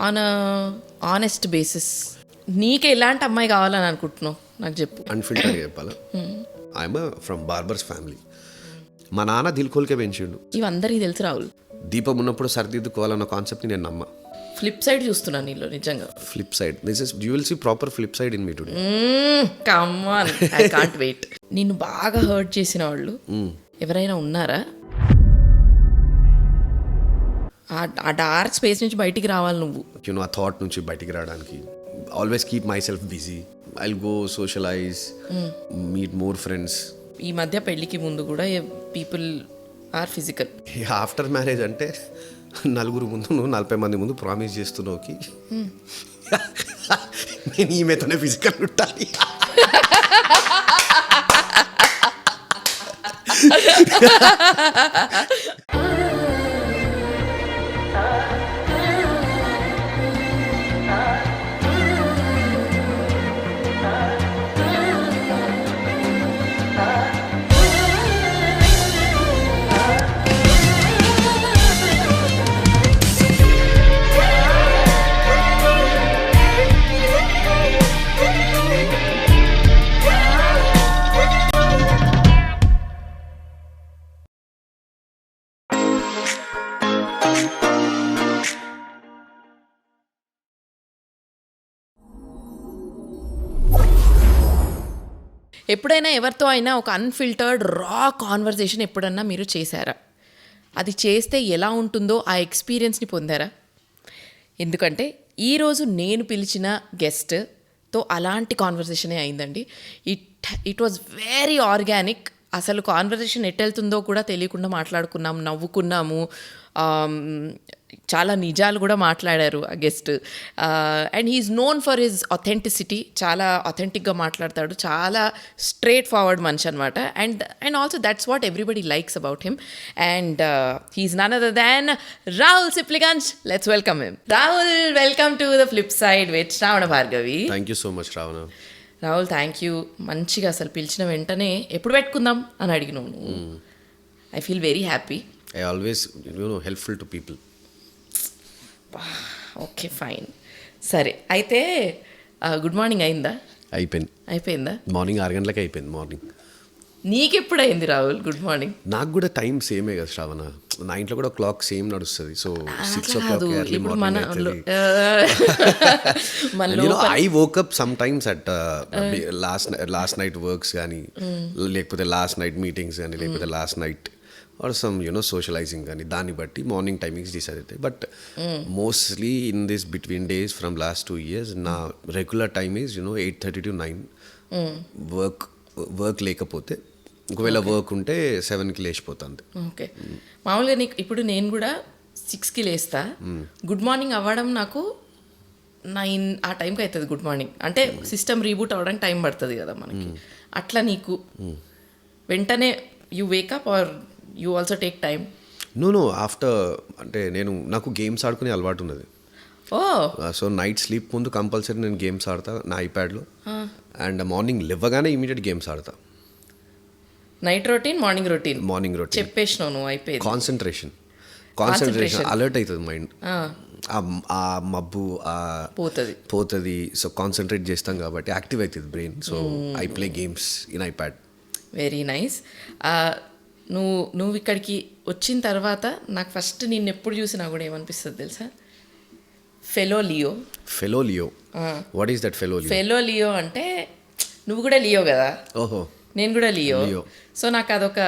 On honest basis నీకు ఎలాంటి అమ్మాయి కావాలని అనుకుంటున్నావు నాకు చెప్పు. అన్ఫిల్టర్గా చెప్పాలా? I'm from barbers family. మా నాన్న దిల్కోల్కే పెంచిండు. ఇవి అందరికీ తెలుసు రాహుల్. దీపం ఉన్నప్పుడు సరిదిద్దుకోవాలన్న కాన్సెప్ట్ని నేను నమ్మ. ఫ్లిప్ సైడ్ చూస్తున్నాను నీలో నిజంగా. Flip side, this is you will see proper flip side in me today. Come on, I can't wait. నిన్ను బాగా హర్ట్ చేసిన వాళ్ళు ఎవరైనా ఉన్నారా? ఆ డార్క్ స్పేస్ నుంచి బయటికి రావాలి నువ్వు. యూనో ఆ థాట్ నుంచి బయటికి రావడానికి always keep myself busy. I will go socialize, meet more friends. ఈ మధ్య పెళ్ళికి ముందు కూడా people are physical. After marriage అంటే నలుగురు ముందు నువ్వు 40 మంది ముందు ప్రామిస్ చేస్తున్నావుకి నేను ఈమెతోనే ఫిజికల్ ఉంటాను. ఎప్పుడైనా ఎవరితో అయినా ఒక అన్ఫిల్టర్డ్ రా కాన్వర్జేషన్ ఎప్పుడన్నా మీరు చేశారా? అది చేస్తే ఎలా ఉంటుందో ఆ ఎక్స్పీరియన్స్ని పొందారా? ఎందుకంటే ఈరోజు నేను పిలిచిన గెస్ట్తో అలాంటి కాన్వర్జేషనే అయిందండి. It was very organic. అసలు కాన్వర్జేషన్ ఎట్టెళ్తుందో కూడా తెలియకుండా మాట్లాడుకున్నాము, నవ్వుకున్నాము, చాలా నిజాలు కూడా మాట్లాడారు ఆ guest. And he is known for his authenticity. చాలా అథెంటిక్గా మాట్లాడతాడు, చాలా స్ట్రేట్ ఫార్వర్డ్ మనిషి అనమాట. And also that's what everybody likes about him. And he is none other than Rahul Sipligunj. Let's welcome him. Rahul, welcome to the flip side with Shravana Bhargavi. Thank you so much Shravana. Rahul, thank you. మంచిగా అసలు పిలిచిన వెంటనే ఎప్పుడు పెట్టుకుందాం అని అడిగినావు నువ్వు. I feel very happy. I always helpful to people. Okay, fine. సరే, అయితే గుడ్ మార్నింగ్ అయిందా? అయిపోయిందా? మార్నింగ్ 6 గంటలకి అయిపోయింది. మార్నింగ్ నీకెప్పుడు అయింది రాహుల్ గుడ్ మార్నింగ్? నాకు కూడా టైం సేమే కదా శ్రావణ. నా ఇంట్లో కూడా క్లాక్ సేమ్ నడుస్తుంది. So 6 o'clock early morning. I woke up sometimes at last night works కానీ, లేకపోతే లాస్ట్ నైట్ మీటింగ్స్ కానీ, లేకపోతే last night or some socializing కానీ, దాన్ని బట్టి మార్నింగ్ టైమింగ్స్ డిసైడ్ అవుతాయి. But mostly in this between days from last 2 years నా regular time is 8:30 to 9. Work లేకపోతే, ఒకవేళ వర్క్ ఉంటే 7కి లేచిపోతుంది. ఓకే, మామూలుగా నీకు ఇప్పుడు నేను కూడా 6కి లేస్తా. గుడ్ మార్నింగ్ అవ్వడం నాకు 9 ఆ టైంకి అవుతుంది. గుడ్ మార్నింగ్ అంటే సిస్టమ్ రీబూట్ అవ్వడానికి టైం పడుతుంది కదా మనకి. అట్లా నీకు వెంటనే you wake up or you also take time? No after, అంటే నాకు గేమ్స్ ఆడుకునే అలవాటు ఉన్నది. సో నైట్ స్లీప్ ముందు కంపల్సరీ నేను గేమ్స్ ఆడతా నా ఐప్యాడ్లో. అండ్ మార్నింగ్ లేవగానే ఇమీడియట్ గేమ్స్ ఆడతా. నైట్ రొటీన్, మార్నింగ్ రొటీన్ చెప్పేసినావు నువ్వు. అయిపోయింది. కాన్సన్ట్రేషన్ అలర్ట్ అవుతుంది మైండ్. ఆ మబ్బు పోతుంది. సో కాన్సన్ట్రేట్ చేస్తాం కాబట్టి యాక్టివ్ అవుతుంది brain. So I play games in iPad. Very nice. నువ్వు ఇక్కడికి వచ్చిన తర్వాత నాకు ఫస్ట్ నిన్ను ఎప్పుడు చూసినా కూడా ఏమనిపిస్తుంది తెలుసా? Fellow Leo. What is that fellow Leo? Fellow Leo అంటే నువ్వు కూడా లియో కదా. ఓహో, నేను కూడా లియో. సో నాకు అదొక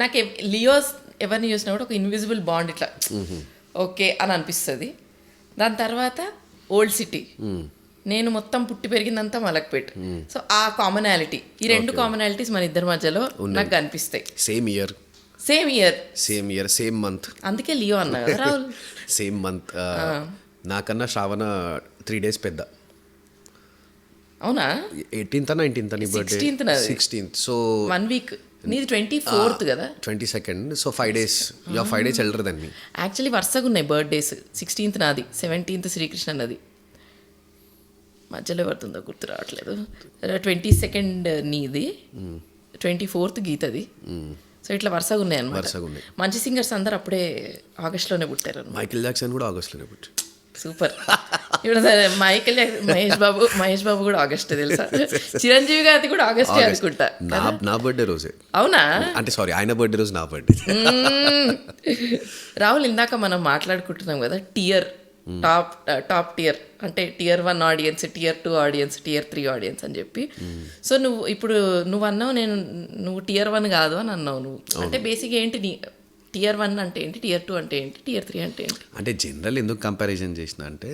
నాకు లియోస్ ఎవరిని చూసినా కూడా ఒక ఇన్విజిబుల్ బాండ్ ఇట్లా ఓకే అని అనిపిస్తుంది. దాని తర్వాత ఓల్డ్ సిటీ. నేను మొత్తం పుట్టి పెరిగిందంతా మలక్పేట్. సో ఆ కామనాలిటీ, ఈ 2 కామనాలిటీస్ మన ఇద్దరి మధ్యలో నాకు కనిపిస్తాయి. Same year, same month. అందుకే లియో అన్నా కదా రాహుల్. Same month. నాకన్నా శ్రావణ 3 days పెద్ద. అవునా? 18th 19th నీ బర్త్డే? 16th. So 1 week. నీది 24th కదా? 22nd. So 5 days. You are 5 days elder than me. Actually వరుసగా ఉన్నాయి బర్త్డేస్. 16th నాది, 17th శ్రీకృష్ణ నది, మధ్యలో పడుతుందో గుర్తు రావట్లేదు. 22nd నీది, 24th గీతది. సో ఇట్లా వరుసగా ఉన్నాయి అన్నమాట. మంచి సింగర్స్ అందరు అప్పుడే ఆగస్ట్లోనే పుట్టారు. మైకేల్ జాక్సన్ కూడా ఆగస్ట్లోనే పుట్టారు. సూపర్. ఇప్పుడు సరే మహేష్ బాబు కూడా ఆగస్ట్ తెలుసా, చిరంజీవి గారి కూడా ఆగస్టే అనుకుంటా. నా బర్త్డే రోజే. అవునా? అంటే సారీ, ఆయన బర్త్డే రోజు నా బర్త్డే. రాహుల్, ఇందాక మనం మాట్లాడుకుంటున్నాం కదా టియర్, టాప్ టియర్ అంటే tier 1 audience, tier 2 audience, tier 3 audience అని చెప్పి. సో నువ్వు అన్నావు నువ్వు టియర్ 1 కాదు అని అన్నావు నువ్వు. అంటే బేసిక్ ఏంటి నీ టియర్ 1 అంటే ఏంటి, టియర్ 2 అంటే ఏంటి, టియర్ 3 అంటే ఏంటి? అంటే జనరల్ ఎందుకు కంపారిజన్ చేసిన అంటే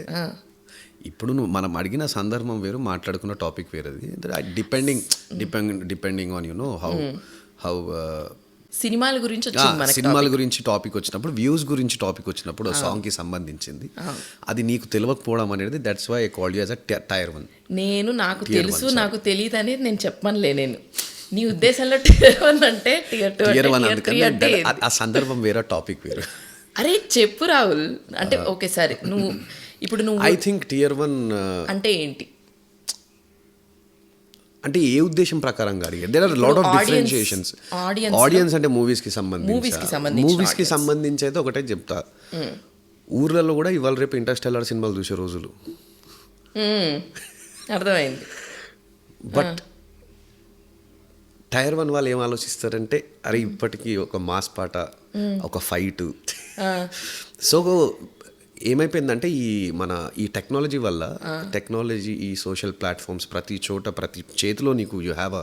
ఇప్పుడు మనం అడిగిన సందర్భం వేరు, మాట్లాడుకున్న టాపిక్ వేరు. అది డిపెండింగ్ ఆన్ హౌ సినిమాల గురించి వచ్చింది మనకి. సినిమాల గురించి టాపిక్ వచ్చినప్పుడు, వ్యూస్ గురించి టాపిక్ వచ్చినప్పుడు సాంగ్కి సంబంధించింది అది నీకు తెలియకపోవడం అనేది that's why I called you as a tier 1. నాకు తెలియదు అనేది నేను చెప్పనులే. నేను నీ ఉద్దేశంలో టియర్ 1 అంటే టియర్ 2 అంటే ఆ సందర్భం వేరే, టాపిక్ వేరు. అరే చెప్పు రాహుల్. అంటే ఓకే సరే, నువ్వు ఐ థింక్ టియర్ 1 అంటే ఏంటి అంటే ఏ ఉద్దేశం ప్రకారంగా అడిగారు. There are lot of differentiations. Audience అంటే మూవీస్కి సంబంధించి అయితే ఒకటే చెప్తా, ఊర్లలో కూడా ఇవాళ రేపు ఇంటర్స్టెల్లార్ సినిమాలు చూసే రోజులు. అర్థమైంది. బట్ టైర్ 1 వాళ్ళు ఏం ఆలోచిస్తారంటే, అరే ఇప్పటికీ ఒక మాస్ పాట, ఒక ఫైట్. సో ఏమైపోయిందంటే ఈ టెక్నాలజీ వల్ల, ఈ సోషల్ ప్లాట్ఫామ్స్ ప్రతి చోట, ప్రతి చేతిలో నీకు యూ హ్యావ్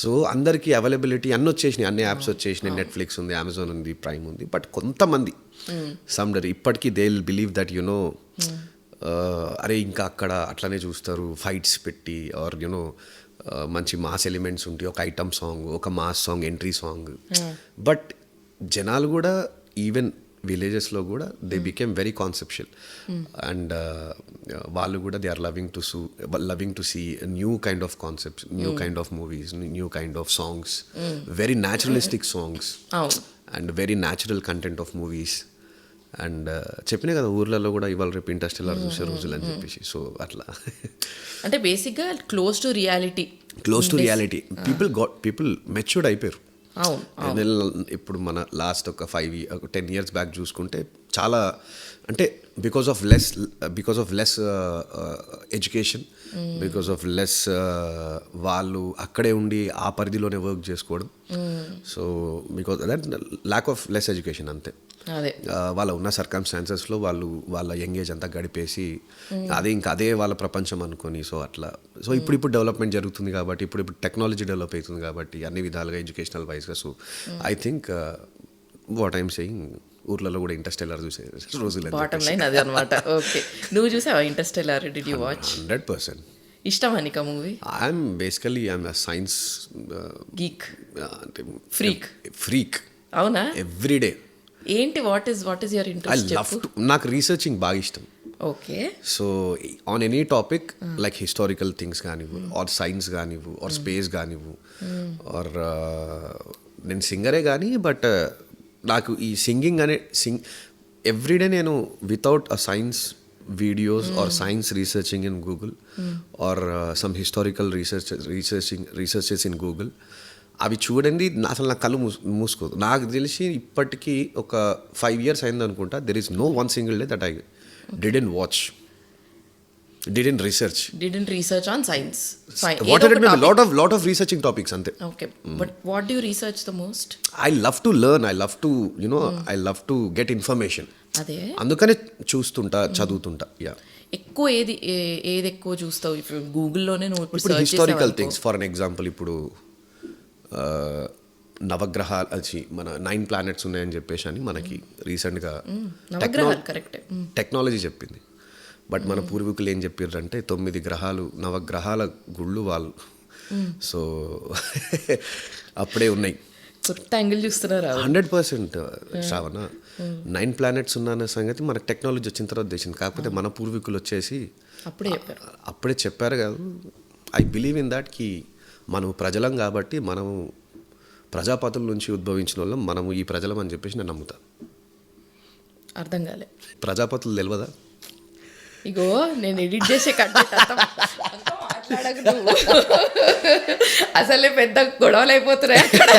సో అందరికీ అవైలబిలిటీ అన్నీ వచ్చేసినాయి, అన్ని యాప్స్ వచ్చేసినాయి. నెట్ఫ్లిక్స్ ఉంది, అమెజాన్ ఉంది, ప్రైమ్ ఉంది. బట్ కొంతమంది సమ్డర్ ఇప్పటికీ దే విల్ బిలీవ్ దట్ అరే ఇంకా అక్కడ అట్లనే చూస్తారు, ఫైట్స్ పెట్టి ఆర్ మంచి మాస్ ఎలిమెంట్స్ ఉంటాయి, ఒక ఐటమ్ సాంగ్, ఒక mass song, entry song. But జనాలు కూడా ఈవెన్ విలేజెస్లో కూడా they became very conceptual. And వాళ్ళు కూడా they are loving to see new kind of concepts, new kind of movies, new kind of songs, very naturalistic songs and very natural content of movies. And చెప్పినా కదా ఊర్లలో కూడా ఇవాళ రేపు Interstellar చూసే రోజులు అని చెప్పేసి. సో అట్లా అంటే బేసిక్గా close to reality. People matured అయిపోయారు. అవును. ఇప్పుడు మన లాస్ట్ ఒక 10 years బ్యాక్ చూసుకుంటే చాలా, అంటే because of less education, because of less వాళ్ళు అక్కడే ఉండి ఆ పరిధిలోనే వర్క్ చేసుకోవడం. So because that lack of less education అంతే. వాళ్ళ ఉన్న సర్కమ్స్టాన్సెస్లో వాళ్ళ యంగ్ ఏజ్ అంతా గడిపేసి అదే వాళ్ళ ప్రపంచం అనుకొని. సో అట్లా ఇప్పుడు డెవలప్మెంట్ జరుగుతుంది కాబట్టి, ఇప్పుడు టెక్నాలజీ డెవలప్ అవుతుంది కాబట్టి అన్ని విధాలుగా ఎడ్యుకేషనల్ వైజ్గా. So I think what I'm saying, ఊర్లలో కూడా ఇంటర్స్టెల్లార్ చూసే రోజులు. బాటమ్ లైన్ అదే అనమాట. ఓకే, నువ్వు చూసావా ఇంటర్స్టెల్లార్? Did you watch? 100%. ఇష్టమా నీకు ఆ movie? I'm science geek, freak. అవునా? ఎవ్రీడే. ఏంటి వాట్ ఈస్ యువర్ ఇంట్రెస్ట్? నాకు రీసెర్చింగ్ బాగా ఇష్టం. Okay. So on any topic like historical things కానివ్వు, ఆర్ సైన్స్ కానివ్వు, ఆర్ స్పేస్ కానివ్వు, ఆర్ నేను సింగరే కానీ, బట్ నాకు ఈ సింగింగ్ ఎవ్రీడే నేను without a science videos or science researching in Google or some historical researches in Google, అవి చూడండి అసలు నా కళ్ళు మూసుకోదు. నాకు తెలిసి ఇప్పటికీ ఒక 5 years అయింది అనుకుంటా, there is no one single day that I didn't watch, didn't research on science. lot of researching topics ante. Okay, but what do you research the most? I love to learn, I love to I love to get information. అదే అందుకనే చూస్తుంటా, చదువుతుంటా. Yeah, ఎక్కువ ఏది ఎక్కువ చూస్తావు? ఇప్పుడు గూగుల్లోనే నువ్వు ఇప్పుడు historical things for an example, ఇప్పుడు నవగ్రహాలు మన 9 planets ఉన్నాయని చెప్పేసి అని మనకి రీసెంట్గా టెక్నాలజీ చెప్పింది. బట్ మన పూర్వీకులు ఏం చెప్పారంటే 9 గ్రహాలు, నవగ్రహాల గుళ్ళు వాళ్ళు. సో అప్పుడే ఉన్నాయి. 100% శ్రావణ 9 planets ఉన్నాయనే సంగతి మనకు టెక్నాలజీ వచ్చిన తర్వాత తెలిసింది. కాకపోతే మన పూర్వీకులు వచ్చేసి అప్పుడే చెప్పారు కాదు. ఐ బిలీవ్ ఇన్ దాట్ కి మనము ప్రజలం కాబట్టి, మనము ప్రజాపతుల నుంచి ఉద్భవించిన వాళ్ళం, మనము ఈ ప్రజలం అని చెప్పేసి నేను నమ్ముతా. అర్థం కాలే. ప్రజాపతులు తెలియదా? ఇగో నేను ఎడిట్ చేసే అసలే పెద్ద గొడవలు అయిపోతున్నాయి అక్కడ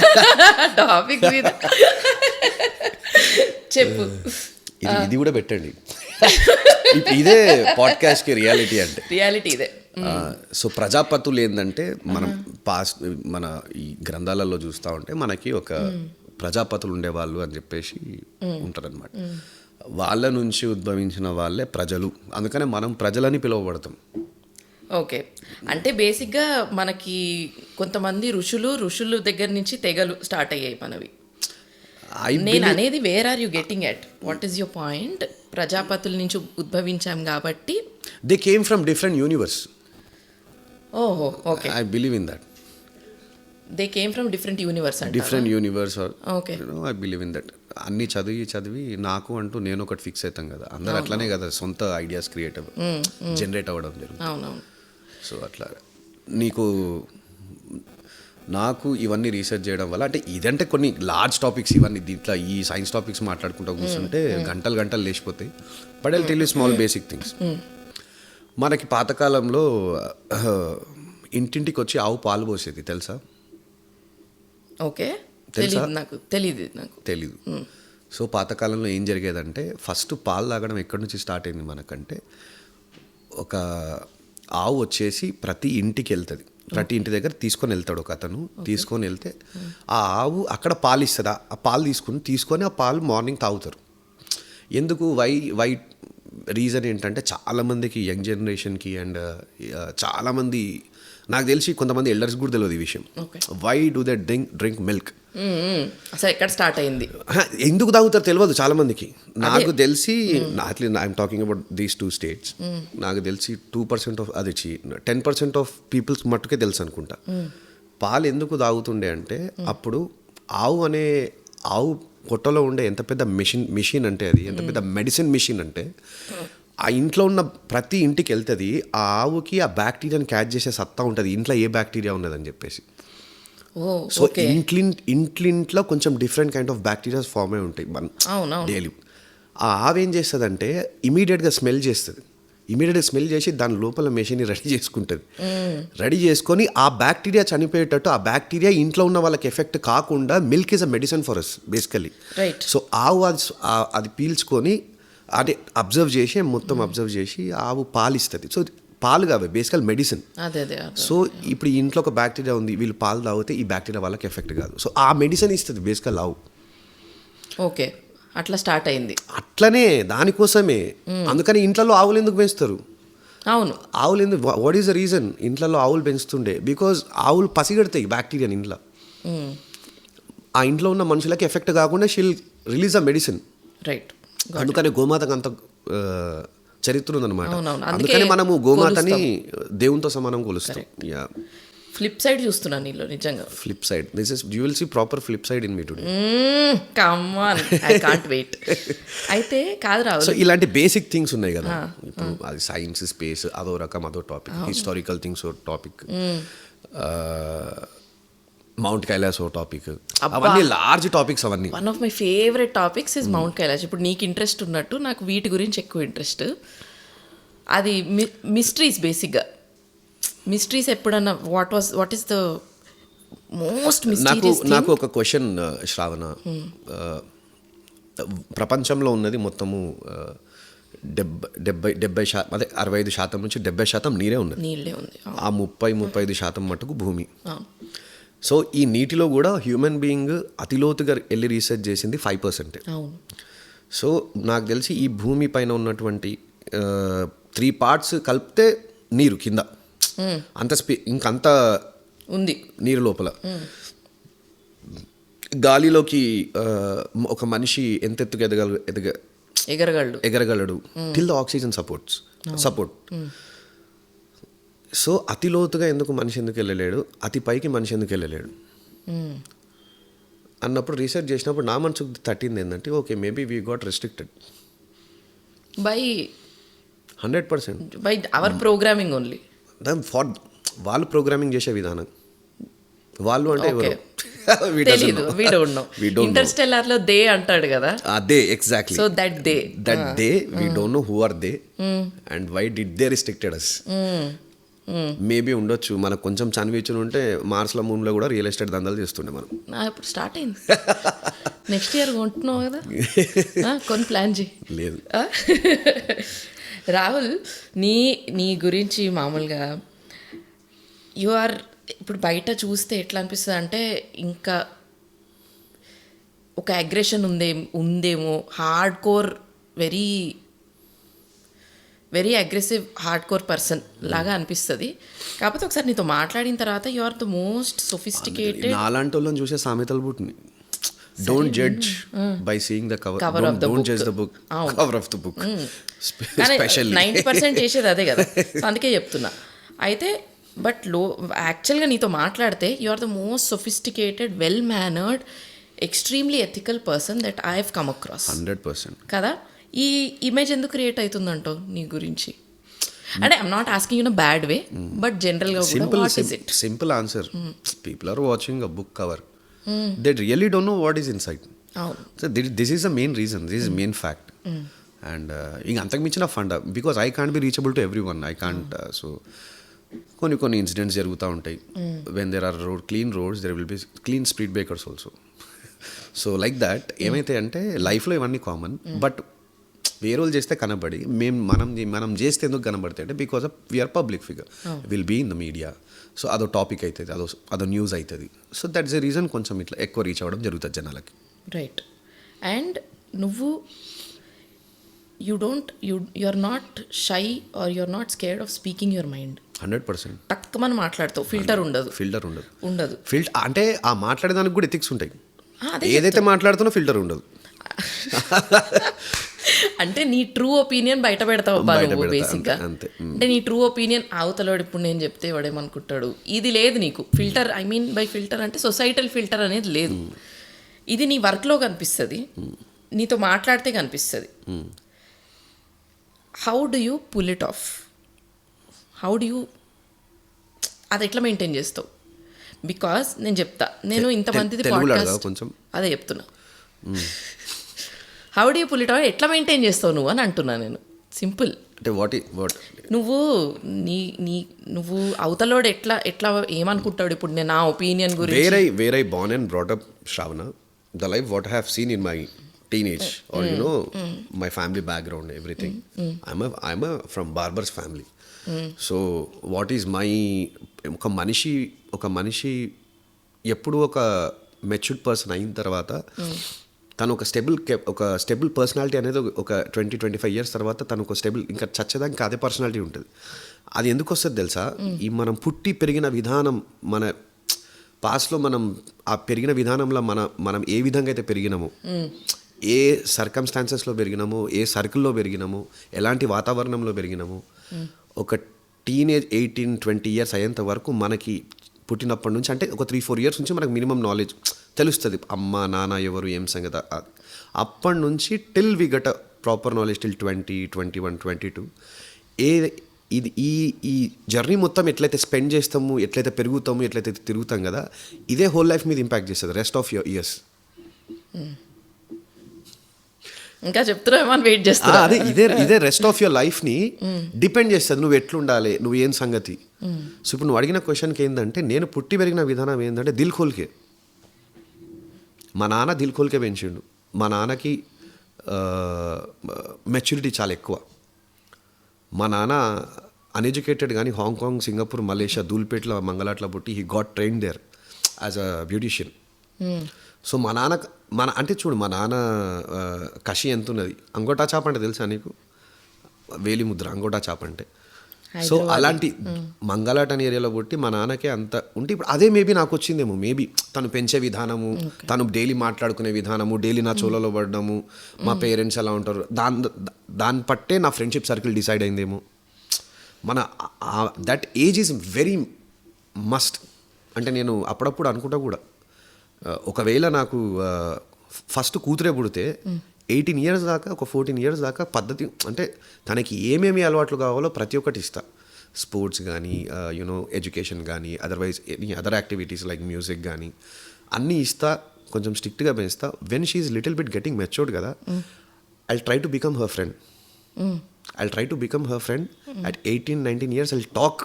టాపిక్ మీద. చెప్పు. ఇది కూడా పెట్టండి. ఇదే పాడ్కాస్ట్కి రియాలిటీ అంటే. రియాలిటీ ఇదే. సో ప్రజాపతులు ఏంటంటే మనం మన ఈ గ్రంథాలలో చూస్తూ ఉంటే మనకి ఒక ప్రజాపతులు ఉండేవాళ్ళు అని చెప్పేసి ఉంటారనమాట. వాళ్ళ నుంచి ఉద్భవించిన వాళ్ళే ప్రజలు, అందుకనే మనం ప్రజలని పిలువబడతాం. ఓకే, అంటే బేసిక్గా మనకి కొంతమంది ఋషులు దగ్గర నుంచి తెగలు స్టార్ట్ అయ్యాయి మనవి. నేను అనేది where are you getting at, what is your point? ప్రజాపతుల నుంచి ఉద్భవించాం కాబట్టి they came from different universe. ఓహో, okay. I believe in that. They came from different universe అంటే different universe. Okay, I believe in that. అన్ని చదివి నాకు అంటూ నేను ఒకటి ఫిక్స్ అవుతాం కదా, అందరూ అట్లానే కదా సొంత ఐడియాస్ జనరేట్ అవ్వడం జరుగుతుంది. అవునవును. సో అట్లా నాకు ఇవన్నీ రీసెర్చ్ చేయడం వల్ల, అంటే ఇదంటే కొన్ని లార్జ్ టాపిక్స్ ఇవన్నీ, దీంట్లో ఈ సైన్స్ టాపిక్స్ మాట్లాడుకుంటూ కూర్చుంటే గంటలు లేచిపోతాయి. But I tell you small basic things. మనకి పాతకాలంలో ఇంటింటికి వచ్చి ఆవు పాలు పోసేది, తెలుసా? ఓకే, తెలీదు. సో పాతకాలంలో ఏం జరిగేదంటే, ఫస్ట్ పాలు తాగడం ఎక్కడి నుంచి స్టార్ట్ అయింది మనకంటే, ఒక ఆవు వచ్చేసి ప్రతి ఇంటికి వెళ్తుంది, ప్రతి ఇంటి దగ్గర తీసుకొని వెళ్తాడు ఒక అతను. తీసుకొని వెళ్తే ఆ ఆవు అక్కడ పాలు ఇస్తుంది. ఆ పాలు తీసుకొని ఆ పాలు మార్నింగ్ తాగుతారు. ఎందుకు వై రీజన్ ఏంటంటే, చాలామందికి యంగ్ జనరేషన్కి అండ్ చాలామంది, నాకు తెలిసి కొంతమంది ఎల్డర్స్ కూడా తెలియదు ఈ విషయం. Why do they drink milk? అసలు ఎక్కడ స్టార్ట్ అయింది, ఎందుకు తాగుతారు తెలియదు చాలా మందికి. నాకు తెలిసి I'm talking about these 2 states. నాకు తెలిసి 2% ఆఫ్ అది 10% ఆఫ్ పీపుల్స్ మట్టుకే తెలుసు అనుకుంటా. పాలు ఎందుకు తాగుతుండే అంటే, అప్పుడు ఆవు పొట్టలో ఉండే ఎంత పెద్ద మిషన్ అంటే, అది ఎంత పెద్ద మెడిసిన్ మిషన్ అంటే, ఆ ఇంట్లో ఉన్న ప్రతి ఇంటికి వెళ్తుంది. ఆ ఆవుకి ఆ బ్యాక్టీరియాని క్యాచ్ చేసే సత్తా ఉంటుంది, ఇంట్లో ఏ బ్యాక్టీరియా ఉన్నదని చెప్పేసి. సో ఇంట్లో కొంచెం different kind of bacterias form అయి ఉంటాయి మన డైలీ. ఆ ఆవు ఏం చేస్తుందంటే ఇమీడియట్గా స్మెల్ చేసి దాని లోపల మెషిన్ని రెడీ చేసుకుంటుంది. రెడీ చేసుకొని ఆ బ్యాక్టీరియా చనిపోయేటట్టు, ఆ బ్యాక్టీరియా ఇంట్లో ఉన్న వాళ్ళకి ఎఫెక్ట్ కాకుండా, milk is a medicine for us basically. So ఆవు అది పీల్చుకొని అంటే అబ్జర్వ్ చేసి ఆవు పాలు ఇస్తుంది. సో పాలు కావే బేసికల్ మెడిసిన్. సో ఇప్పుడు ఇంట్లో ఒక బ్యాక్టీరియా ఉంది, వీళ్ళు పాలు తాగితే ఈ బ్యాక్టీరియా వాళ్ళకి ఎఫెక్ట్ కాదు. సో ఆ మెడిసిన్ ఇస్తుంది బేసికల్ ఆవు. ఓకే, అట్లా స్టార్ట్ అయింది. అట్లనే దానికోసమే. అందుకని ఇంట్లో ఆవులు ఎందుకు పెంచుతారు? అవును, ఆవులు ఎందుకు, వాట్ ఈస్ ద రీజన్ ఇంట్లో ఆవులు పెంచుతుండే? బికాజ్ ఆవులు పసిగడతాయి బ్యాక్టీరియాని ఇంట్లో. ఆ ఇంట్లో ఉన్న మనుషులకి ఎఫెక్ట్ కాకుండా షీల్ రిలీజ్ అ మెడిసిన్. రైట్. అందుకని గోమాతకు అంత చరిత్ర ఉందన్నమాట. అందుకని మనము గోమాతని దేవునితో సమానం కొలుస్తాం. ఫ్లిప్ సైడ్ చూస్తున్నాను నీలో నిజంగా. Flip side, this is you will see proper flip side in me today. Come on, I can't wait. అయితే కాదు రావు. సో ఇలాంటి బేసిక్ థింగ్స్ ఉన్నాయి కదా, ఇప్పుడు అది సైన్స్, స్పేస్ అదో రకం, అదో టాపిక్. హిస్టారికల్ థింగ్స్ ఓ టాపిక్, మౌంట్ కైలాస్ ఓ టాపిక్, అవన్నీ లార్జ్ టాపిక్స్. అవన్నీ one of my favourite topics is Mount Kailash. ఇప్పుడు నీకు ఇంట్రెస్ట్ ఉన్నట్టు నాకు వీటి గురించి ఎక్కువ ఇంట్రెస్ట్. అది మిస్టరీస్, బేసిక్గా మిస్టరీస్. ఎప్పుడన్నా what is the most mysterious thing? నాకు ఒక క్వశ్చన్ శ్రావణ. ప్రపంచంలో ఉన్నది మొత్తము 70% అదే 65% నుంచి 70% నీరే ఉన్నది. ఆ 30-35% మటుకు భూమి. సో ఈ నీటిలో కూడా హ్యూమన్ బీయింగ్ అతి లోతుగా వెళ్ళి రీసెర్చ్ చేసింది 5%. సో నాకు తెలిసి ఈ భూమి పైన ఉన్నటువంటి 3 parts కలిపితే నీరు కింద, అంత ఇంకంత ఉంది నీరు లోపల. గాలిలోకి ఒక మనిషి ఎంత ఎత్తుగా ఎగరగలడు till the oxygen support. So అతి లోతుగా మనిషి ఎందుకు వెళ్ళలేడు, అతి పైకి మనిషి ఎందుకు వెళ్ళలేడు అన్నప్పుడు రీసెర్చ్ చేసినప్పుడు నా మనసుకు తట్టింది ఏంటంటే, okay maybe we got restricted by 100% by our programming only. For వాళ్ళు ప్రోగ్రామింగ్ చేసే విధానం, వాళ్ళు అంటే తెలీదు. ఇంటర్స్టెల్లార్ లో దే అంటాడు కదా, అదే exactly. So that they we don't know who are they and why did they restricted us. Maybe ఉండొచ్చు, మనకు కొంచెం చనివిచ్చుని ఉంటే మార్స్లో మూన్లో కూడా రియల్ ఎస్టేట్ దందాలు చేస్తుండే మనం. ఇప్పుడు స్టార్ట్ అయింది. నెక్స్ట్ ఇయర్ కొంటున్నావు కదా, కొన్ని ప్లాన్ చేయి. లేదు రాహుల్, నీ గురించి మామూలుగా ఇప్పుడు బయట చూస్తే ఎట్లా అనిపిస్తుంది అంటే ఇంకా ఒక అగ్రెషన్ ఉందేమో, hardcore very very aggressive hardcore person లాగా అనిపిస్తుంది. కాకపోతే ఒకసారి నీతో మాట్లాడిన తర్వాత you are the most sophisticated. నాలాంటి వాళ్ళని చూసే సామెతలు పుట్టినాయి. Don't judge by seeing the cover of the book, judge the book cover of the book. Specially 90% చేసేది అదే కదా, అందుకే చెప్తున్నా. అయితే బట్ యాక్చువల్గా నీతో మాట్లాడితే you are the most sophisticated, well mannered, extremely ethical person that I have come across. 100% కదా. ఈ ఇమేజ్ ఎందుకు క్రియేట్ అవుతుందంటో నీ గురించి? అంటే I'm not asking in a bad way, but జనరల్గా simple answer. People are watching a book cover, they really don't know what is inside. So this is the main reason, this is main fact. And ఇంక అంతకు మించిన fund, because I can't be reachable to everyone, I can't. So కొన్ని incidents జరుగుతూ ఉంటాయి. When there are clean roads, there will be clean speed breakers also. So like that ఏమైతే అంటే లైఫ్లో ఇవన్నీ కామన్, బట్ వేరే వాళ్ళు చేస్తే కనబడి మనం చేస్తే ఎందుకు కనబడతాయి అంటే because of we are public figure, will be in the media. So అదో టాపిక్ అవుతుంది, అదో న్యూస్ అవుతుంది. సో దట్స్ ద రీజన్ కొంచెం ఇట్లా ఎక్కువ రీచ్ అవ్వడం జరుగుతుంది జనాలకి. రైట్. అండ్ నువ్వు you are not shy or you are not scared of speaking your mind. 100% టక్కుమని మాట్లాడతావు, ఫిల్టర్ ఉండదు. అంటే ఆ మాట్లాడేదానికి కూడా ఎథిక్స్ ఉంటాయి. ఏదైతే మాట్లాడుతున్నా ఫిల్టర్ ఉండదు. అంటే నీ ట్రూ ఒపీనియన్ బయట పెడతావు నువ్వు బేసిక్గా. అంటే నీ ట్రూ ఒపీనియన్ అవతలవాడు ఇప్పుడు నేను చెప్తే వాడేమనుకుంటాడు, ఇది లేదు నీకు filter. I mean by filter అంటే సొసైటల్ ఫిల్టర్ అనేది లేదు. ఇది నీ వర్క్లో కనిపిస్తుంది, నీతో మాట్లాడితే కనిపిస్తుంది. How do you pull it off? అది ఎట్లా మెయింటైన్ చేస్తావు? బికాస్ నేను చెప్తా, నేను ఇంతమందిది పాడ్కాస్ట్ అదే చెప్తున్నా. How do you pull it off, ఎట్లా మెయింటైన్ చేస్తావు నువ్వు అని అంటున్నా నేను. సింపుల్. అంటే నువ్వు అవతలోడు ఎట్లా ఏమనుకుంటాడు ఇప్పుడు నేను నా ఒపీనియన్ గురించి. Where I born and brought up, Shravana, the life what I have seen in my teenage or my family background, everything. I'm a from barber's family. So what is my, ఒక మనిషి ఎప్పుడు ఒక matured person అయిన తర్వాత తను ఒక stable personality అనేది ఒక 20-25 years తర్వాత తను ఒక స్టెబుల్, ఇంకా చచ్చేదానికి అదే పర్సనాలిటీ ఉంటుంది. అది ఎందుకు వస్తుంది తెలుసా? ఈ మనం పుట్టి పెరిగిన విధానం, మన పాస్ట్లో మనం ఆ పెరిగిన విధానంలో మనం ఏ విధంగా అయితే పెరిగినామో, ఏ సర్కమ్స్టాన్సెస్లో పెరిగినామో, ఏ సర్కిల్లో పెరిగినామో, ఎలాంటి వాతావరణంలో పెరిగినామో, ఒక టీనేజ్ 18-20 years అయ్యేంత వరకు మనకి పుట్టినప్పటి నుంచి, అంటే ఒక 3-4 years నుంచి మనకు మినిమం నాలెడ్జ్ తెలుస్తుంది. అమ్మ నాన్న ఎవరు ఏం సంగతి. అప్పటి నుంచి till we got a proper knowledge till 20, 21, 22. ఇది ఈ జర్నీ మొత్తం ఎట్లయితే స్పెండ్ చేస్తాము, ఎట్లయితే పెరుగుతాము, ఎట్లయితే తిరుగుతాం కదా, ఇదే హోల్ లైఫ్ మీద ఇంపాక్ట్ చేస్తుంది రెస్ట్ ఆఫ్ యువర్ ఇయర్స్. ఇంకా చెప్తున్నామని వెయిట్ చేస్తా. అదే ఇదే రెస్ట్ ఆఫ్ యువర్ లైఫ్ని డిపెండ్ చేస్తుంది. నువ్వు ఎట్లుండాలి, నువ్వు ఏం సంగతి. సో ఇప్పుడు నువ్వు అడిగిన క్వశ్చన్కి ఏంటంటే, నేను పుట్టి పెరిగిన విధానం ఏంటంటే దిల్ ఖోల్కే. మా నాన్న దిల్ ఖోల్కే పెంచిండు. మా నాన్నకి మెచ్యూరిటీ చాలా ఎక్కువ. మా నాన్న అన్ఎడ్యుకేటెడ్ కానీ హాంకాంగ్, సింగపూర్, మలేషియా, దూల్పేట్లో, మంగళాట్లో పుట్టి he got train there as a beautician. So మా అంటే చూడు, మా నాన్న కషి ఎంత ఉన్నది. అంగోటా చాప అంటే తెలుసా నీకు? వేలి ముద్ర అంగోటా చాప అంటే. సో అలాంటి మంగళాట్ అనే ఏరియాలో పుట్టి మా నాన్నకే అంత ఉంటే, ఇప్పుడు అదే మేబీ నాకు వచ్చిందేమో. మేబీ తను పెంచే విధానము, తను డైలీ మాట్లాడుకునే విధానము, డైలీ నా చోలలో పడడము, మా పేరెంట్స్ ఎలా ఉంటారు, దాన్ని పట్టే నా ఫ్రెండ్షిప్ సర్కిల్ డిసైడ్ అయిందేమో. That age is very must. అంటే నేను అప్పుడప్పుడు అనుకుంటా కూడా, ఒకవేళ నాకు ఫస్ట్ కూతురే పుడితే 18 years దాకా, ఒక 14 years దాకా పద్ధతి, అంటే తనకి ఏమేమి అలవాట్లు కావాలో ప్రతి ఒక్కటి ఇస్తా. స్పోర్ట్స్ కానీ, ఎడ్యుకేషన్ కానీ, otherwise any other activities like music కానీ అన్నీ ఇస్తా. కొంచెం స్ట్రిక్ట్గా పెంచుతా. When she is little bit getting matured కదా, I try to become her friend. At 18-19 years, I'll talk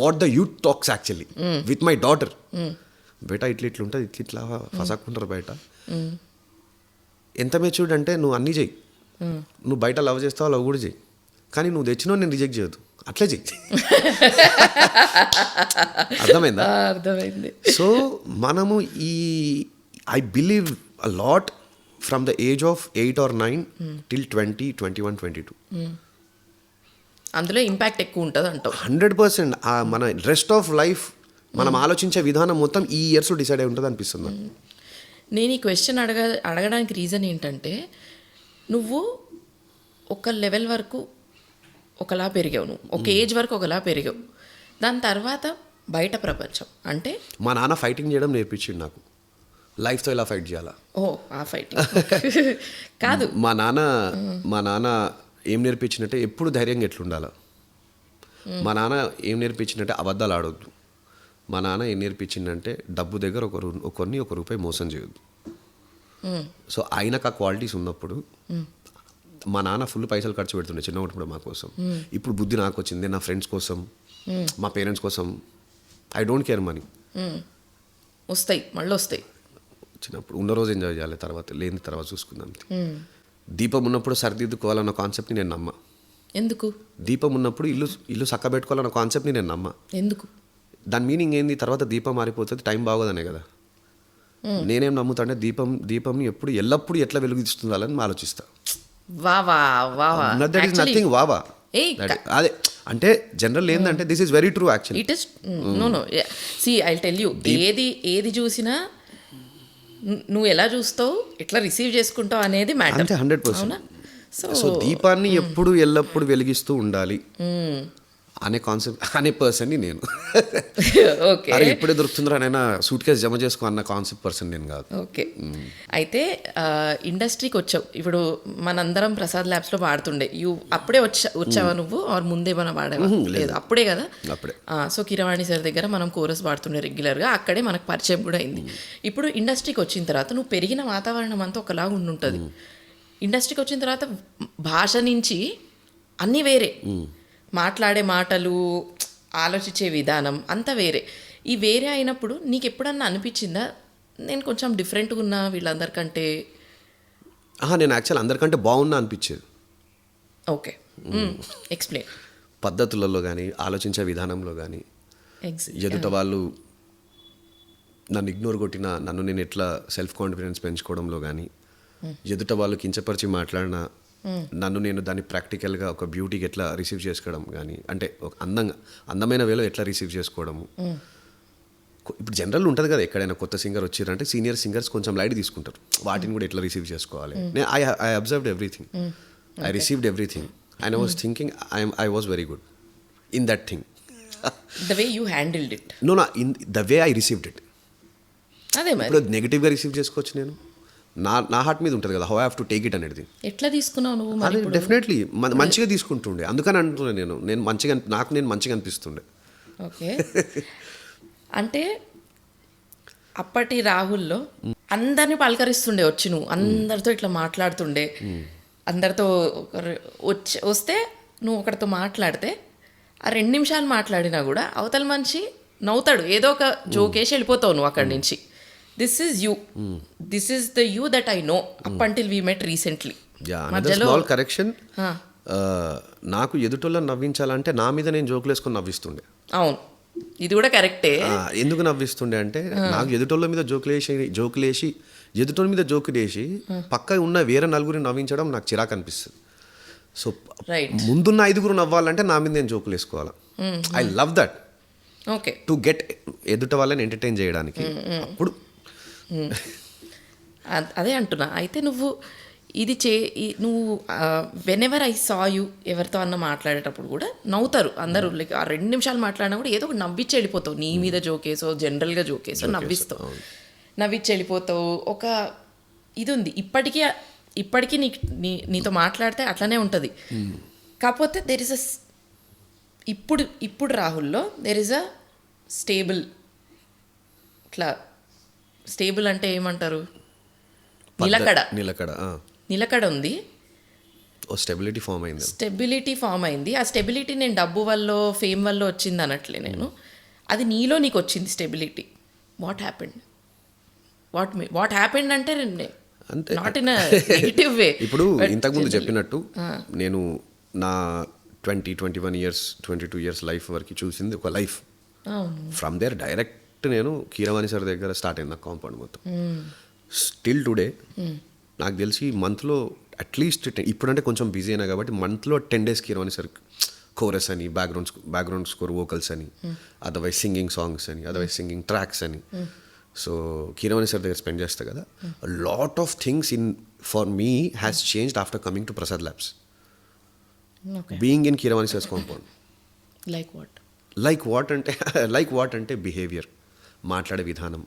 what the youth talks actually with my daughter. బేటా ఇట్లా ఉంటుంది, ఇట్లా ఫసాకుంటారు బయట. ఎంత మెచ్యూర్డ్ అంటే నువ్వు అన్నీ చెయ్యి, నువ్వు బయట లవ్ చేస్తావు, లవ్ కూడా చెయ్యి, కానీ నువ్వు తెచ్చినావు నేను రిజెక్ట్ చేయొద్దు, అట్లే చెయ్యి. అర్థమైంది. సో మనము I believe a lot from the age of 8 or 9 till 20, 21, 22. అందులో ఇంపాక్ట్ ఎక్కువ ఉంటుంది అంటావు. 100%. మన రెస్ట్ ఆఫ్ లైఫ్ మనం ఆలోచించే విధానం మొత్తం ఈ ఇయర్స్లో డిసైడ్ అయి ఉంటుంది అనిపిస్తుంది. నేను ఈ క్వశ్చన్ అడగడానికి రీజన్ ఏంటంటే, నువ్వు ఒక లెవెల్ వరకు ఒకలా పెరిగావు, నువ్వు ఒక ఏజ్ వరకు ఒకలా పెరిగావు. దాని తర్వాత బయట ప్రపంచం అంటే మా నాన్న ఫైటింగ్ చేయడం నేర్పించిండు నాకు, లైఫ్తో ఇలా ఫైట్ చేయాలా. ఆ ఫైటింగ్ కాదు, మా నాన్న ఏం నేర్పించినట్టే ఎప్పుడు ధైర్యంగా ఎట్లుండాలా. మా నాన్న ఏం నేర్పించినట్టే అబద్ధాలు ఆడొద్దు. మా నాన్న ఏం నేర్పించిందంటే డబ్బు దగ్గర ఒకరిని ₹1 మోసం చేయొద్దు. సో ఆయనకు ఆ క్వాలిటీస్ ఉన్నప్పుడు మా నాన్న ఫుల్ పైసలు ఖర్చు పెడుతుండే చిన్నప్పుడు మా కోసం. ఇప్పుడు బుద్ధి నాకు వచ్చింది, నా ఫ్రెండ్స్ కోసం, మా పేరెంట్స్ కోసం. I don't care money. వస్తాయి, మళ్ళీ వస్తాయి. చిన్నప్పుడు ఉన్న రోజు ఎంజాయ్ చేయాలి, తర్వాత లేని తర్వాత చూసుకుందాం. దీపం ఉన్నప్పుడు సరిదిద్దుకోవాలన్న కాన్సెప్ట్ని నేను నమ్మా. ఎందుకు? దీపం ఉన్నప్పుడు ఇల్లు చక్క పెట్టుకోవాలన్న కాన్సెప్ట్ని నేను నమ్మా. ఎందుకు? దాని మీనింగ్ ఏంది? తర్వాత దీపం మారిపోతుంది, టైం బాగోదనే కదా. నేనేం నమ్ముతాంటే దీపంని ఎల్లప్పుడు ఎట్లా వెలుగుతుండాలని ఆలోచిస్తా. అదే అంటే జనరల్ ఏంటంటే this is very true actually. It is no see I tell you, ఏది చూసినా నువ్వు ఎలా చూస్తావు, ఎట్లా రిసీవ్ చేసుకుంటావు అనేది మ్యాటర్. 100%. సో దీపాన్ని ఎల్లప్పుడు వెలిగిస్తూ ఉండాలి అనే కాన్సెప్ట్ అనే పర్సన్ని నేను. ఓకే, అరే ఇప్పుడే దొరుకుతుందిరా నైనా సూట్ కేసు జమ చేసుకో అన్న కాన్సెప్ట్ పర్సన్ నేను కాదు. ఓకే, అయితే ఇండస్ట్రీకి వచ్చావు. ఇప్పుడు మనందరం ప్రసాద్ ల్యాబ్స్లో వాడుతుండే. అప్పుడే వచ్చావా నువ్వు, ఆర్ ముందే మనం వాడేవా? లేదు, అప్పుడే కదా. అప్పుడే. సో కిరవాణి సార్ దగ్గర మనం కోరస్ వాడుతుండే రెగ్యులర్గా, అక్కడే మనకు పరిచయం కూడా అయింది. ఇప్పుడు ఇండస్ట్రీకి వచ్చిన తర్వాత నువ్వు పెరిగిన వాతావరణం అంతా ఒకలాగా ఉండుంటుంది. ఇండస్ట్రీకి వచ్చిన తర్వాత భాష నుంచి అన్నీ వేరే, మాట్లాడే మాటలు, ఆలోచించే విధానం అంతా వేరే. ఈ వేరే అయినప్పుడు నీకు ఎప్పుడన్నా అనిపించిందా నేను కొంచెం డిఫరెంట్గా ఉన్నా వీళ్ళందరికంటే? నేను యాక్చువల్ అందరికంటే బాగున్నా అనిపించేది. Okay, explain. పద్ధతులలో కానీ, ఆలోచించే విధానంలో కానీ, ఎదుట వాళ్ళు నన్ను ఇగ్నోర్ కొట్టినా నన్ను నేను ఎట్లా సెల్ఫ్ కాన్ఫిడెన్స్ పెంచుకోవడంలో కానీ, ఎదుట వాళ్ళు కించపరిచి మాట్లాడినా నన్ను నేను దాన్ని ప్రాక్టికల్గా ఒక బ్యూటీకి ఎట్లా రిసీవ్ చేసుకోవడం కానీ, అంటే ఒక అందమైన వేలో ఎట్లా రిసీవ్ చేసుకోవడము. ఇప్పుడు జనరల్ ఉంటుంది కదా, ఎక్కడైనా కొత్త సింగర్ వచ్చారంటే సీనియర్ సింగర్స్ కొంచెం లైట్ తీసుకుంటారు, వాటిని కూడా ఎట్లా రిసీవ్ చేసుకోవాలి. నేను I observed everything, I received everything and I was thinking I was very good in that thing. The way you handled it. In the way I received it. అదే మరి ఇప్పుడు నెగిటివ్గా రిసీవ్ చేసుకోవచ్చు నేను, నా హార్ట్ మీద ఉంటుంది కదా, how I have to take it అనేది. ఎట్లా తీసుకున్నావు నువ్వు? అది డెఫినెట్లీ మంచిగా తీసుకుంటుండే, అందుకని అంటున్నాను నేను మంచిగా అనిపిస్తుండే. ఓకే, అంటే అప్పటి రాహుల్లో అందరినీ పలకరిస్తుండే వచ్చి, నువ్వు అందరితో ఇట్లా మాట్లాడుతుండే. అందరితో వస్తే నువ్వు ఒకరితో మాట్లాడితే ఆ 2 నిమిషాలు మాట్లాడినా కూడా అవతల మనిషి నవ్వుతాడు, ఏదో ఒక జోకేసి వెళ్ళిపోతావు నువ్వు అక్కడి నుంచి. This is you, this is the you that I know up until we met recently. Small correction, నాకు ఎదుటోళ్ళని నవ్వించాలంటే నా మీద నేను జోకులు వేసుకొని నవ్విస్తుండే. అవును, ఇది కూడా కరెక్టే. ఎందుకు నవ్విస్తుండే అంటే నాకు ఎదుటోళ్ళ మీద జోకులేసి ఎదుటోళ్ళ మీద జోకులేసి పక్క ఉన్న వేరే నలుగురిని నవ్వించడం నాకు చిరాకు అనిపిస్తుంది. సో ముందున్న 5 నవ్వాలంటే నా మీద నేను జోకులు వేసుకోవాలా. I love that. Okay, to get ఎదుట వాళ్ళని ఎంటర్టైన్ చేయడానికి. అప్పుడు అదే అంటున్నా. అయితే నువ్వు నువ్వు వెనెవర్ ఐ సా యూ ఎవరితో అన్న మాట్లాడేటప్పుడు కూడా నవ్వుతారు అందరూ. లైక్ ఆ 2 నిమిషాలు మాట్లాడినా కూడా ఏదో ఒకటి నవ్విచ్చి వెళ్ళిపోతావు. నీ మీద జోకేసో జనరల్గా జోకేసో నవ్విస్తావు, నవ్విచ్చి వెళ్ళిపోతావు. ఒక ఇది ఉంది ఇప్పటికీ నీతో మాట్లాడితే అట్లనే ఉంటుంది. కాకపోతే దెర్ ఇస్ అ ఇప్పుడు రాహుల్లో దెర్ ఇస్ అ స్టేబుల్, ఇట్లా స్టేబుల్ అంటే ఏమంటారు, నిలకడ ఉంది. ఓ స్టెబిలిటీ ఫామ్ అయింది. స్టెబిలిటీ ఫామ్ అయింది. ఆ స్టెబిలిటీ నేను డబ్బు వల్ల ఫేమ్ వల్ల వచ్చింది అనట్లే నేను. అది నీలో నీకు వచ్చింది స్టెబిలిటీ. వాట్ హ్యాపెండ్ అంటే అంతే. నాట్ ఇన్ నెగటివ్ వే. ఇప్పుడు ఇంతకుముందు చెప్పినట్టు నేను నా 21 ఇయర్స్ 22 ఇయర్స్ లైఫ్ వరకు చూసింది ఒక లైఫ్. ఫ్రమ్ దేర్ డైరెక్ట్ నేను కీరవాణి సార్ దగ్గర స్టార్ట్ అయింది నాకు కాంపౌండ్ మొత్తం. స్టిల్ టుడే నాకు తెలిసి మంత్లో అట్లీస్ట్ ఇప్పుడంటే కొంచెం బిజీ అయినా కాబట్టి మంత్లో 10 days కీరవాణి సార్ కోరస్ అని, బ్యాక్గ్రౌండ్ స్కోర్ వోకల్స్ అని, అదర్వైజ్ సింగింగ్ సాంగ్స్ అని, అదర్వైజ్ సింగింగ్ ట్రాక్స్ అని. సో కీరవాణి సార్ దగ్గర స్పెండ్ చేస్తా కదా. Lot of things for me has changed after coming to Prasad Labs, being in Keeravani sir's compound. Like what అంటే behaviour, మాట్లాడే విధానం.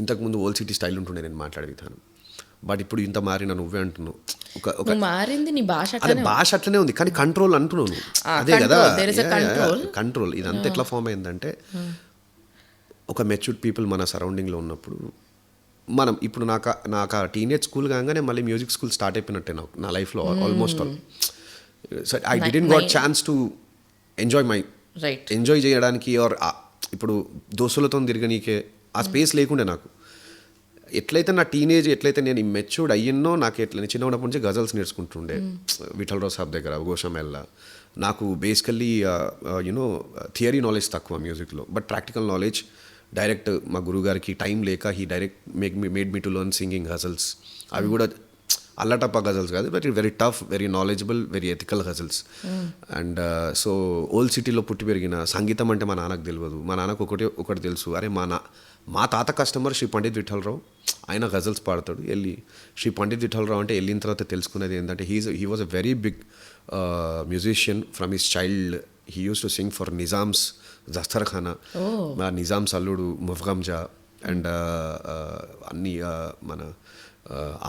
ఇంతకుముందు ఓల్డ్ సిటీ స్టైల్ ఉంటుండే నేను మాట్లాడే విధానం. బట్ ఇప్పుడు ఇంత మారిన నువ్వే అంటున్నావు. ఒక మారింది నీ భాష. అదే భాష అట్లనే ఉంది కానీ కంట్రోల్ అంటున్నావు. అదే కదా కంట్రోల్. ఇదంతా ఎట్లా ఫామ్ అయిందంటే ఒక మెచ్యూర్డ్ పీపుల్ మన సరౌండింగ్లో ఉన్నప్పుడు మనం ఇప్పుడు నాకు ఆ టీనేజ్ స్కూల్ కాగానే మళ్ళీ మ్యూజిక్ స్కూల్ స్టార్ట్ అయిపోయినట్టే నాకు నా లైఫ్లో almost all. So I didn't got chance to enjoy చేయడానికి. ఆర్ ఇప్పుడు దోస్తులతో తిరగనీకే ఆ స్పేస్ లేకుండే నాకు. ఎట్లయితే నా టీనేజ్ ఎట్లయితే నేను మెచ్యూర్డ్ అయ్యిన్నో నాకు ఎట్లా చిన్న ఉన్నప్పటి నుంచి గజల్స్ నేర్చుకుంటుండే విఠలరావు సాబ్ దగ్గర గోషామెల్లా. నాకు బేసికల్లీ యూనో థియరీ నాలెడ్జ్ తక్కువ మ్యూజిక్లో, బట్ ప్రాక్టికల్ నాలెడ్జ్ డైరెక్ట్ మా గురుగారికి టైం లేక he direct made me to learn singing ghazals. అవి కూడా అల్లటప్ప గజల్స్ కాదు, but very tough, very knowledgeable, very ethical ghazals. And so old సిటీలో పుట్టి పెరిగిన సంగీతం అంటే మా నాన్నకు తెలియదు. మా నాన్నకు ఒకటి తెలుసు, అరే మా తాత కస్టమర్ శ్రీ పండిత్ విఠలరావు, ఆయన గజల్స్ పాడతాడు. శ్రీ పండిత్ విఠలరావు అంటే వెళ్ళిన తర్వాత తెలుసుకునేది ఏంటంటే he was a very big musician from his child. He use to sing for Nizam's దస్తర్ఖానా, నిజామ్స్ అల్లుడు ముఫ్గంజా అండ్ అన్ని మన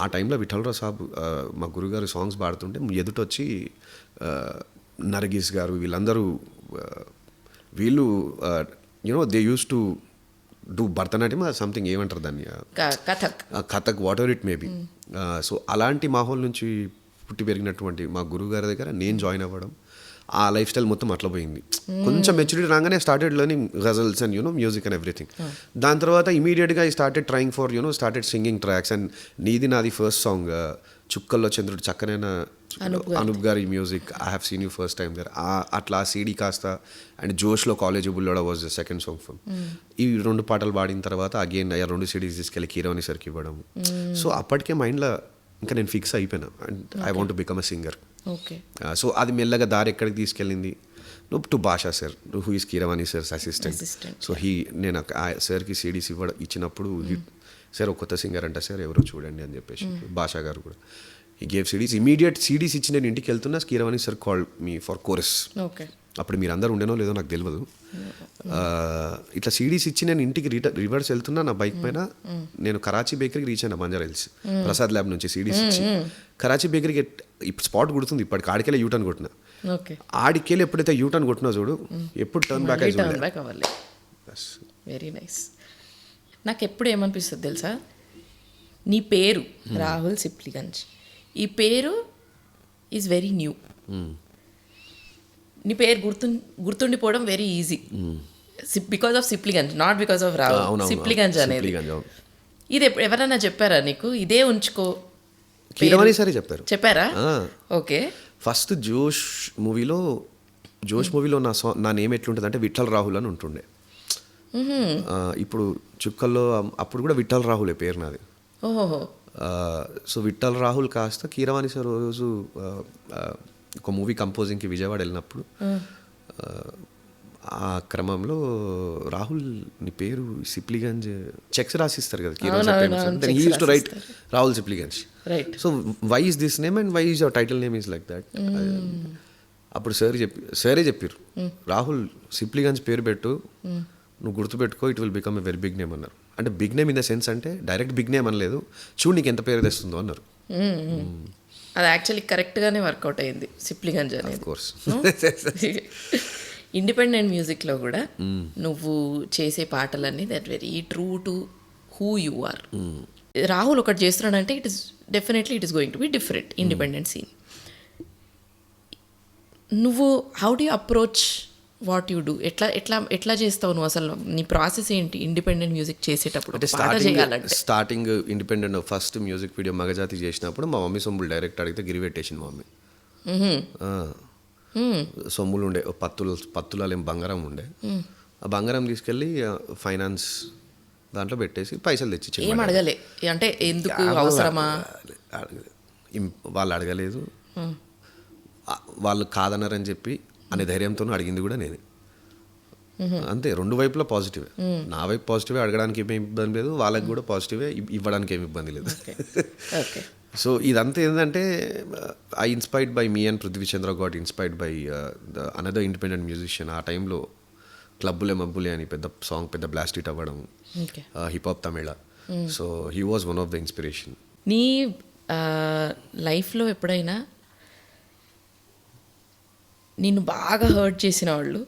ఆ టైంలో విఠలరావు సాబ్ మా గురుగారు సాంగ్స్ పాడుతుంటే ఎదుటొచ్చి నర్గీస్ గారు వీళ్ళందరూ వీళ్ళు you know they use to do Bharatanatyam something ఏమంటారు దాన్ని, Kathak what ever it may be. So అలాంటి మాహోల్ నుంచి పుట్టి పెరిగినటువంటి మా గురుగారి దగ్గర నేను జాయిన్ అవ్వడం, ఆ లైఫ్ స్టైల్ మొత్తం అట్లా పోయింది. కొంచెం మెచ్యూరిటీ రాగానే started learning ghazals and you know music and everything. దాని తర్వాత ఇమీడియట్గా I started trying for started singing tracks. And నీది నాది ఫస్ట్ సాంగ్ చుక్కల్లో చంద్రుడు చక్కనైన అనూప్ గారి music, I have seen you first time there. అట్లా సీడీ కాస్త అండ్ జోష్లో కాలేజ్ బుల్లోడా was the second song for. ఈ 2 పాటలు పాడిన తర్వాత అగైన్ 2 CDs తీసుకెళ్ళి కీరవాణి సార్కి ఇవ్వడం. సో అప్పటికే మైండ్లో ఇంకా నేను ఫిక్స్ అయిపోయినా and I want to become a singer. So అది మెల్లగా దారి ఎక్కడికి తీసుకెళ్ళింది to Bhasha sir, who is Keeravani sir's assistant. So నేను సార్కి CDs ఇచ్చినప్పుడు సార్ ఒక కొత్త సింగర్ అంట సార్ ఎవరో చూడండి అని చెప్పేసి భాషా గారు కూడా ఈ గేవ్ CDs. ఇమీడియట్ CDs ఇచ్చి నేను ఇంటికి వెళ్తున్నా, Keeravani sir call me for chorus. అప్పుడు మీరు అందరు ఉండేనో లేదో నాకు తెలియదు. ఇట్లా CDs ఇచ్చి నేను ఇంటికి రివర్స్ వెళ్తున్నా నా బైక్ పైన. నేను కరాచీ బేకరీకి రీచ్ అయినా, బంజారా హిల్స్ ప్రసాద్ ల్యాబ్ నుంచి CDs ఇచ్చి కరాచీ బేకరీకి ఇప్పుడు స్పాట్ గుర్తుంది, ఇప్పటికి ఆడికెళ్ళి యూటర్న్ కొట్టినా. ఆడికెళ్ళి ఎప్పుడైతే యూటర్న్ కొట్టినా చూడు ఎప్పుడు టర్న్ బ్యాక్ అవ్వాలి. Very nice. నాకు ఎప్పుడు ఏమనిపిస్తుంది తెలుసా, నీ పేరు రాహుల్ సిప్లిగంజ్, ఈ పేరు ఈజ్ వెరీ న్యూ. నీ పేరు గుర్తుండిపోవడం very easy because of Sipligunj, not because of Rahul. Sipligunj అనేది ఇది ఎవరైనా చెప్పారా నీకు? ఇదే ఉంచుకో. కీరవాణి సారే చెప్పారా? ఓకే. ఫస్ట్ జోష్ మూవీలో నా నేమ్ ఎట్లుంటుంది అంటే విఠల్ రాహుల్ అని ఉంటుండే. ఇప్పుడు చుక్కల్లో అప్పుడు కూడా విఠల్ రాహులే పేరు నాది. సో విఠల్ రాహుల్ కాస్త కీరవాణి సార్ రోజు ఒక మూవీ కంపోజింగ్కి విజయవాడ వెళ్ళినప్పుడు ఆ క్రమంలో రాహుల్ నీ పేరు సిప్లిగంజ్ చెక్స్ రాసిస్తారు కదా Keeravani, he used to write Rahul Sipligunj. So why is this name and why is your title name is like that. అప్పుడు సరే చెప్పారు రాహుల్ సిప్లిగంజ్ పేరు పెట్టు, నువ్వు గుర్తుపెట్టుకో, it will become a very big name అన్నారు. అంటే big name in the sense అంటే డైరెక్ట్ బిగ్ నేమ్ అనలేదు, చూడు నీకు ఎంత పేరు తెస్తుందో అన్నారు. అది యాక్చువల్లీ కరెక్ట్గానే వర్కౌట్ అయింది సిప్లిగంజ్ అనేది. ఆఫ్ కోర్స్ ఇండిపెండెంట్ మ్యూజిక్లో కూడా నువ్వు చేసే పాటలన్నీ that very true to who you are. Rahul ఒకటి చేస్తున్నాడంటే it is definitely it is going to be different independent scene. నువ్వు how do you approach what you do, ఎట్లా చేస్తావు నువ్వు, అసలు నీ ప్రాసెస్ ఏంటి ఇండిపెండెంట్ మ్యూజిక్ చేసేటప్పుడు? అంటే పాట చేయాలంటే starting independent first music video మగజాతి చేసినప్పుడు మా మమ్మీ సొమ్ములు డైరెక్ట్ అడిగితే గిరి పెట్టేసింది మా మమ్మీ. సొమ్ములు ఉండే పత్తులాలు ఏం బంగారం ఉండే, ఆ బంగారం తీసుకెళ్ళి ఫైనాన్స్ దాంట్లో పెట్టేసి పైసలు తెచ్చి ఏం అడగలే, అంటే ఎందుకు అవసరమా? వాళ్ళు అడగలేదు, వాళ్ళు కాదన్నారని చెప్పి అనే ధైర్యంతో అడిగింది కూడా నేనే. అంతే, రెండు వైపులా పాజిటివే. నా వైపు పాజిటివే, అడగడానికి ఏమీ ఇబ్బంది లేదు, వాళ్ళకి కూడా పాజిటివే, ఇవ్వడానికి ఏమి ఇబ్బంది లేదు. సో ఇదంతా ఏంటంటే I inspired by me and Prithvichandra got inspired by another independent musician. ఆ టైంలో క్లబ్బులే మబ్బులే అని పెద్ద సాంగ్, పెద్ద బ్లాస్ట్ హిట్ అవ్వడం, హిప్ హాప్ తమిళ. So he was one of the inspiration. నీ లైఫ్లో ఎప్పుడైనా నిన్ను బాగా హర్ట్ చేసిన వాళ్ళు,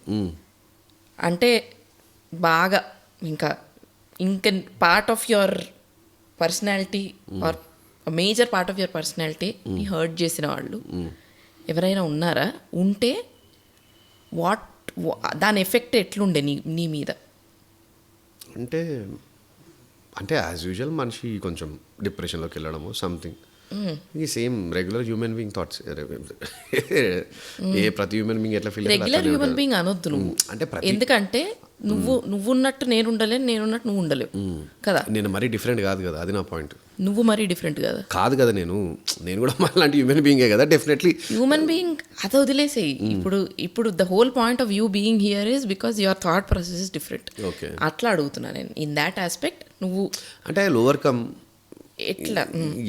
అంటే బాగా ఇంకా part of your personality or major part of your personality ని హర్ట్ చేసిన వాళ్ళు ఎవరైనా ఉన్నారా? ఉంటే దాని ఎఫెక్ట్ ఎట్లుండే నీ మీద? అంటే యాజ్ యూజువల్ మనిషి కొంచెం డిప్రెషన్లోకి వెళ్ళడము సంథింగ్, ఈ same regular human being thoughts. ఏ ప్రతి హ్యూమన్ బీయింగ్ ఎట్లా ఫీల్ రెగ్యులర్ హ్యూమన్ బీయింగ్ అనొద్దు నువ్వు, అంటే ఎందుకంటే నువ్వున్నట్టు నేనుండలేను, నేనున్నట్టు నువ్వు ఉండలేవు కదా. నేను మరీ డిఫరెంట్ కాదు కదా, అది నా పాయింట్. నువ్వు మరీ డిఫరెంట్ కాదు కదా, నేను కూడా మళ్ళీ హ్యూమన్ బీయింగే కదా. డెఫినెట్లీ హ్యూమన్ బీయింగ్, అది వదిలేసేయి. ఇప్పుడు the whole point of you being here is because your thought process is different. అట్లా అడుగుతున్నా నేను. ఇన్ దాట్ ఆస్పెక్ట్ నువ్వు అంటే ఐ విల్ ఓవర్కమ్.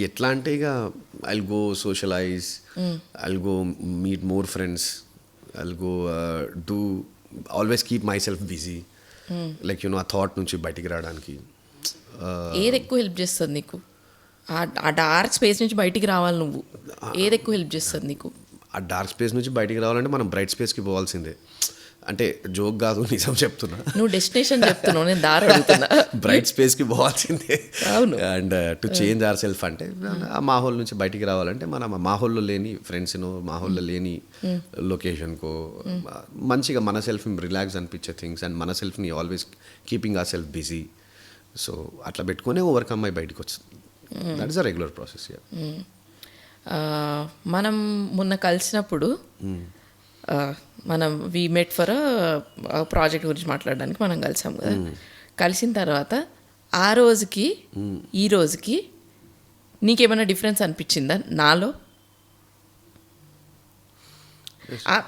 ఎట్లా అంటే ఇక I will go socialise, I will go meet more friends, I will go do always keep myself busy, like you know ఆ thought నుంచి బయటికి రావడానికి. ఏది ఎక్కువ హెల్ప్ చేస్తుంది నీకు? ఆ డార్క్ స్పేస్ నుంచి బయటికి రావాలి నువ్వు, ఏది ఎక్కువ హెల్ప్ చేస్తుంది నీకు? ఆ డార్క్ స్పేస్ నుంచి బయటికి రావాలంటే మనం బ్రైట్ స్పేస్కి పోవాల్సిందే. అంటే జోక్ కాదు, నిజం చెప్తున్నా. నువ్వు డెస్టినేషన్ చెప్తున్నావు, నేను దారి అడుగుతున్నా. బ్రైట్ స్పేస్కి పోవాల్సిందే. అవును. And to change our self అంటే ఆ మాహోల్ నుంచి బయటికి రావాలంటే మనం ఆ మాహోల్లో లేని ఫ్రెండ్స్నో, మాహోల్లో లేని లొకేషన్కో, మంచిగా మన సెల్ఫ్ రిలాక్స్ అనిపించే థింగ్స్ అండ్ మన సెల్ఫ్ని always keeping our self busy. So అట్లా పెట్టుకునే ఓవర్కమ్ అయి బయటకు వచ్చింది. That is a regular process. మనం మొన్న కలిసినప్పుడు మనం వీ మెట్ ఫర్ ప్రాజెక్ట్ గురించి మాట్లాడడానికి మనం కలిసాం కదా. కలిసిన తర్వాత ఆ రోజుకి ఈ రోజుకి నీకేమైనా డిఫరెన్స్ అనిపించిందా నాలో?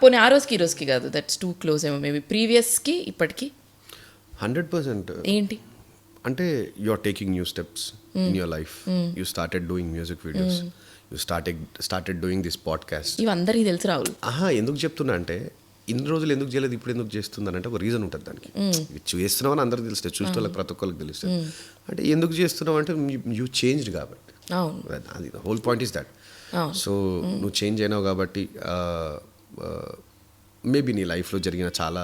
పోనీ ఆ రోజుకి ఈ రోజుకి కాదు, దట్స్ టూ క్లోజ్ ఏమో, మేబీ ప్రీవియస్కి ఇప్పటికి 100%. ఏంటి అంటే you are taking new steps in your life. You started doing music videos, you started doing this podcast. ఇవి అందరికీ తెలుసు రావులు. ఎందుకు చెప్తున్నా అంటే ఇన్ని రోజులు ఎందుకు చేయలేదు, ఇప్పుడు ఎందుకు చేస్తుందని అంటే ఒక రీజన్ ఉంటుంది దానికి. చేస్తున్నావు అని అందరికి తెలుస్తుంది, చూసే వాళ్ళకి ప్రతి ఒక్కరికి తెలుస్తుంది. అంటే ఎందుకు చేస్తున్నావు అంటే యూ చేంజ్డ్ కాబట్టి. అది whole point is that. So నువ్వు చేంజ్ అయినావు కాబట్టి మేబీ నీ లైఫ్లో జరిగిన చాలా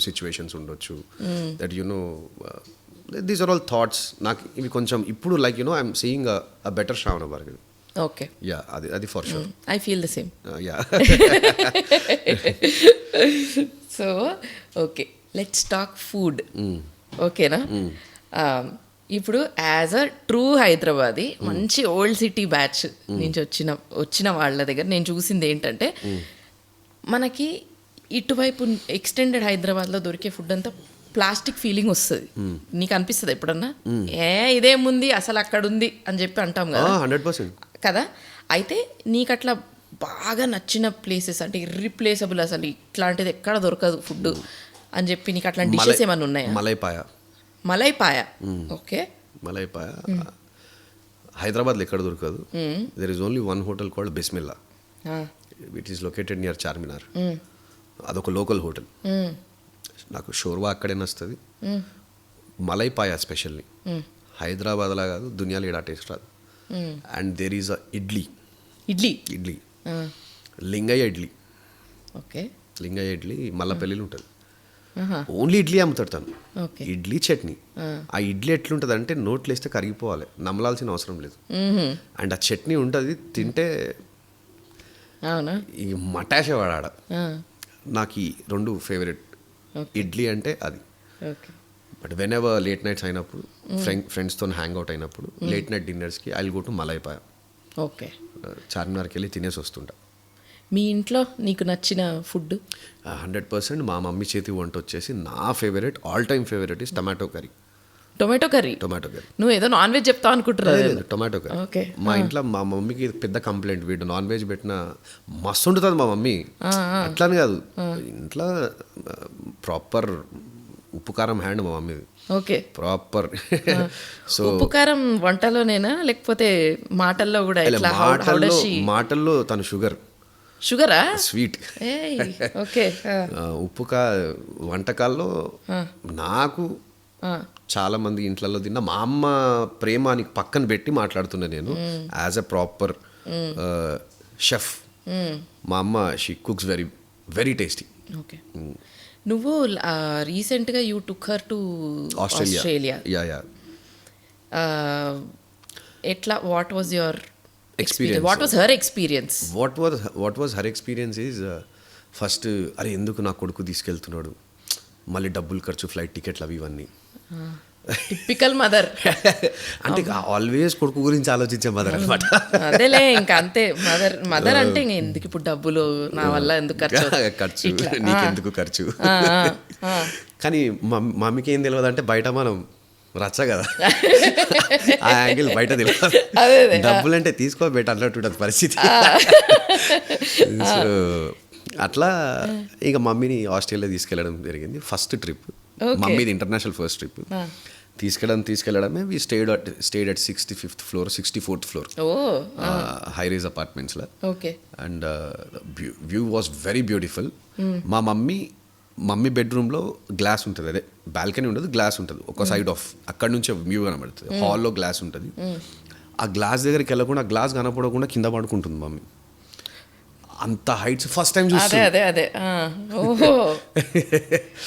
సిచ్యువేషన్స్ ఉండొచ్చు, that these are all thoughts. నాకు ఇవి కొంచెం ఇప్పుడు like I'm seeing a better Shravana Bhargavi. Okay, yeah, అది for sure. I feel the same. Yeah. So okay, let's talk food. ఓకేనా? ఇప్పుడు యాజ్ అ ట్రూ హైదరాబాదీ, మంచి ఓల్డ్ సిటీ బ్యాచ్ నుంచి వచ్చిన వాళ్ళ దగ్గర నేను చూసింది ఏంటంటే, మనకి ఇటువైపు ఎక్స్టెండెడ్ హైదరాబాద్లో దొరికే ఫుడ్ అంతా ప్లాస్టిక్ ఫీలింగ్ వస్తుంది. నీకు అనిపిస్తుంది ఎప్పుడన్నా ఇదేముంది అసలు అక్కడ ఉంది అని చెప్పి అంటాం కదా? 100% కదా. అయితే నీకు అట్లా బాగా నచ్చిన ప్లేసెస్ అంటే ఇర్రిప్లేసబుల్, అసలు ఇట్లాంటిది ఎక్కడ దొరకదు ఫుడ్ అని చెప్పి నీకు అట్లాంటి డిషెస్ ఏమన్నా ఉన్నాయా? మలైపాయ. ఓకే, మలైపాయ హైదరాబాద్లో ఎక్కడ దొరకదు. There is only one hotel called Bismillah, it is located near Charminar. అదొక లోకల్ హోటల్. నాకు షోర్వా అక్కడే నస్తుంది. మలైపాయ ఎస్పెషల్లీ హైదరాబాద్లా కాదు, దునియాలో ఏడా టేస్ట్ రాదు. And there is a idli Lingaiah idli. Okay, Lingaiah idli మల్లపల్లిలో ఉంటుంది. ఓన్లీ ఇడ్లీ అమ్ముతాడు తను, ఇడ్లీ చట్నీ. ఆ ఇడ్లీ ఎట్లుంటుంది అంటే నోట్లు వేస్తే కరిగిపోవాలి, నమ్మలాల్సిన అవసరం లేదు. అండ్ ఆ చట్నీ ఉంటుంది, తింటే అవునా? ఈ మటాషే వాడాడ. ఆ, నాకు ఈ 2 ఫేవరెట్. ఇడ్లీ అంటే అది. Okay. But whenever late nights అయినప్పుడు ఫ్రెండ్స్తో హ్యాంగ్ అవుట్ అయినప్పుడు లేట్ నైట్ డిన్నర్స్కి ఐ విల్ గో టు మలైపాయ. ఓకే. చార్మినార్కి వెళ్ళి తినేసి వస్తుంటా. మీ ఇంట్లో నీకు నచ్చిన ఫుడ్? 100% మా మమ్మీ చేతి వంట వచ్చేసి నా favourite, all time favourite is tomato curry. Tomato curry. నువ్వు ఏదో నాన్ వెజ్ చెప్తావు అనుకుంటున్నా. Tomato curry. ఓకే. మా ఇంట్లో మా మమ్మీకి పెద్ద కంప్లైంట్, వీడు నాన్ వెజ్ పెట్టిన మస్తు ఉంటుంది మా మమ్మీ. అట్లానే కాదు, ఇంట్లో ప్రాపర్ ఉప్పు కారం హ్యాండ్ మా మమ్మీది. ఓకే. ప్రాపర్. సో ఉప్పు కారం వంటలోనేనా లేకపోతే మాటల్లో కూడా? ఎట్లా? How does she? మాటల్లో తను షుగరా? స్వీట్. ఓకే. వంటకాల్లో నాకు చాలా మంది ఇంట్లలో తిన్న మా అమ్మ ప్రేమానికి పక్కన పెట్టి మాట్లాడుతున్నా నేను యాజ్ ఎ ప్రాపర్ షెఫ్. మా అమ్మ she cooks very very tasty. Okay. నువ్వు రీసెంట్గా you took her to Australia. Yeah. ఎట్లా? What was your experience? What was her experience? What was her experience is first, అరే ఎందుకు నా కొడుకు తీసుకెళ్తున్నాడు, మళ్ళీ డబ్బులు ఖర్చు, ఫ్లైట్ టికెట్లు అవి ఇవన్నీ. Typical mother. అంటే ఆల్వేస్ కొడుకు గురించి ఆలోచించే మదర్ అనమాట. అదేలే, ఇంకా అంతే. మదర్ అంటే ఇంక ఎందుకు ఇప్పుడు డబ్బులు, నా వల్ల ఎందుకు ఖర్చు, నీకెందుకు ఖర్చు. కానీ మమ్మీకి ఏం తెలియదు అంటే బయట మనం రచ్చ కదా, ఆ యాంగిల్ బయట తెలియదు. డబ్బులు అంటే తీసుకోబెట్ట అన్నట్టు ఉంటుంది పరిస్థితి. సో అట్లా ఇక మమ్మీని ఆస్ట్రేలియా తీసుకెళ్ళడం జరిగింది. ఫస్ట్ ట్రిప్ మమ్మీది, ఇంటర్నేషనల్ ఫస్ట్ ట్రిప్. తీసుకెళ్ళడమే we stayed at 65th floor 64th floor high rise అపార్ట్మెంట్స్లో. Okay. And view was very beautiful. మా మమ్మీ బెడ్రూమ్లో గ్లాస్ ఉంటుంది, అదే బాల్కనీ ఉండదు, గ్లాస్ ఉంటుంది ఒక సైడ్ ఆఫ్, అక్కడ నుంచే వ్యూ కనబడుతుంది. హాల్లో గ్లాస్ ఉంటుంది. ఆ గ్లాస్ దగ్గరికి వెళ్ళకుండా, ఆ గ్లాస్ కనపడకుండా కింద పడుకుంటుంది మమ్మీ. అంత హైట్స్ ఫస్ట్ టైం చూస్తా. అదే. ఓహో.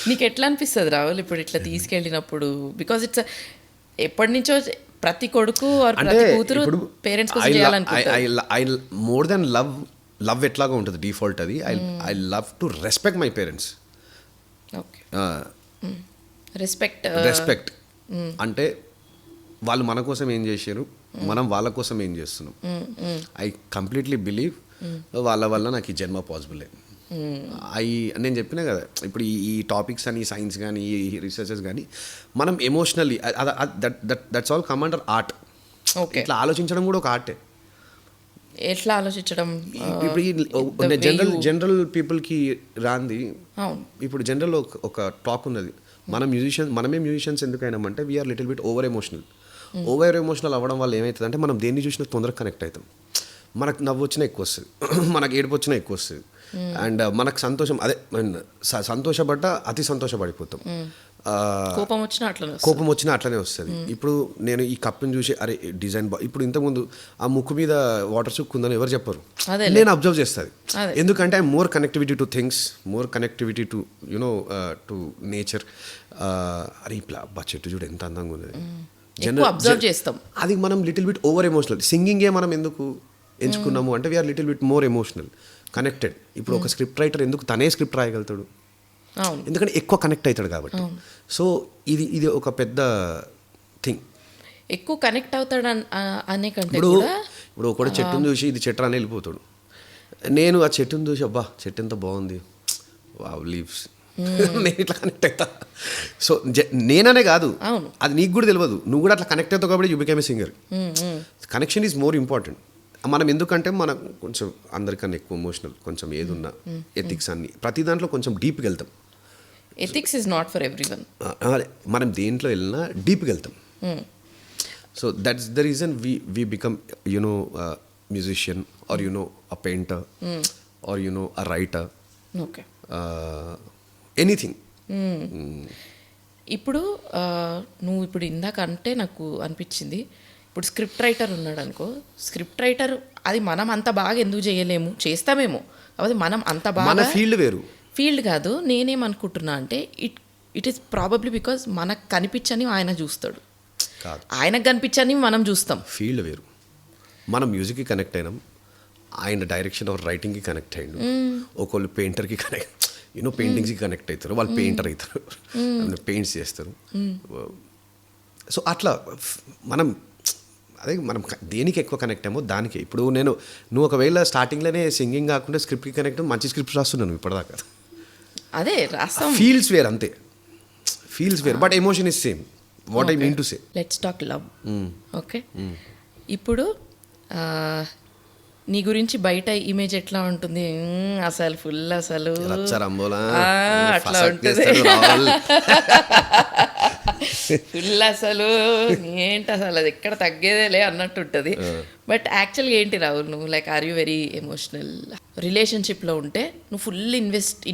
నీకు ఎట్లా అనిపిస్తుంది రాహుల్ ఇప్పుడు ఇట్లా తీసుకెళ్ళినప్పుడు? బికాజ్ ఇట్స్ ఎప్పటి నుంచో ప్రతి కొడుకు ప్రతి కూతురు పేరెంట్స్ కోసం చేయాలనుకుంటారు. ఐ మోర్ దెన్ లవ్ ఎట్లాగా ఉంటుంది డిఫాల్ట్ అది. I love to respect my parents. Okay. Respect అంటే వాళ్ళు మన కోసం ఏం చేశారు, మనం వాళ్ళ కోసం ఏం చేస్తున్నాం. ఐ కంప్లీట్లీ బిలీవ్ వాళ్ళ వల్ల నాకు ఈ జన్మ పాసిబుల్. నేను చెప్పినా కదా, ఇప్పుడు ఈ టాపిక్స్ అని, సైన్స్ కానీ, ఈ రీసెర్చెస్ కానీ, మనం emotionally that's all come under art. ఇట్లా ఆలోచించడం కూడా ఒక ఆర్టే. ఎట్లా ఆలోచించడం? ఇప్పుడు జనరల్ పీపుల్కి రాంది. ఇప్పుడు జనరల్ ఒక టాక్ ఉన్నది, మనమే మ్యూజిషియన్స్ ఎందుకైనామంటే we are little bit over emotional అవ్వడం వల్ల ఏమవుతుంది అంటే మనం దేన్ని చూసినా తొందరగా కనెక్ట్ అవుతాం. మనకు నవ్వు వచ్చినా ఎక్కువ వస్తుంది, మనకు ఏడుపు వచ్చినా ఎక్కువ వస్తుంది. అండ్ మనకు సంతోషం, అదే సంతోషపడ్డా అతి సంతోషపడిపోతాం. కోపం వచ్చినా అట్లనే వస్తుంది. ఇప్పుడు నేను ఈ కప్పుని చూసి అరే డిజైన్ ఇప్పుడు ఇంతకుముందు ఆ ముక్కు మీద వాటర్ చుక్కుందని ఎవరు చెప్పరు, నేను అబ్జర్వ్ చేస్తుంది. ఎందుకంటే I more connectivity to things, more connectivity to you know to nature. అరే ఇట్లా అబ్బా చెట్టు చూడు ఎంత అందంగా ఉన్నది, అబ్జర్వ్ చేస్తాం. అది మనం లిటిల్ బిట్ ఓవర్ ఎమోషనల్. సింగింగే మనం ఎందుకు ఎంచుకున్నాము అంటే we are little bit more emotional connected. ఇప్పుడు ఒక స్క్రిప్ట్ రైటర్ ఎందుకు తనే స్క్రిప్ట్ రాయగలుగుతాడు, ఎందుకంటే ఎక్కువ కనెక్ట్ అవుతాడు కాబట్టి. సో ఇది ఒక పెద్ద థింగ్. ఎక్కువ కనెక్ట్ అవుతాడు అనే కంటే ఇప్పుడు ఒకటి చెట్టును చూసి ఇది చెట్టు అని వెళ్ళిపోతాడు. నేను ఆ చెట్టును చూసి అబ్బా చెట్టు ఎంత బాగుంది, వావ్ లీవ్స్, నేను ఇట్లా కనెక్ట్ అవుతా. సో నేననే కాదు, అది నీకు కూడా తెలియదు, నువ్వు కూడా అట్లా కనెక్ట్ అవుతావు కాబట్టి you become a singer. Connection is more important. మనం ఎందుకంటే మనం కొంచెం అందరికన్నా ఎక్కువ ఎమోషనల్, కొంచెం ఏదున్నా ఎథిక్స్ అన్ని ప్రతి దాంట్లో కొంచెం డీప్కి వెళ్తాం. Ethics is not for everyone. మనం దేంట్లో వెళ్ళినా డీప్కి వెళ్తాం. So that's the reason we become you know musician or you know a painter or you know a writer, anything. ఇప్పుడు నువ్వు ఇప్పుడు ఇందాక అంటే నాకు అనిపించింది, ఇప్పుడు స్క్రిప్ట్ రైటర్ ఉన్నాడు అనుకో, స్క్రిప్ట్ రైటర్ అది మనం అంత బాగా ఎందుకు చేయలేము, చేస్తామేమో, అది మనం అంత బాగా ఫీల్డ్ కాదు. నేనేమనుకుంటున్నా అంటే ఇట్ ఈస్ ప్రాబబ్లీ బికాజ్ మనకు కనిపించని ఆయన చూస్తాడు, ఆయనకు కనిపించని మనం చూస్తాం. ఫీల్డ్ వేరు. మనం మ్యూజిక్కి కనెక్ట్ అయినాం, ఆయన డైరెక్షన్ ఆఫ్ రైటింగ్కి కనెక్ట్ అయ్యిండు, ఒకళ్ళు పెయింటర్కి కనెక్ట్ పెయింటింగ్స్కి కనెక్ట్ అవుతారు, వాళ్ళు పెయింటర్ అవుతారు, పెయింట్స్ చేస్తారు. సో అట్లా మనం మనం దేనికి ఎక్కువ కనెక్ట్ ఏమో దానికి. ఇప్పుడు నువ్వు ఒకవేళ స్టార్టింగ్లోనే సింగింగ్ కాకుండా స్క్రిప్ట్కి కనెక్ట్ మంచి స్క్రిప్ట్స్ రాస్తున్నాను ఇప్పటిదాకా, అదే రాస్తాం. ఫీల్స్ వేర్ అంతే, feels vary but emotion is same. What I mean to say, let's talk love. Okay, ఇప్పుడు నీ గురించి బయట ఇమేజ్ ఎట్లా ఉంటుంది? అసలు ఫుల్ అసలు అట్లా ఉంటుంది ఫుల్ అసలు ఏంటి అసలు అది ఎక్కడ తగ్గేదేలే అన్నట్టు ఉంటుంది. బట్ యాక్చువల్గా ఏంటి రాహుల్, నువ్వు like are you very emotional? రిలేషన్షిప్లో ఉంటే నువ్వు ఫుల్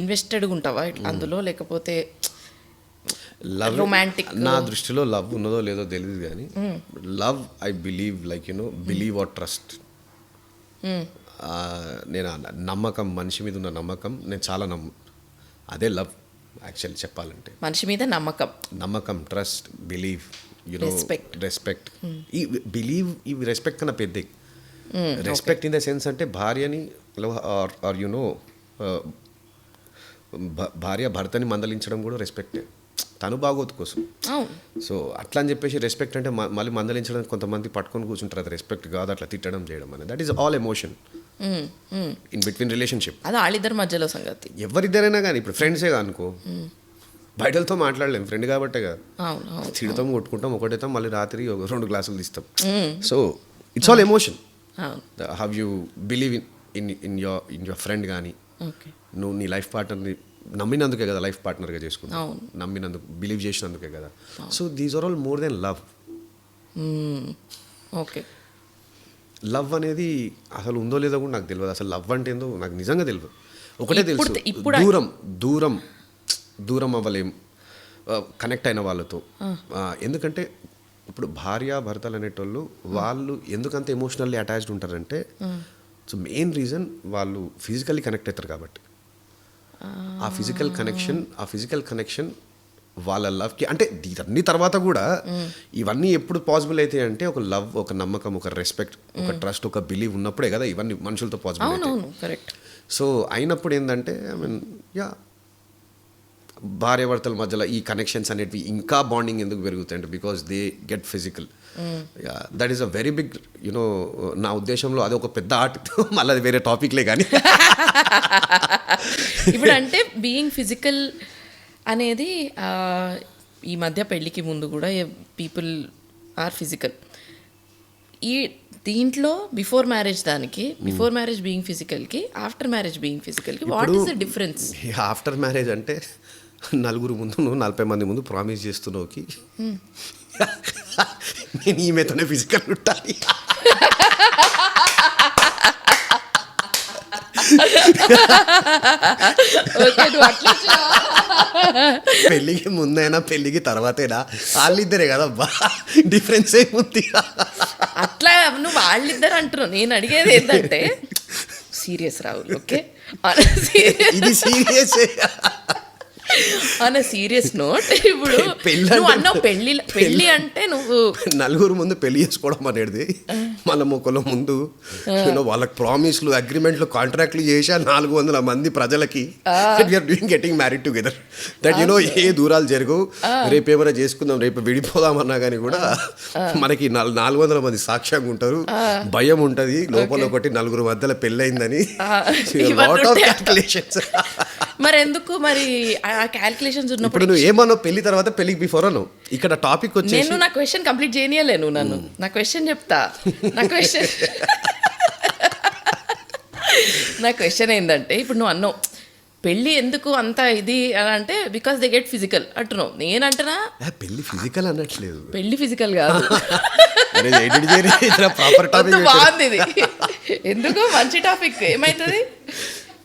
ఇన్వెస్టెడ్గా ఉంటావా అందులో, లేకపోతే లవ్ రొమాంటిక్? నా దృష్టిలో లవ్ ఉన్నదో లేదో తెలియదు కానీ love I believe like believe are trust. నేను నమ్మకం, మనిషి మీద ఉన్న నమ్మకం నేను చాలా అదే లవ్ యాక్చువల్లీ చెప్పాలంటే. మనిషి మీద నమ్మకం, ట్రస్ట్, బిలీవ్, రెస్పెక్ట్. ఈ బిలీవ్, ఈ రెస్పెక్ట్ కన్నా పెద్ద. రెస్పెక్ట్ ఇన్ ద సెన్స్ అంటే భార్యని ఆర్ భార్య భర్తని మందలించడం కూడా రెస్పెక్టే, తను బాగోతు కోసం. సో అట్లా అని చెప్పేసి రెస్పెక్ట్ అంటే మళ్ళీ మందలించడం కొంతమంది పట్టుకొని కూర్చుంటారు, అది రెస్పెక్ట్ కాదు, అట్లా తిట్టడం చేయడం అనేది. That is all emotion in between relationship. అది వాళ్ళిద్దరి మధ్యలో సంగతి. ఎవరిద్దరైనా కానీ, ఇప్పుడు ఫ్రెండ్సే అనుకో, బయటలతో మాట్లాడలేం, ఫ్రెండ్ కాబట్టే కదా, తిడతాం, కొట్టుకుంటాం, ఒకటేతాం, మళ్ళీ రాత్రి 2 గ్లాసులు తీస్తాం. So it's all emotion. How you believe in your friend కానీ, నువ్వు నీ లైఫ్ పార్ట్నర్ని నమ్మినందుకే కదా లైఫ్ పార్ట్నర్గా చేసుకున్నావు, నమ్మినందుకు, బిలీవ్ చేసినందుకే కదా. So these are all more than love. Okay, love అనేది అసలు ఉందో లేదో కూడా నాకు తెలియదు. అసలు లవ్ అంటే ఏందో నాకు నిజంగా తెలియదు. ఒకటే తెలుసు, దూరం అవ్వలేం కనెక్ట్ అయిన వాళ్ళతో. ఎందుకంటే ఇప్పుడు భార్య భర్తలు అనేటోళ్ళు వాళ్ళు ఎందుకంత ఎమోషనల్లీ అటాచ్డ్ ఉంటారంటే, సో మెయిన్ రీజన్ వాళ్ళు ఫిజికల్లీ కనెక్ట్ అవుతారు కాబట్టి. ఆ ఫిజికల్ కనెక్షన్ వాళ్ళ లవ్కి, అంటే అన్ని తర్వాత కూడా ఇవన్నీ ఎప్పుడు పాసిబుల్ అవుతాయి అంటే ఒక లవ్, ఒక నమ్మకం, ఒక రెస్పెక్ట్, ఒక ట్రస్ట్, ఒక బిలీవ్ ఉన్నప్పుడే కదా ఇవన్నీ మనుషులతో పాసిబుల్ అవుతాయి. సో అయినప్పుడు ఏంటంటే భార్యాభర్తల మధ్యలో ఈ కనెక్షన్స్ అనేటివి ఇంకా బాండింగ్ ఎందుకు పెరుగుతాయి అంటే because they get physical. That is a very big నా ఉద్దేశంలో అది ఒక పెద్ద ఆర్ట్. మళ్ళీ అది వేరే టాపిక్లే కానీ ఇప్పుడు అంటే బీయింగ్ ఫిజికల్ అనేది ఈ మధ్య పెళ్ళికి ముందు కూడా పీపుల్ ఆర్ ఫిజికల్. ఈ దీంట్లో బిఫోర్ మ్యారేజ్ బీయింగ్ ఫిజికల్కి, ఆఫ్టర్ మ్యారేజ్ బీయింగ్ ఫిజికల్కి what is the difference? After marriage అంటే నలుగురు ముందు నువ్వు 40 మంది ముందు ప్రామిస్ చేస్తున్నావుకి నేను ఈమెతోనే ఫిజికల్ ఉంటాను. పెళ్ళికి ముందైనా పెళ్ళికి తర్వాతేనా వాళ్ళిద్దరే కదబ్బా, డిఫరెన్స్ ఏముంది? అట్లా నువ్వు వాళ్ళిద్దరు అంటున్నావు. నేను అడిగేది ఏంటంటే సీరియస్ రాహుల్, ఓకే, ఇది సీరియస్. ఆన్ సీరియస్ నోట్, ఇప్పుడు నువ్వు అన్నావు పెళ్ళి అంటే నువ్వు నలుగురు ముందు పెళ్లి చేసుకోవడం అనేది మన ఒకళ్ళ ముందు వాళ్ళకి ప్రామిస్లు, అగ్రిమెంట్లు, కాంట్రాక్ట్లు చేసి 400 మంది ప్రజలకి గెటింగ్ మ్యారీడ్ టుగెదర్ దట్ ఏ దూరాలు జరగవు, రేపు ఏమైనా చేసుకుందాం, రేపు విడిపోదామన్నా కానీ కూడా మనకి 400 మంది సాక్ష్యంగా ఉంటారు, భయం ఉంటుంది లోపల, ఒకటి నలుగురు మధ్యలో పెళ్ళయిందని. మరి ఎందుకు మరి క్యాల్కులేషన్స్ ఉన్నప్పుడు నువ్వు ఏమన్నావు పెళ్లి తర్వాత పెళ్లికి బిఫోర్ అన్నావు. ఇక్కడ టాపిక్ వచ్చి నేను నా క్వశ్చన్ కంప్లీట్ చేయనియలేను, నన్ను నా క్వశ్చన్ చెప్తా. నా క్వశ్చన్ ఏంటంటే, ఇప్పుడు నువ్వు అన్నావు పెళ్ళి ఎందుకు అంత ఇది అని అంటే బికాస్ దే గెట్ ఫిజికల్ అంటున్నావు. నేనంటున్నా పెళ్లి ఫిజికల్ అనట్లేదు, పెళ్లి ఫిజికల్ కాదు. బాగుంది ఇది, ఎందుకు మంచి టాపిక్. ఏమవుతుంది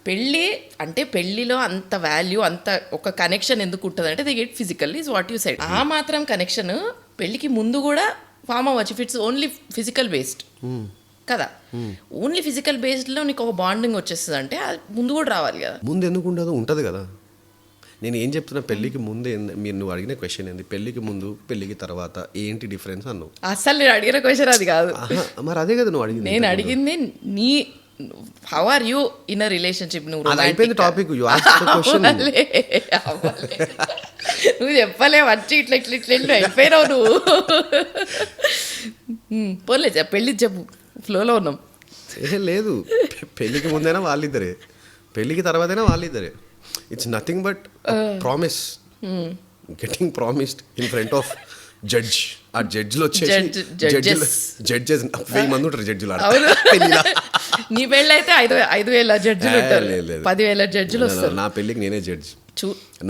పెళ్ళి అంటే, పెళ్ళిలో అంత వాల్యూ, అంత ఒక కనెక్షన్ ఎందుకు ఉంటుంది అంటే they get physical is what you side. ఆ మాత్రం కనెక్షన్ పెళ్ళికి ముందు కూడా ఫామ్ అవ్వచ్చు if it's only physical based కదా. ఓన్లీ ఫిజికల్ బేస్డ్లో నీకు ఒక బాండింగ్ వచ్చేస్తుంది అంటే ముందు కూడా రావాలి కదా. ముందు ఎందుకు ఉండదు, ఉంటుంది కదా. నేను ఏం చెప్తున్నా, పెళ్ళికి ముందు మీరు నువ్వు అడిగిన క్వశ్చన్ ఏంది, పెళ్ళికి ముందు పెళ్ళికి తర్వాత ఏంటి డిఫరెన్స్ అన్నావు. అసలు నేను అడిగిన క్వశ్చన్ అది కాదు. మరి అదే కదా నువ్వు అడిగింది. నేను అడిగింది how are you in a relationship? నువ్వు అది అయిపోయింది topic. You asked the question. నువ్వు చెప్పలే వచ్చి ఇట్లా ఇట్లా ఇట్లా ఇట్లా అయిపోయినావు నువ్వు. పోలే పెళ్ళి చెప్పు, ఫ్లోలో ఉన్నాం. లేదు, పెళ్ళికి ముందైనా వాళ్ళిద్దరే, పెళ్ళికి తర్వాతైనా వాళ్ళిద్దరే. It's nothing but promise, getting promised in front of judge. ఆ జడ్జ్లో వచ్చేసి జడ్జెస్ 1000 మంది ఉంటారు జడ్జిలు. నీ పెళ్ళి అయితే 5,000 జడ్జిలు ఉంటారు, 10,000 జడ్జిలు వస్తారు. నా పెళ్ళికి నేనే జడ్జ్,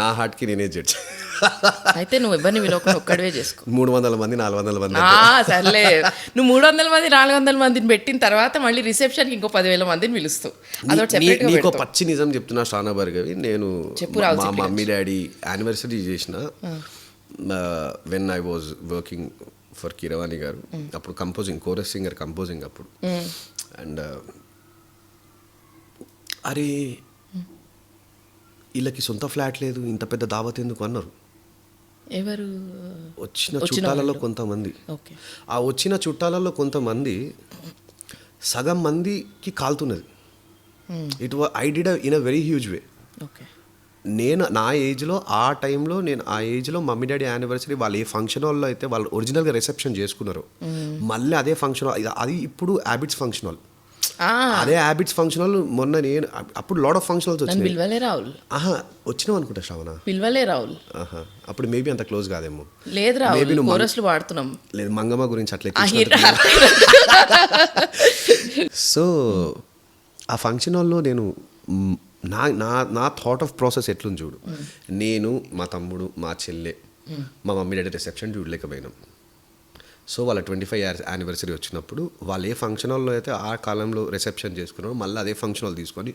నా హార్ట్కి నేనే జడ్జ్. అయితే నువ్వు ఎవరిని వినకుండా ఒక్కడివే చేసుకో. 300 మంది 400 మంది. సర్లే, నువ్వు 300 మంది 400 మందిని పెట్టిన తర్వాత మళ్ళీ రిసెప్షన్కి ఇంకో 10,000 మందిని పిలుస్తావు. నీకు పచ్చి నిజం చెప్తున్నా శ్రావణ భార్గవి, నేను మా మమ్మీ డాడీ యానివర్సరీ చేసిన when I was working for Keeravani గారు. అప్పుడు కంపోజింగ్, కోరస్ సింగర్ కంపోజింగ్ అప్పుడు. అండ్ అరే వీళ్ళకి సొంత ఫ్లాట్ లేదు, ఇంత పెద్ద దావత్ ఎందుకు అన్నారు. ఎవరు? వచ్చిన చుట్టాలలో కొంతమంది. ఆ వచ్చిన చుట్టాలలో కొంతమంది సగం మందికి కాలుతున్నది. I did in a very huge way. నేను నా ఏజ్లో, ఆ టైంలో నేను ఆ ఏజ్లో మమ్మీ డాడీ యానివర్సరీ వాళ్ళు ఏ ఫంక్షన్ హాల్లో అయితే వాళ్ళు ఒరిజినల్గా రిసెప్షన్ చేసుకున్నారు, మళ్ళీ అదే ఫంక్షన్ హాల్, అది ఇప్పుడు హ్యాబిట్స్ ఫంక్షన్ హాల్, అదే హ్యాబిట్స్ ఫంక్షన్ హాల్. మొన్న నేను అప్పుడు లాట్ ఆఫ్ ఫంక్షన్ హాల్స్ వచ్చినాయి. పిలవలే రాహుల్? వచ్చినావు అనుకుంటా శ్రావణ. పిలవలే రాహుల్? అప్పుడు మేబీ అంత క్లోజ్ కాదేమో. లేదు రాహుల్, కోరస్లు వాడుతున్నాం. లేదు, మంగమ్మ గురించి అట్లే. సో ఆ ఫంక్షన్ హాల్లో నేను నా థాట్ ఆఫ్ ప్రాసెస్ ఎట్లుంది చూడు. నేను, మా తమ్ముడు, మా చెల్లె, మా మమ్మీ డాడీ రిసెప్షన్ చూడలేకపోయినాం. సో వాళ్ళ 25 years యానివర్సరీ వచ్చినప్పుడు వాళ్ళు ఏ ఫంక్షన్ హాల్లో అయితే ఆ కాలంలో రిసెప్షన్ చేసుకున్నారో మళ్ళీ అదే ఫంక్షన్ హాల్ తీసుకొని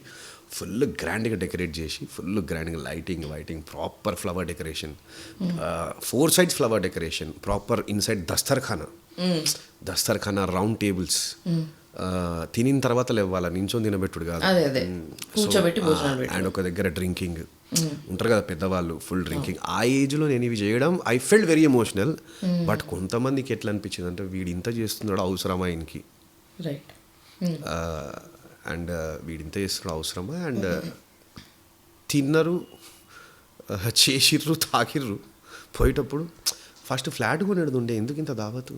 ఫుల్ గ్రాండ్గా డెకరేట్ చేసి, ఫుల్ గ్రాండ్గా lighting, proper flower decoration, 4 sides flower decoration, proper inside దస్తర్ఖానా, రౌండ్ టేబుల్స్. తినిన తర్వాత లేవాల, నించొని తినబెట్టుడు కాదు. అండ్ ఒక దగ్గర డ్రింకింగ్ ఉంటారు కదా పెద్దవాళ్ళు, ఫుల్ డ్రింకింగ్. ఆ ఏజ్లో నేను ఇవి చేయడం I felt very emotional. But కొంతమందికి ఎట్లా అనిపించింది అంటే, వీడు ఇంత చేస్తున్నాడు అవసరమా ఆయనకి, అండ్ వీడింత చేస్తున్నాడు అవసరమా. అండ్ తిన్నరు, చేసిర్రు, తాకిర్రు. పోయేటప్పుడు ఫస్ట్ ఫ్లాట్ కొనేది ఉండే, ఎందుకు ఇంత దావతు.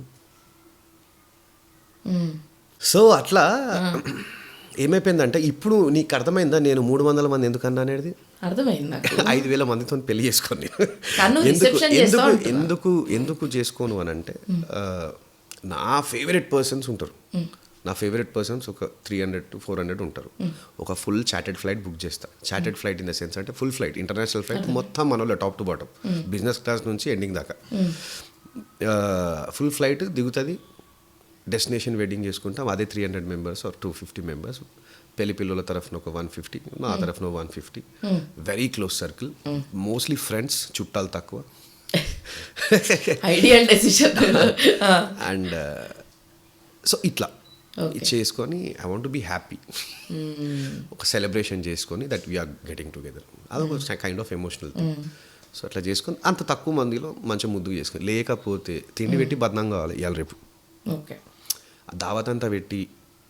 సో అట్లా ఏమైపోయిందంటే, ఇప్పుడు నీకు అర్థమైందా నేను 300 మంది ఎందుకు అన్నా అనేది? అర్థమైంది. 5,000 మందితో పెళ్లి చేసుకొని ఎందుకు చేసుకోను అని అంటే, నా ఫేవరెట్ పర్సన్స్ ఉంటారు. నా ఫేవరెట్ పర్సన్స్ ఒక 300 to 400 ఉంటారు. ఒక ఫుల్ చార్టెడ్ ఫ్లైట్ బుక్ చేస్తా. Chartered flight in the sense అంటే ఫుల్ ఫ్లైట్, ఇంటర్నేషనల్ ఫ్లైట్, మొత్తం మనలో top to bottom, business class నుంచి ఎండింగ్ దాకా ఫుల్ ఫ్లైట్ దిగుతుంది. డెస్టినేషన్ వెడ్డింగ్ చేసుకుంటాం. అదే 300 members or 250 members. పెళ్లి పిల్లల తరఫున ఒక 150, నా తరఫున 150. Very close circle, mostly friends, చుట్టాలు తక్కువ. Ideal decision. అండ్ సో ఇట్లా చేసుకొని I want to be happy, ఒక సెలబ్రేషన్ చేసుకొని దట్ వీఆర్ గెటింగ్ టుగెదర్. అదొక kind of emotional thing. So అట్లా చేసుకొని అంత తక్కువ మందిలో మంచిగా ముద్దుగా చేసుకొని, లేకపోతే తిండి పెట్టి బదనాం కావాలి ఇవాళ రేపు. దావత్ అంతా పెట్టి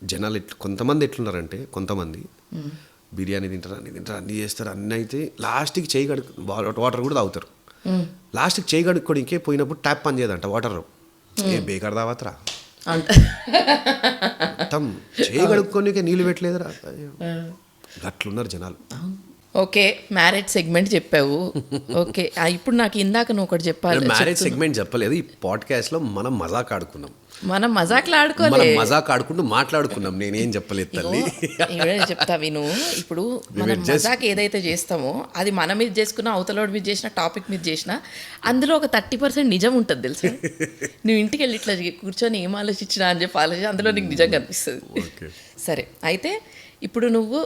జనాలు కొంతమంది ఎట్లున్నారంటే, కొంతమంది బిర్యానీ తింటారు, అన్ని చేస్తారు, అన్నీ అయితే లాస్ట్కి చేయి వాటర్ కూడా తాగుతారు. లాస్ట్కి చేయి కడుక్కోడికే పోయినప్పుడు ట్యాప్ పని చేయదంట, వాటర్ ఏ బేకార్ దావత్రా, మొత్తం చేయి కడుక్కోనికే నీళ్ళు పెట్టలేదురా. అట్లున్నారు జనాలు. ఓకే, మ్యారేజ్ సెగ్మెంట్ చెప్పావు. ఓకే, ఇప్పుడు నాకు ఇందాక నువ్వు ఒకటి చెప్పాలి. మ్యారేజ్ సెగ్మెంట్ చెప్పలేదు, ఈ పాడ్కాస్ట్లో మనం మజాక్ ఆడుకున్నాం. మనం మజాక్ ఆడుకుంటూ మాట్లాడుకున్నాం. నేనేం చెప్పలేదు తల్లి, చెప్తా విను. ఇప్పుడు మనం మజాక్ ఏదైతే చేస్తామో అది మన మీద చేసుకున్నా, అవతలోడి మీద చేసిన, టాపిక్ మీద చేసినా, అందులో ఒక 30% నిజం ఉంటుంది తెలుసా. నువ్వు ఇంటికి వెళ్ళి ఇట్లా కూర్చొని ఏం ఆలోచించినా అని చెప్పి ఆలోచించి అందులో నీకు నిజంగా అనిపిస్తుంది. సరే, అయితే ఇప్పుడు నువ్వు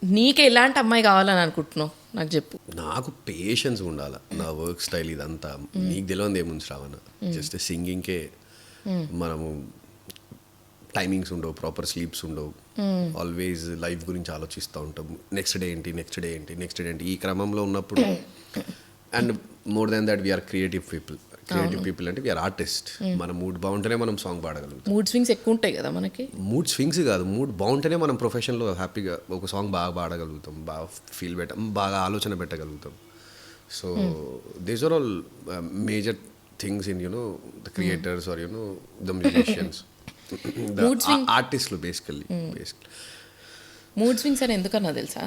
నీకు ఎలాంటి అమ్మాయి కావాలని అనుకుంటున్నావు నాకు చెప్పు. నాకు పేషెన్స్ ఉండాలి. నా వర్క్ స్టైల్ ఇదంతా నీకు తెలియదు ఏముంది శ్రావణ. జస్ట్ సింగింగ్కే మనము టైమింగ్స్ ఉండవు, ప్రాపర్ స్లీప్స్ ఉండవు, ఆల్వేస్ లైఫ్ గురించి ఆలోచిస్తూ ఉంటాం. నెక్స్ట్ డే ఏంటి, ఈ క్రమంలో ఉన్నప్పుడు. And more than that we are creative people అంటే వీఆర్ ఆర్టిస్ట్. మన మూడ్ బాగుంటేనే మనం సాంగ్ పాడగలుగుతాం. మూడ్ స్వింగ్స్ ఎక్కువ ఉంటాయి కదా మనకి. మూడ్ స్వింగ్స్ కాదు, మూడ్ బాగుంటేనే మనం ప్రొఫెషన్లో హ్యాపీగా ఒక సాంగ్ బాగా పాడగలుగుతాం, బాగా ఫీల్ బాగా ఆలోచన పెట్టగలుగుతాం. So these are all major things in the creators or the musicians, ఆర్టిస్టులు బేసికల్లీ. మూడ్ స్వింగ్స్ అని ఎందుకన్నా తెలుసా?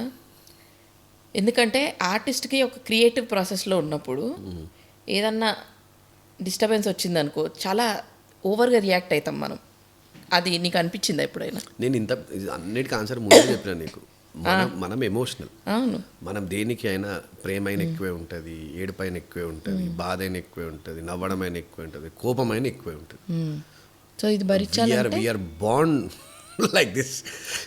ఎందుకంటే ఆర్టిస్ట్కి ఒక క్రియేటివ్ ప్రాసెస్లో ఉన్నప్పుడు ఏదన్నా డిస్టర్బెన్స్ వచ్చిందనుకో చాలా ఓవర్గా రియాక్ట్ అవుతాం మనం. అది నీకు అనిపించిందా ఎప్పుడైనా? నేను అన్నిటికీ ఆన్సర్ ముందే చెప్పినా నీకు. మనం ఎమోషనల్. అవును, మనం దేనికి అయినా ప్రేమ అయినా ఎక్కువే ఉంటుంది, ఏడుపైన ఎక్కువే ఉంటుంది, బాధ అయినా ఎక్కువే ఉంటుంది, నవ్వడం అయినా ఎక్కువే ఉంటుంది, కోపం అయినా ఎక్కువే ఉంటుంది. సో ఇది భరించాలి. We are born like this,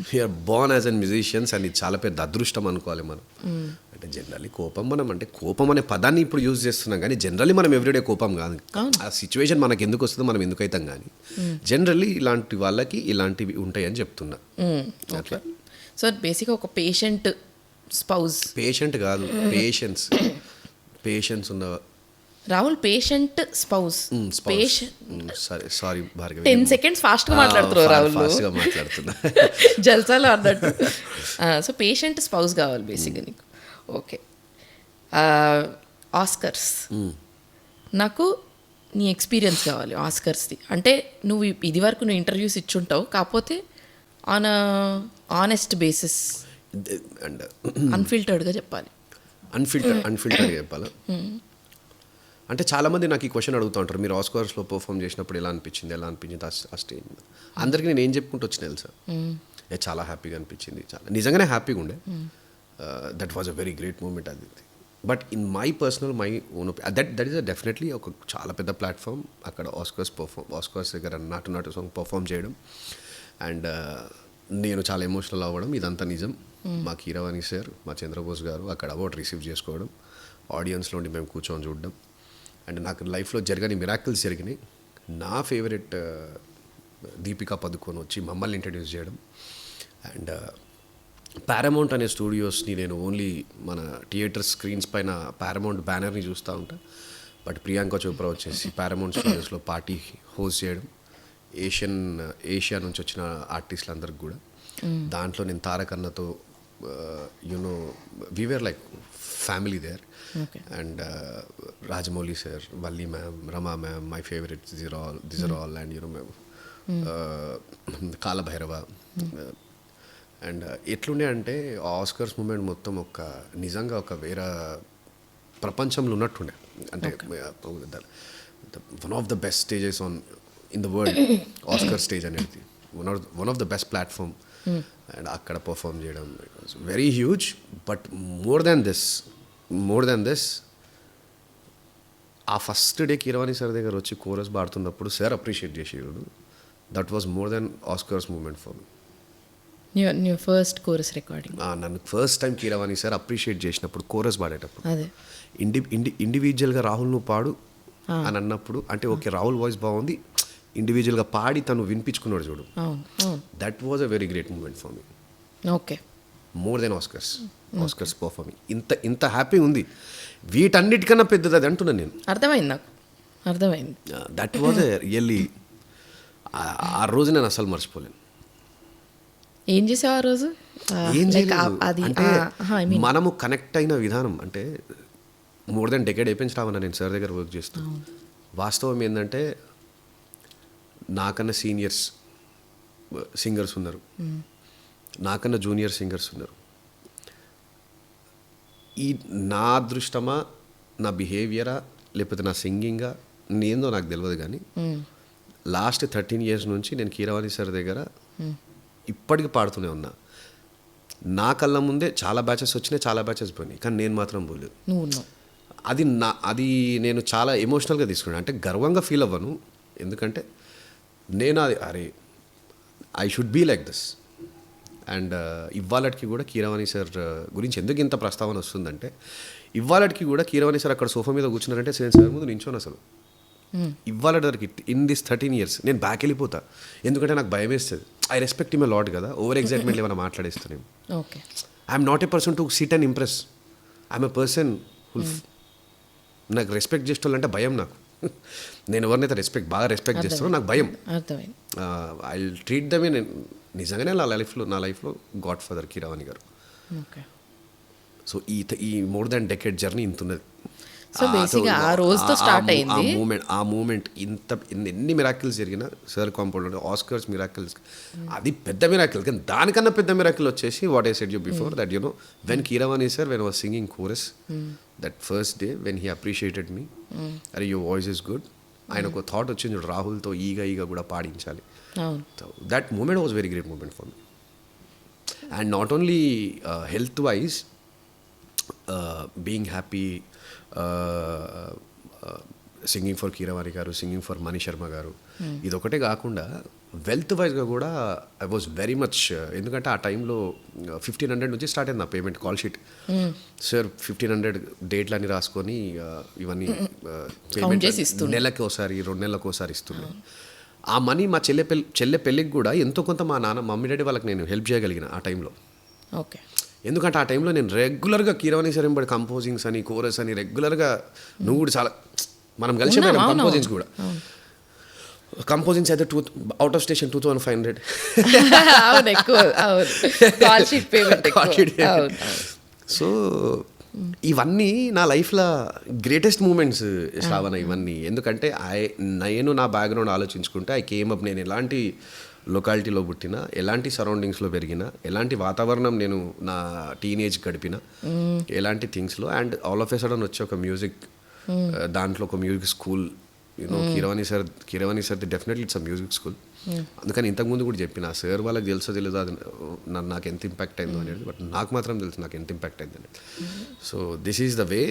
we are born as an musicians. అని చాలా పెద్ద అదృష్టం అనుకోవాలి మనం. అంటే జనరల్లీ కోపం అనే పదాన్ని ఇప్పుడు యూజ్ చేస్తున్నాం, కానీ జనరల్లీ మనం ఎవ్రీడే కోపం కాదు. ఆ సిచ్యువేషన్ మనకి ఎందుకు వస్తుందో మనం ఎందుకు అవుతాం, కానీ జనరల్లీ ఇలాంటి వాళ్ళకి ఇలాంటివి ఉంటాయని చెప్తున్నా. అట్లా. సో బేసిక్గా ఒక పేషెంట్ కాదు, పేషెన్స్ ఉన్న Rahul patient spouse. Sorry Bhargavi, 10 seconds ఫాస్ట్గా మాట్లాడుతున్నావు రాహుల్. ఫాస్ట్గా మాట్లాడుతున్నా జల్సాలో అన్నట్టు. సో పేషెంట్ స్పౌస్ కావాలి బేసిక్గా నీకు. Okay, Oscars. నాకు నీ ఎక్స్పీరియన్స్ కావాలి ఆస్కర్స్ది. అంటే నువ్వు ఇది వరకు నువ్వు ఇంటర్వ్యూస్ ఇచ్చుంటావు, కాకపోతే ఆన్ ఆనెస్ట్ బేసిస్ అండ్ అన్ఫిల్టర్డ్గా చెప్పాలి. అన్ఫిల్టర్డ్గా చెప్పాలా? అంటే చాలామంది నాకు ఈ క్వశ్చన్ అడుగుతూ ఉంటారు, మీరు ఆస్కార్స్లో పర్ఫామ్ చేసినప్పుడు ఎలా అనిపించింది ఆ స్టేజ్ మీద. అందరికీ నేను ఏం చెప్పుకుంటూ వచ్చిన తెలుసా, చాలా హ్యాపీగా అనిపించింది, చాలా నిజంగానే హ్యాపీగా ఉండే. That was a very great moment అది. But in my personal my own that is definitely ఒక చాలా పెద్ద ప్లాట్ఫామ్. అక్కడ ఆస్కార్స్ దగ్గర నాటు సాంగ్ పర్ఫామ్ చేయడం అండ్ నేను చాలా ఎమోషనల్ అవ్వడం, ఇదంతా నిజం. మా కీరవాణి సార్, మా చంద్రబోస్ గారు అక్కడ అవార్డు రిసీవ్ చేసుకోవడం, ఆడియన్స్లో ఉండి మేము కూర్చొని చూడడం, అండ్ నాకు లైఫ్లో జరగని మిరాకిల్స్ జరిగినాయి. నా ఫేవరెట్ దీపికా పదుకోన్ వచ్చి మమ్మల్ని ఇంట్రడ్యూస్ చేయడం, అండ్ పారమౌంట్ అనే స్టూడియోస్ని నేను ఓన్లీ మన థియేటర్ స్క్రీన్స్ పైన పారమౌంట్ బ్యానర్ని చూస్తూ ఉంటా. బట్ ప్రియాంక చోప్రా వచ్చేసి పారమౌంట్ స్టూడియోస్లో పార్టీ హోస్ట్ చేయడం, ఏషియా నుంచి వచ్చిన ఆర్టిస్టులందరికి కూడా. దాంట్లో నేను తారకన్నతో we were like family there. And Rajamouli sir, Valli ma'am, Rama ma'am, my favourite this are all. And మేము కాలభైరవ. అండ్ ఎట్లుండే అంటే ఆస్కర్స్ మూమెంట్ మొత్తం నిజంగా ఒక వేరే ప్రపంచంలో ఉన్నట్టుండే. అంటే one of the best stages in the world Oscar stage అనేది, one of the best platform. And అక్కడ పర్ఫామ్ చేయడం very huge. But more than this ఆ ఫస్ట్ డే కీరవాణి సార్ దగ్గర వచ్చి కోరస్ పాడుతున్నప్పుడు సార్ అప్రిషియేట్ చేసేవాడు. That was more than Oscars moment for me. New first chorus recording. నన్ను first time Keeravani sir appreciate చేసినప్పుడు chorus పాడేటప్పుడు, అదే ఇండివిజువల్గా రాహుల్ నువ్వు పాడు అని అన్నప్పుడు, అంటే ఓకే రాహుల్ వాయిస్ బాగుంది, ఇండివిజువల్గా పాడి తను వినిపించుకున్నాడు చూడు, that was a very great moment for me. Okay, more then Oscars performing. ఇంత హ్యాపీ ఉంది. వీటన్నిటికన్నా పెద్దది అది అంటున్నాను నేను. అర్థమైంది. దట్ వాజ్ రియల్లీ, ఆ రోజు నేను అసలు మర్చిపోలేను. ఏం చేసావు ఆ రోజు? ఏం చేయలేదు. అంటే మనము కనెక్ట్ అయిన విధానం, అంటే మోర్ దెన్ డెకేడ్ అయిపోయింది శ్రావణ నేను సార్ దగ్గర వర్క్ చేస్తాను. వాస్తవం ఏంటంటే నాకన్నా సీనియర్స్ సింగర్స్ ఉన్నారు, నాకన్నా జూనియర్ సింగర్స్ ఉన్నారు. నా అదృష్టమా, నా బిహేవియరా, లేకపోతే నా సింగింగా, నేందో నాకు తెలియదు, కానీ లాస్ట్ 13 years నుంచి నేను కీరవాణి సార్ దగ్గర ఇప్పటికి పాడుతూనే ఉన్నా. నా కళ్ళ ముందే చాలా బ్యాచెస్ వచ్చినాయి, చాలా బ్యాచెస్ పోయినాయి, కానీ నేను మాత్రం పోలేదు. అది నేను చాలా ఎమోషనల్గా తీసుకున్నాను. అంటే గర్వంగా ఫీల్ అవ్వను, ఎందుకంటే నేను అరే I should be like this. And ఇవాళకి కూడా కీరవాణి సార్ గురించి ఎందుకు ఇంత ప్రస్తావన వస్తుందంటే, ఇవాళకి కూడా కీరవాణి సార్ అక్కడ సోఫా మీద కూర్చున్నారంటే నేను సార్ ముందు నించోను అసలు. ఇవాళ వరకు ఇన్ దిస్ 13 years నేను బ్యాక్ వెళ్ళిపోతా, ఎందుకంటే నాకు భయం వేస్తుంది. I respect him a lot కదా, ఓవర్ ఎగ్జైట్మెంట్ ఏమైనా మాట్లాడేస్తాను. I'm not a person to sit and impress, I'm a person నాకు రెస్పెక్ట్ చేసేవాళ్ళంటే భయం నాకు. నేను ఎవరినైతే బాగా రెస్పెక్ట్ చేస్తానో నాకు భయం. అర్థమైంది. ఐ ట్రీట్ దమ్ నేను నిజంగానే నా లైఫ్లో గాడ్ ఫాదర్ కీరవాణి గారు. ఓకే. సో ఈ మోర్ దాన్ డెకేడ్ జర్నీ ఇంత ఉన్నది. సో బేసిక్గా ఆ రోజుతో స్టార్ట్ అయింది ఆ మూమెంట్ ఎన్ని మిరాకిల్స్ జరిగినా సార్ కాంపౌండ్ ఆస్కర్స్ మిరాకిల్స్ అది పెద్ద మిరాకిల్, కానీ దానికన్నా పెద్ద మిరాకిల్ వచ్చేసి what I said you before that you know when Keeravani sir when was singing chorus that first day when he appreciated మీ, అరే యువర్ వాయిస్ ఇస్ గుడ్. ఆయన ఒక థాట్ వచ్చింది చూడు, రాహుల్తో ఈగ కూడా పాడించాలి. That moment was very great moment for me. And not only health wise being happy, singing for Keeravani గారు, సింగింగ్ ఫర్ మణి శర్మ గారు, ఇదొకటే కాకుండా వెల్త్ వైజ్గా కూడా ఐ వాజ్ వెరీ మచ్. ఎందుకంటే ఆ టైంలో 1,500 నుంచి స్టార్ట్ అయింది నా పేమెంట్ కాల్ షీట్. సార్ 1,500 డేట్లని రాసుకొని ఇవన్నీ పేమెంట్ నెలకి ఒకసారి 2 నెలలకు ఒకసారి ఇస్తున్నాను. ఆ మనీ మా చెల్లె పెళ్ళికి కూడా ఎంతో కొంత మా మమ్మీ డాడీ వాళ్ళకి నేను హెల్ప్ చేయగలిగిన ఆ టైంలో. ఓకే. ఎందుకంటే ఆ టైంలో నేను రెగ్యులర్గా కీరవాణి సార్ ఎంబడి కంపోజింగ్స్ అని కోరస్ అని రెగ్యులర్గా నువ్వు కూడా చాలా మనం కలిసి కంపోజింగ్స్ కూడా కంపోజింగ్స్ అయితే అవుట్ ఆఫ్ స్టేషన్ 2,500. సో ఇవన్నీ నా లైఫ్లో గ్రేటెస్ట్ మూమెంట్స్ శ్రావణ ఇవన్నీ. ఎందుకంటే నేను నా బ్యాక్గ్రౌండ్ ఆలోచించుకుంటే ఐ కేమ్ అప్, నేను ఎలాంటి లొకాలిటీలో పుట్టినా, ఎలాంటి సరౌండింగ్స్లో పెరిగినా, ఎలాంటి వాతావరణం నేను నా టీనేజ్ గడిపిన, ఎలాంటి థింగ్స్లో, and all of a sudden వచ్చి ఒక మ్యూజిక్ దాంట్లో ఒక music school you know Keeravani sir definitely it's a music school. అందుకని ఇంతకుముందు కూడా చెప్పిన సార్ వాళ్ళకి తెలుసో తెలియదు అది నాకు ఎంత ఇంపాక్ట్ అయిందో అనేది, బట్ నాకు మాత్రం తెలుసు నాకు ఎంత ఇంపాక్ట్ అయింది అనేది. So this is the way.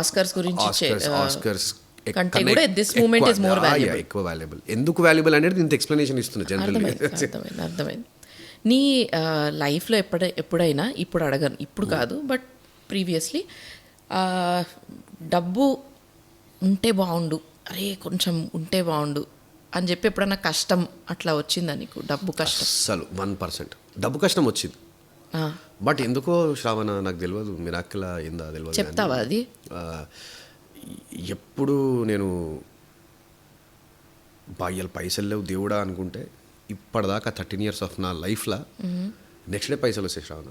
Oscars ఎక్కువ వాల్యుబుల్. ఎందుకు వాల్యుబుల్ అనేది ఇంత ఎక్స్ప్లెనేషన్ ఇస్తున్నా జనరల్గా. అర్థమైంది. నీ లైఫ్లో ఎప్పుడైనా, ఇప్పుడు అడగను, ఇప్పుడు కాదు బట్ ప్రీవియస్లీ డబ్బు ఉంటే బాగుండు, అరే కొంచెం ఉంటే బాగుండు అని చెప్పి ఎప్పుడన్నా కష్టం అట్లా వచ్చిందా నీకు? డబ్బు కష్టం అసలు 1% డబ్బు కష్టం వచ్చింది. బట్ ఎందుకో శ్రావణ నాకు తెలియదు, మిరాకిల్ ఏందా తెలియదు. చెప్తావా అది? ఎప్పుడు నేను బాయ్యాల పైసలు లేవు దేవుడా అనుకుంటే ఇప్పటిదాకా 13 years ఆఫ్ నా లైఫ్లో నెక్స్ట్ డే పైసలు వస్తాయి శ్రావణ.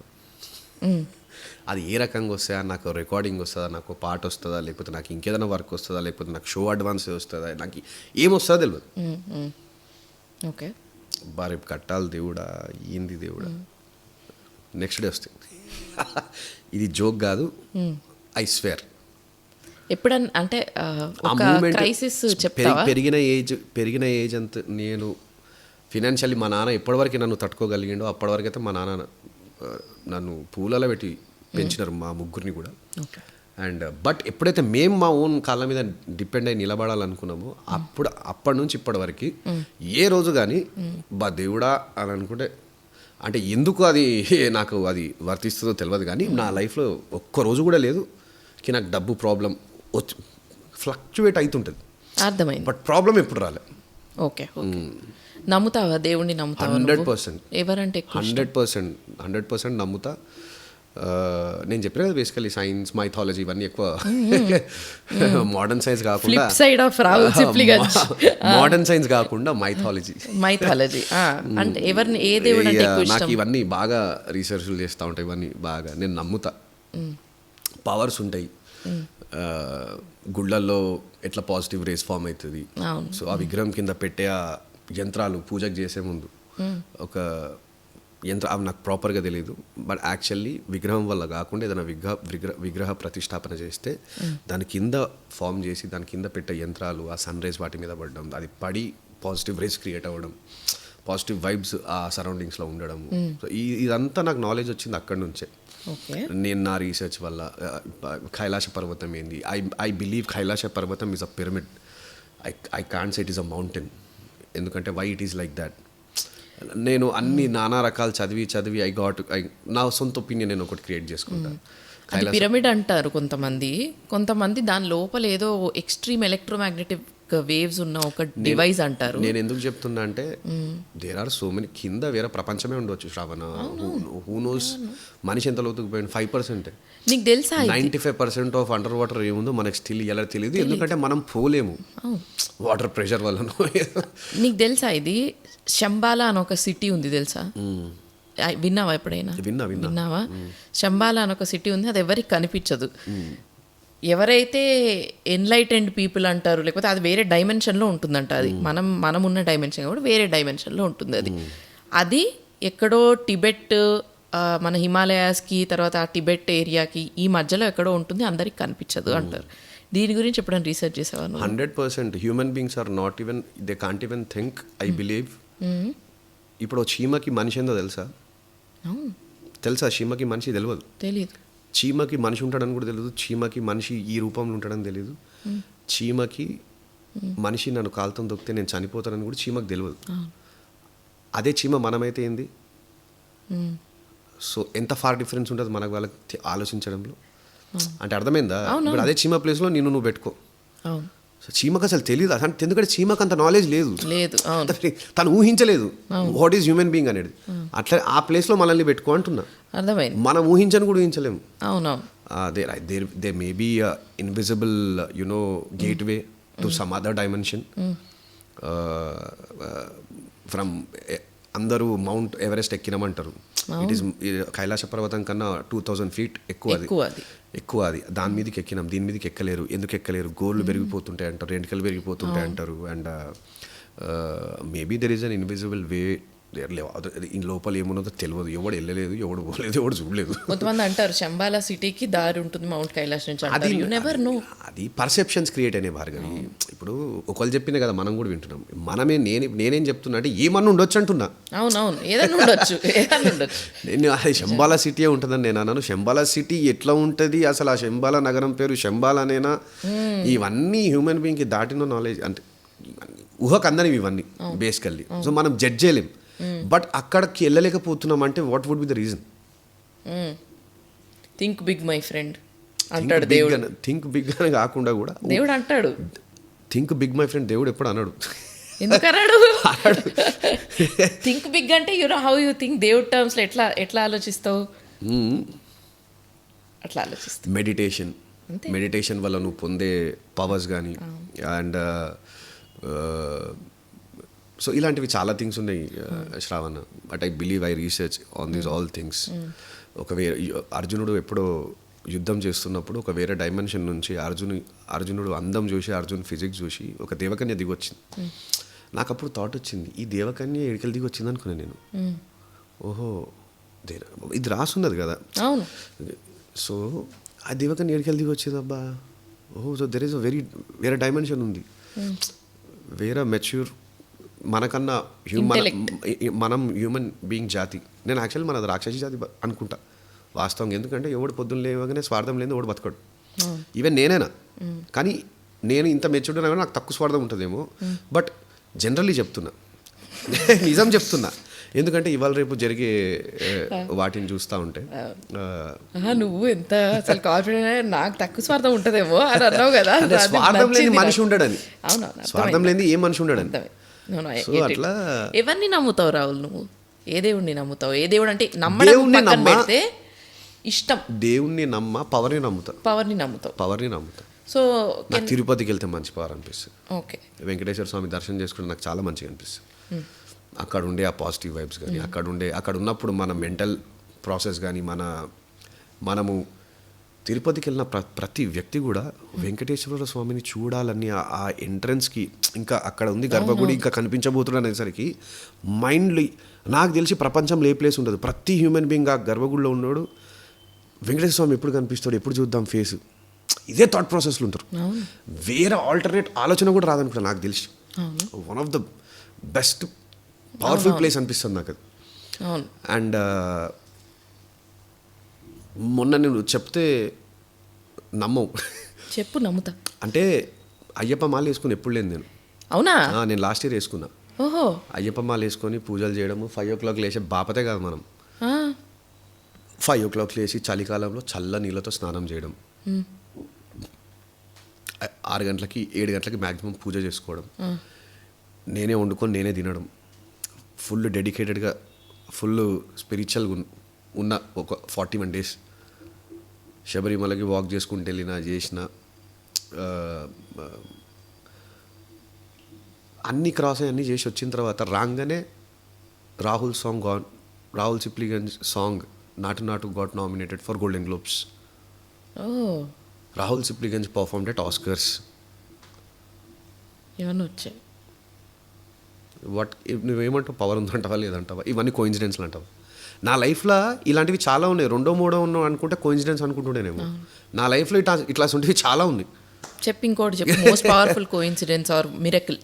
అది ఏ రకంగా వస్తాయా, నాకు రికార్డింగ్ వస్తుందా, నాకు పాట వస్తుందా, లేకపోతే నాకు ఇంకేదైనా వర్క్ వస్తుందా, లేకపోతే నాకు షో అడ్వాన్స్ వస్తుందా, నాకు ఏమొస్తుందో తెలియదు. ఓకే. రేపు కట్టాలి దేవుడా, ఏంది దేవుడా, నెక్స్ట్ డే వస్తాయి. ఇది జోక్ కాదు, ఐ స్వేర్. ఎప్పుడన్నా అంటే క్రైసిస్ చెప్తావా? పెరిగిన ఏజ్ అంత నేను ఫినాన్షియల్లీ మా నాన్న ఎప్పటివరకు నన్ను తట్టుకోగలిగిండో అప్పటివరకు అయితే మా నాన్న నన్ను పూలలో పెట్టి పెంచినారు మా ముగ్గురిని కూడా. అండ్ బట్ ఎప్పుడైతే మేము మా ఓన్ కాళ్ళ మీద డిపెండ్ అయ్యి నిలబడాలనుకున్నామో అప్పటి నుంచి ఇప్పటి వరకు ఏ రోజు కానీ బా దేవుడా అని అనుకుంటే, అంటే ఎందుకు అది నాకు అది వర్తిస్తుందో తెలియదు, కానీ నా లైఫ్లో ఒక్క రోజు కూడా లేదు కి నాకు డబ్బు ప్రాబ్లం ఫ్లక్చువేట్ అవుతుంటుంది. అర్థమైంది. బట్ ప్రాబ్లం ఎప్పుడు రాలే. ఓకే. నమ్ముతావా దేవుణ్ణి? నమ్ముతావా? 100%. ఎవరంటే 100% నమ్ముతా. నేను చెప్పిన కదా బేసికలీ సైన్స్, మైథాలజీ ఇవన్నీ ఎక్కువ. మోడర్న్ సైన్స్ కాకుండా మోడర్న్ సైన్స్ కాకుండా మైథాలజీ అంటే ఎవరిని, ఏ దేవుడు అంటే ఎక్కువ ఇష్టం? నాకు ఇవన్నీ బాగా రీసెర్చ్లు చేస్తూ ఉంటాయి, ఇవన్నీ బాగా నేను నమ్ముతా. పవర్స్ ఉంటాయి గుళ్ళల్లో, ఎట్లా పాజిటివ్ రేస్ ఫామ్ అవుతుంది. సో ఆ విగ్రహం కింద పెట్టే ఆ యంత్రాలు పూజకు చేసే ముందు ఒక అవి నాకు ప్రాపర్గా తెలియదు, బట్ యాక్చువల్లీ విగ్రహం వల్ల కాకుండా ఏదైనా విగ్రహ ప్రతిష్టాపన చేస్తే దాని కింద ఫామ్ చేసి దాని కింద పెట్టే యంత్రాలు ఆ సన్ రేస్ వాటి మీద పడడం, అది పడి పాజిటివ్ రేస్ క్రియేట్ అవ్వడం, పాజిటివ్ వైబ్స్ ఆ సరౌండింగ్స్లో ఉండడం. సో ఇదంతా నాకు నాలెడ్జ్ వచ్చింది అక్కడి నుంచే. నేను నా రీసెర్చ్ వల్ల కైలాస పర్వతం ఏంది, ఐ బిలీవ్ కైలాస పర్వతం is a pyramid. I can't say it is a mountain, ఎందుకంటే why it is like that. నేను అన్ని నానా రకాలు చదివి నా సొంత ఒపీనియన్ నేను ఒకటి క్రియేట్ చేసుకుంటాను. పిరమిడ్ అంటారు కొంతమంది దాని లోపల ఏదో ఎక్స్ట్రీమ్ ఎలక్ట్రోమాగ్నెటిక్ వేవ్స్ ఉన్న ఒక డివైస్ అంటారు. నేను ఎందుకు చెప్తున్నా అంటే దేర్ ఆర్ సో మెనీ, కింద వేరే ప్రపంచమే ఉండొచ్చు శ్రావణ. హూ నోస్ మనిషి ఎంత లోతుకు పోయింది? 5%. నీకు తెలుసా 95% ఆఫ్ అండర్ వాటర్ ఏముందో మనకు స్టిల్ ఎలా తెలియదు, ఎందుకంటే మనం పోలేము వాటర్ ప్రెషర్ వల్ల. నీకు తెలుసా ఇది శంబాలా అని ఒక సిటీ ఉంది తెలుసా? విన్నావా ఎప్పుడైనా? విన్నావా? శంబాలా అని ఒక సిటీ ఉంది, అది ఎవరికి కనిపించదు. ఎవరైతే ఎన్లైటెండ్ పీపుల్ అంటారు, లేకపోతే అది వేరే డైమెన్షన్లో ఉంటుందంట. అది మనం ఉన్న డైమెన్షన్ కూడా వేరే డైమెన్షన్లో ఉంటుంది. అది ఎక్కడో టిబెట్, మన హిమాలయాస్కి తర్వాత ఆ టిబెట్ ఏరియాకి ఈ మధ్యలో ఎక్కడో ఉంటుంది, అందరికి కనిపించదు అంటారు. దీని గురించి ఎప్పుడైనా రీసెర్చ్ చేసావా? 100% human beings are not even, they can't even think, I believe. ఇప్పుడు చీమకి మనిషి ఏందో తెలుసా? చీమకి మనిషి తెలియదు. చీమకి మనిషి ఉంటాడని కూడా తెలియదు. చీమకి మనిషి ఈ రూపంలో ఉంటాడని తెలియదు. చీమకి మనిషి నన్ను కాలుతో దొక్కితే నేను చనిపోతానని కూడా చీమకి తెలియదు. అదే చీమ మనమైతే ఏంది? సో ఎంత ఫార్ డిఫరెన్స్ ఉంటుంది మనకు వాళ్ళకి ఆలోచించడంలో. అంటే అర్థమైందా? ఇప్పుడు అదే చీమ ప్లేస్లో నువ్వు పెట్టుకో. సో చీమకు అసలు తెలియదు, అంటే ఎందుకంటే చీమకు అంత నాలెడ్జ్ లేదు, తను ఊహించలేదు వాట్ ఈజ్ హ్యూమన్ బీయింగ్ అనేది. అట్లా ఆ ప్లేస్లో మనల్ని పెట్టుకో అంటున్నా. అర్థమైంది. మనం ఊహించని కూడా ఊహించలేము. అవునవును. They may be invisible gateway to some other dimension. From అందరూ మౌంట్ ఎవరెస్ట్ ఎక్కినామంటారు. ఇట్ ఈస్ కైలాస పర్వతం కన్నా 2000 feet ఎక్కువ అది. దాని మీదకి ఎక్కినాం, దీని మీదకి ఎక్కలేరు. ఎందుకు ఎక్కలేరు? గోర్లు పెరిగిపోతుంటాయి అంటారు, ఎంటికలు పెరిగిపోతుంటాయి అంటారు. And maybe there is an invisible way. లోపల ఏమున్నదో తెలియదు, ఎవడు వెళ్ళలేదు, ఎవడు పోలేదు, ఎవడు చూడలేదు. కొంతమంది అంటారు శంబాలా సిటీకి దారి ఉంటుంది మౌంట్ కైలాస్ నుంచి. అది పర్సెప్షన్స్ క్రియేట్ అయినాయి భార్గవి. ఇప్పుడు ఒకళ్ళు చెప్పిందే కదా మనం కూడా వింటున్నాం. నేనేం చెప్తున్నా అంటే ఏమన్నా ఉండొచ్చు అంటున్నా. అవునవును, ఏదైనా ఉండొచ్చు. నేను అది శంబాలా సిటీ ఉంటుందని నేను అన్నాను. శంబాలా సిటీ ఎట్లా ఉంటుంది అసలు? ఆ శంబాలా నగరం పేరు శంబాలానేనా? ఇవన్నీ హ్యూమన్ బీయింగ్కి దాటిన నాలెడ్జ్, అంటే ఊహకు అందనివి ఇవన్నీ బేసికల్లీ. సో మనం జడ్జ్ చేయలేం. బట్ అక్కడికి వెళ్ళలేకపోతున్నాం అంటే what would be the reason? Think big my friend అంటాడు దేవుడు. థింక్ బిగ్ అని కాకుండా కూడా దేవుడు అంటాడు థింక్ బిగ్ మై ఫ్రెండ్. దేవుడు ఎప్పుడు అన్నాడు? ఎందుకు అన్నాడు? థింక్ బిగ్ అంటే you know how you think. దేవుడు టర్మ్స్ లో ఎట్లా ఆలోచిస్తావు? అట్లా ఆలోచిస్తావు. మెడిటేషన్ వల్ల నువ్వు పొందే పవర్స్ కానీ, అండ్ సో ఇలాంటివి చాలా థింగ్స్ ఉన్నాయి Shravana. But I believe, I research on these all things. అర్జునుడు ఎప్పుడో యుద్ధం చేస్తున్నప్పుడు ఒక వేరే డైమెన్షన్ నుంచి అర్జునుడు అందం చూసి, అర్జున్ ఫిజిక్స్ చూసి ఒక దేవకన్య దిగొచ్చింది. నాకు అప్పుడు థాట్ వచ్చింది, ఈ దేవకన్య ఎడికెళ్ళి దిగొచ్చింది అనుకున్నాను నేను. ఓహో, ఇది రాసున్నది కదా. సో ఆ దేవకన్య ఎడికెళ్ళి దిగొచ్చింది అబ్బా. ఓహో, సో దెర్ ఈస్ వేరే డైమెన్షన్ ఉంది, వేరే మెచ్యూర్ మనకన్నా మనం హ్యూమన్ బీయింగ్ జాతి. నేను యాక్చువల్లీ మనది రాక్షసి జాతి అనుకుంటా వాస్తవంగా. ఎందుకంటే ఎవడు పొద్దున్న లేవగానే స్వార్థం లేదు, ఎవడు బతకడు. ఈవెన్ నేనైనా, కానీ నేను ఇంత మెచ్యూర్డ్ అయినా నాకు తక్కువ స్వార్థం ఉంటుందేమో. బట్ జనరల్లీ చెప్తున్నా, నిజం చెప్తున్నా. ఎందుకంటే ఇవాళ రేపు జరిగే వాటిని చూస్తూ ఉంటే నువ్వు ఎంత అసలు కాన్ఫిడెంట్, నాకు తక్కువ స్వార్థం ఉంటుందేమో అని అన్నావు కదా. స్వార్థం లేని మనిషి ఉండడని, స్వార్థం లేని ఏ మనిషి ఉండడని. అట్లా ఎవరిని నమ్ముతావు రాహుల్? నువ్వు ఏ దేవుడిని నమ్ముతావు? ఏ దేవుడు అంటే నమ్మడం పక్కన పెడితే ఇష్టం. దేవుణ్ణి పవర్ని నమ్ముతా. సో నాకు తిరుపతికి వెళ్తే మంచి పవర్ అనిపిస్తుంది. ఓకే, వెంకటేశ్వర స్వామి దర్శనం చేసుకుంటే నాకు చాలా మంచిగా అనిపిస్తుంది. అక్కడ ఉండే ఆ పాజిటివ్ వైబ్స్ కానీ, అక్కడ ఉన్నప్పుడు మన మెంటల్ ప్రాసెస్ కానీ, మనము తిరుపతికి వెళ్ళిన ప్రతి వ్యక్తి కూడా వెంకటేశ్వర స్వామిని చూడాలని ఆ ఎంట్రన్స్కి, ఇంకా అక్కడ ఉంది గర్భగుడి, ఇంకా కనిపించబోతున్నాడు అనేసరికి మైండ్లీ నాకు తెలిసి ప్రపంచంలో ఏ ప్లేస్ ఉండదు. ప్రతి హ్యూమన్ బీయింగ్ ఆ గర్భగుడిలో ఉన్నాడు, వెంకటేశ్వర స్వామి ఎప్పుడు కనిపిస్తాడు, ఎప్పుడు చూద్దాం ఫేస్, ఇదే థాట్ ప్రాసెస్లో ఉంటారు. వేరే ఆల్టర్నేట్ ఆలోచన కూడా రాదనుకుంటా నాకు తెలిసి. One of the best powerful place అనిపిస్తుంది నాకు అది. అండ్ మొన్న నేను చెప్తే నమ్మవు. చెప్పు, నమ్ముతా. అంటే అయ్యప్ప మాల వేసుకుని ఎప్పుడు లేదు నేను. అవునా? నేను లాస్ట్ ఇయర్ వేసుకున్నా. ఓహో, అయ్యప్ప మాల వేసుకొని పూజలు చేయడము. 5 o'clock లేచే బాపతే కాదు మనం. 5 o'clock లేచి చలికాలంలో చల్ల నీళ్ళతో స్నానం చేయడం. 6 గంటలకి 7 గంటలకి మ్యాక్సిమం పూజ చేసుకోవడం, నేనే వండుకొని నేనే తినడం, ఫుల్ డెడికేటెడ్గా ఫుల్ స్పిరిచువల్గా ఉన్న ఒక 41 days శబరిమలకి వాక్ చేసుకుంటూ వెళ్ళిన చేసిన అన్ని క్రాస్ అన్నీ చేసి వచ్చిన తర్వాత రాగానే Rahul Sipligunj song Naatu Naatu got nominated for Golden Globes. ఓ, Rahul Sipligunj performed at Oscars. ఇవన్నీ వచ్చాయి. నువ్వేమంటావు, పవర్ ఉందంటావా లేదంటావా, ఇవన్నీ కోయిన్సిడెన్స్లు అంటావా? నా లైఫ్లో ఇలాంటివి చాలా ఉన్నాయి. 2 3 ఉన్నావు అనుకుంటే కోయిన్సిడెన్స్ అనుకుంటుండేనేమో. నా లైఫ్లో ఇట్లా ఉంటేవి చాలా ఉన్నాయి. చెప్పి ఇంకోటి చెప్పు, most powerful coincidence or miracle.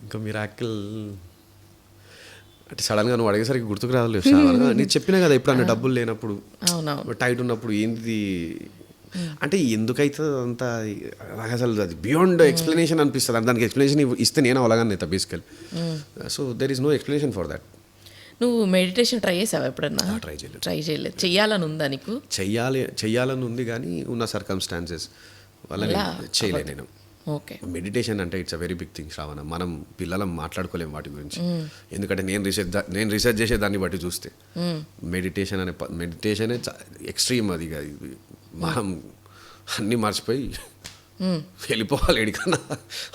ఇంకా మిరాకిల్ అంటే సడన్గా నువ్వు అడిగేసరికి గుర్తుకు రాలేదు. నేను చెప్పినా కదా ఇప్పుడు అన్న డబ్బులు లేనప్పుడు, అవునవును, టైట్ ఉన్నప్పుడు ఏంది అంటే ఎందుకైతే అంత అసలు అది బియాండ్ ఎక్స్ప్లెనేషన్ అనిపిస్తుంది. దానికి ఎక్స్ప్లెనేషన్ ఇస్తే నేను అవలాగానే అవుతా basically. So there is no explanation for that. నువ్వు మెడిటేషన్ ట్రై చేసావా ఎప్పుడన్నా? ట్రై చేయలేదు. చెయ్యాలని ఉందా నీకు? చెయ్యాలని ఉంది కానీ ఉన్న సర్కమ్స్టాన్సెస్ వల్ల చేయలేదు నేను. ఓకే. మెడిటేషన్ అంటే it's a very big thing Shravana. మనం పిల్లలం మాట్లాడుకోలేము వాటి గురించి, ఎందుకంటే నేను రీసెర్చ్ చేసే దాన్ని బట్టి చూస్తే మెడిటేషనే ఎక్స్ట్రీమ్. అది మనం అన్నీ మర్చిపోయి వెళ్ళిపోవాలి ఎడికన్నా,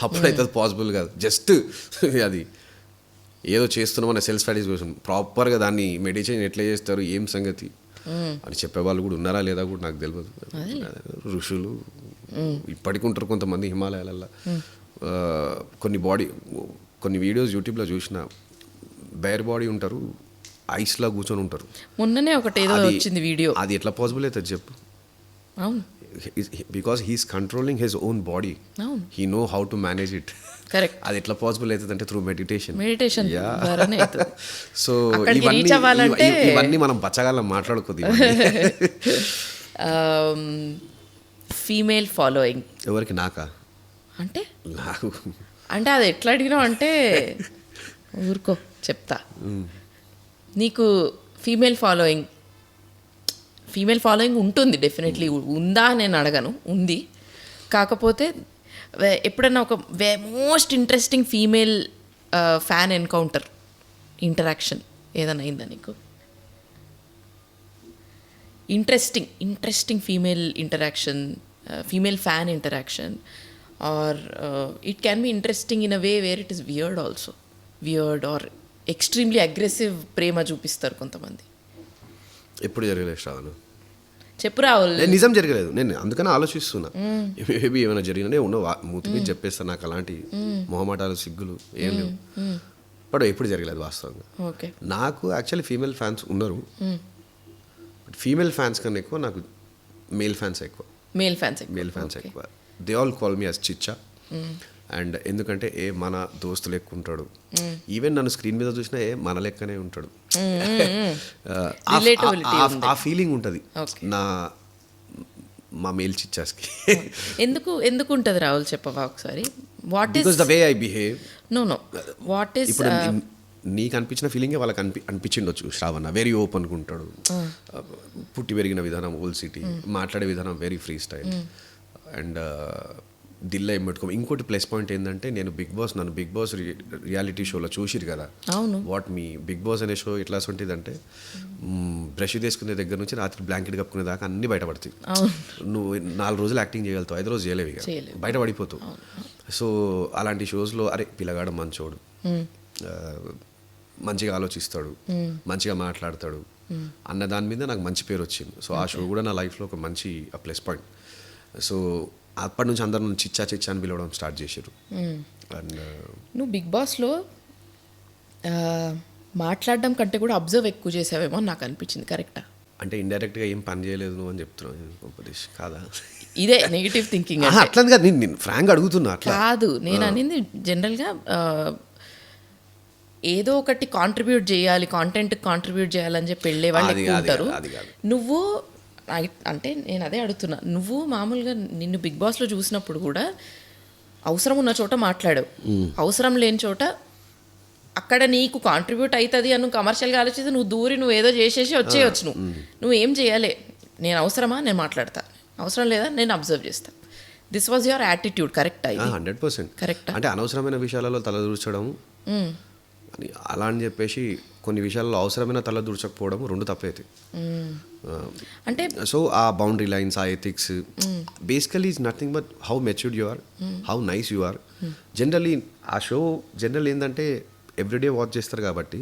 అప్పుడైతే అది పాసిబుల్ కాదు. జస్ట్ అది ఏదో చేస్తున్నాం అనే సెల్ఫ్ సాటిస్ఫాక్షన్. ప్రాపర్గా దాన్ని మెడిటేషన్ ఎట్లా చేస్తారు, ఏం సంగతి అని చెప్పేవాళ్ళు కూడా ఉన్నారా లేదా కూడా నాకు తెలియదు. ఋషులు ఇప్పటికి ఉంటారు కొంతమంది హిమాలయాలలో. కొన్ని వీడియోస్ యూట్యూబ్లో చూసిన, బేర్ బాడీ ఉంటారు, ఐస్లా కూర్చొని ఉంటారు. మొన్ననే ఒకటి ఏదో వచ్చింది వీడియో. అది ఎట్లా పాసిబుల్ అవుతుంది చెప్పు? అవును, because he's controlling his own body, he know how to manage it. Correct. అది ఎట్లా పాసిబుల్ అవుతుంది అంటే త్రూ మెడిటేషన్. సో ఇవన్నీ మనం బచ్చగాళ్ళం మాట్లాడుకోదు. ఫీమేల్ ఫాలోయింగ్ ఎవరికి? నాకా? అంటే నాకు అంటే అది ఎట్లా అడిగినావు అంటే ఊరుకో చెప్తా. నీకు ఫీమేల్ ఫాలోయింగ్ ఉంటుంది, డెఫినెట్లీ ఉందా నేను అడగను, ఉంది. కాకపోతే ఎప్పుడన్నా ఒక most interesting female fan interaction ఏదైనా అయిందా నీకు? Interesting female interaction, female fan interaction, or it can be interesting in a way where it is weird or extremely aggressive ప్రేమ చూపిస్తారు కొంతమంది. ఎప్పుడు జరగలేదు శ్రావణ, చెప్పు రాహుల్. నిజం జరగలేదు, నేను అందుకని ఆలోచిస్తున్నా. మేబీ ఏమైనా జరిగినా ఉన్న మూతికి చెప్పేస్తాను, నాకు అలాంటి మొహమాటాలు సిగ్గులు ఏం లేవు. బట్ ఎప్పుడు జరగలేదు వాస్తవంగా. ఓకే. నాకు యాక్చువల్లీ ఫీమేల్ ఫ్యాన్స్ ఉన్నారు, ఫీమేల్ ఫ్యాన్స్ కన్నా ఎక్కువ నాకు మేల్ ఫ్యాన్స్ ఎక్కువ. They all call me as చిచ్చా. అండ్ ఎందుకంటే మన దోస్తులు ఎక్కువ ఉంటాడు, ఈవెన్ నన్ను స్క్రీన్ మీద చూసినా మన లెక్కనే ఉంటాడు. ఆ ఫీలింగ్ ఉంటుంది మా మేల్ చిచ్చాస్కి. ఎందుకు ఉంటుంది రాహుల్, చెప్పవా ఒకసారి? What is the way I behave? No what is ఇప్పుడు నీకు అనిపించిన ఫీలింగే వాళ్ళకి అనిపించిండొచ్చు. శ్రావణ వెరీ ఓపెన్గా ఉంటాడు, పుట్టి పెరిగిన విధానం ఓల్డ్ సిటీ, మాట్లాడే విధానం వెరీ ఫ్రీ స్టైల్, అండ్ దిల్లో ఏం పెట్టుకో. ఇంకోటి ప్లస్ పాయింట్ ఏంటంటే నన్ను బిగ్ బాస్ రియాలిటీ షోలో చూసిరు కదా. మీ బిగ్ బాస్ అనే షో ఎట్లా ఉంటుందంటే బ్రష్ తీసుకునే దగ్గర నుంచి రాత్రి బ్లాంకెట్ కప్పుకునే దాకా అన్ని బయటపడతాయి. నువ్వు 4 రోజులు యాక్టింగ్ చేయగలుగుతావు, 5 రోజు చేయలేవు, ఇక బయటపడిపోతావు. సో అలాంటి షోస్లో అరే పిల్లగాడు మంచోడు, మంచిగా ఆలోచిస్తాడు, మంచిగా మాట్లాడతాడు అన్న దాని మీద నాకు మంచి పేరు వచ్చింది. సో ఆ షో కూడా నా లైఫ్లో ఒక మంచి ప్లస్ పాయింట్. సో అప్పటి నుంచి అందరు నన్ను చిచ్చా అని పిలవడం స్టార్ట్ చేశారు. అండ్ నువ్వు బిగ్ బాస్లో మాట్లాడడం కంటే కూడా అబ్జర్వ్ ఎక్కువ చేసావేమో అని నాకు అనిపించింది. కరెక్టా? అంటే ఇండైరెక్ట్గా ఏం పని చేయలేదు నువ్వు అని చెప్తున్నావు ఉపదేశ్ కాదా? ఇదే నెగిటివ్ థింకింగ్. అట్లా కాదు, నేను ఫ్రాంక్గా అడుగుతున్నా. అట్లా కాదు, నేను అనేది జనరల్గా ఏదో ఒకటి కాంట్రిబ్యూట్ చేయాలని చెప్పి వెళ్ళే వాళ్ళు ఎక్కువ ఉంటారు. నువ్వు అంటే నేను అదే అడుగుతున్నా, నువ్వు మామూలుగా నిన్ను బిగ్ బాస్లో చూసినప్పుడు కూడా అవసరం ఉన్న చోట మాట్లాడావు, అవసరం లేని చోట అక్కడ నీకు కాంట్రిబ్యూట్ అవుతుంది అని కమర్షియల్గా ఆలోచిస్తే నువ్వు ఏదో చేసేసి వచ్చేయచ్చు. నువ్వు ఏం చేయాలి, నేను అవసరమా, నేను మాట్లాడతా, అవసరం లేదా, నేను అబ్జర్వ్ చేస్తాను. దిస్ వాజ్ యువర్ యాటిట్యూడ్, కరెక్టా? 100%. కరెక్టా? అంటే అనవసరమైన విషయాలలో తలదూర్చడం అని అలా అని చెప్పేసి కొన్ని విషయాల్లో అవసరమైన తలదూర్చకపోవడం రెండు తప్పైతే. అంటే సో ఆ బౌండరీ లైన్స్, ఆ ethics basically is nothing but how matured you are, how nice you are. Generally ఆ షో జనరల్ ఏంటంటే ఎవ్రీడే వాచ్ చేస్తారు కాబట్టి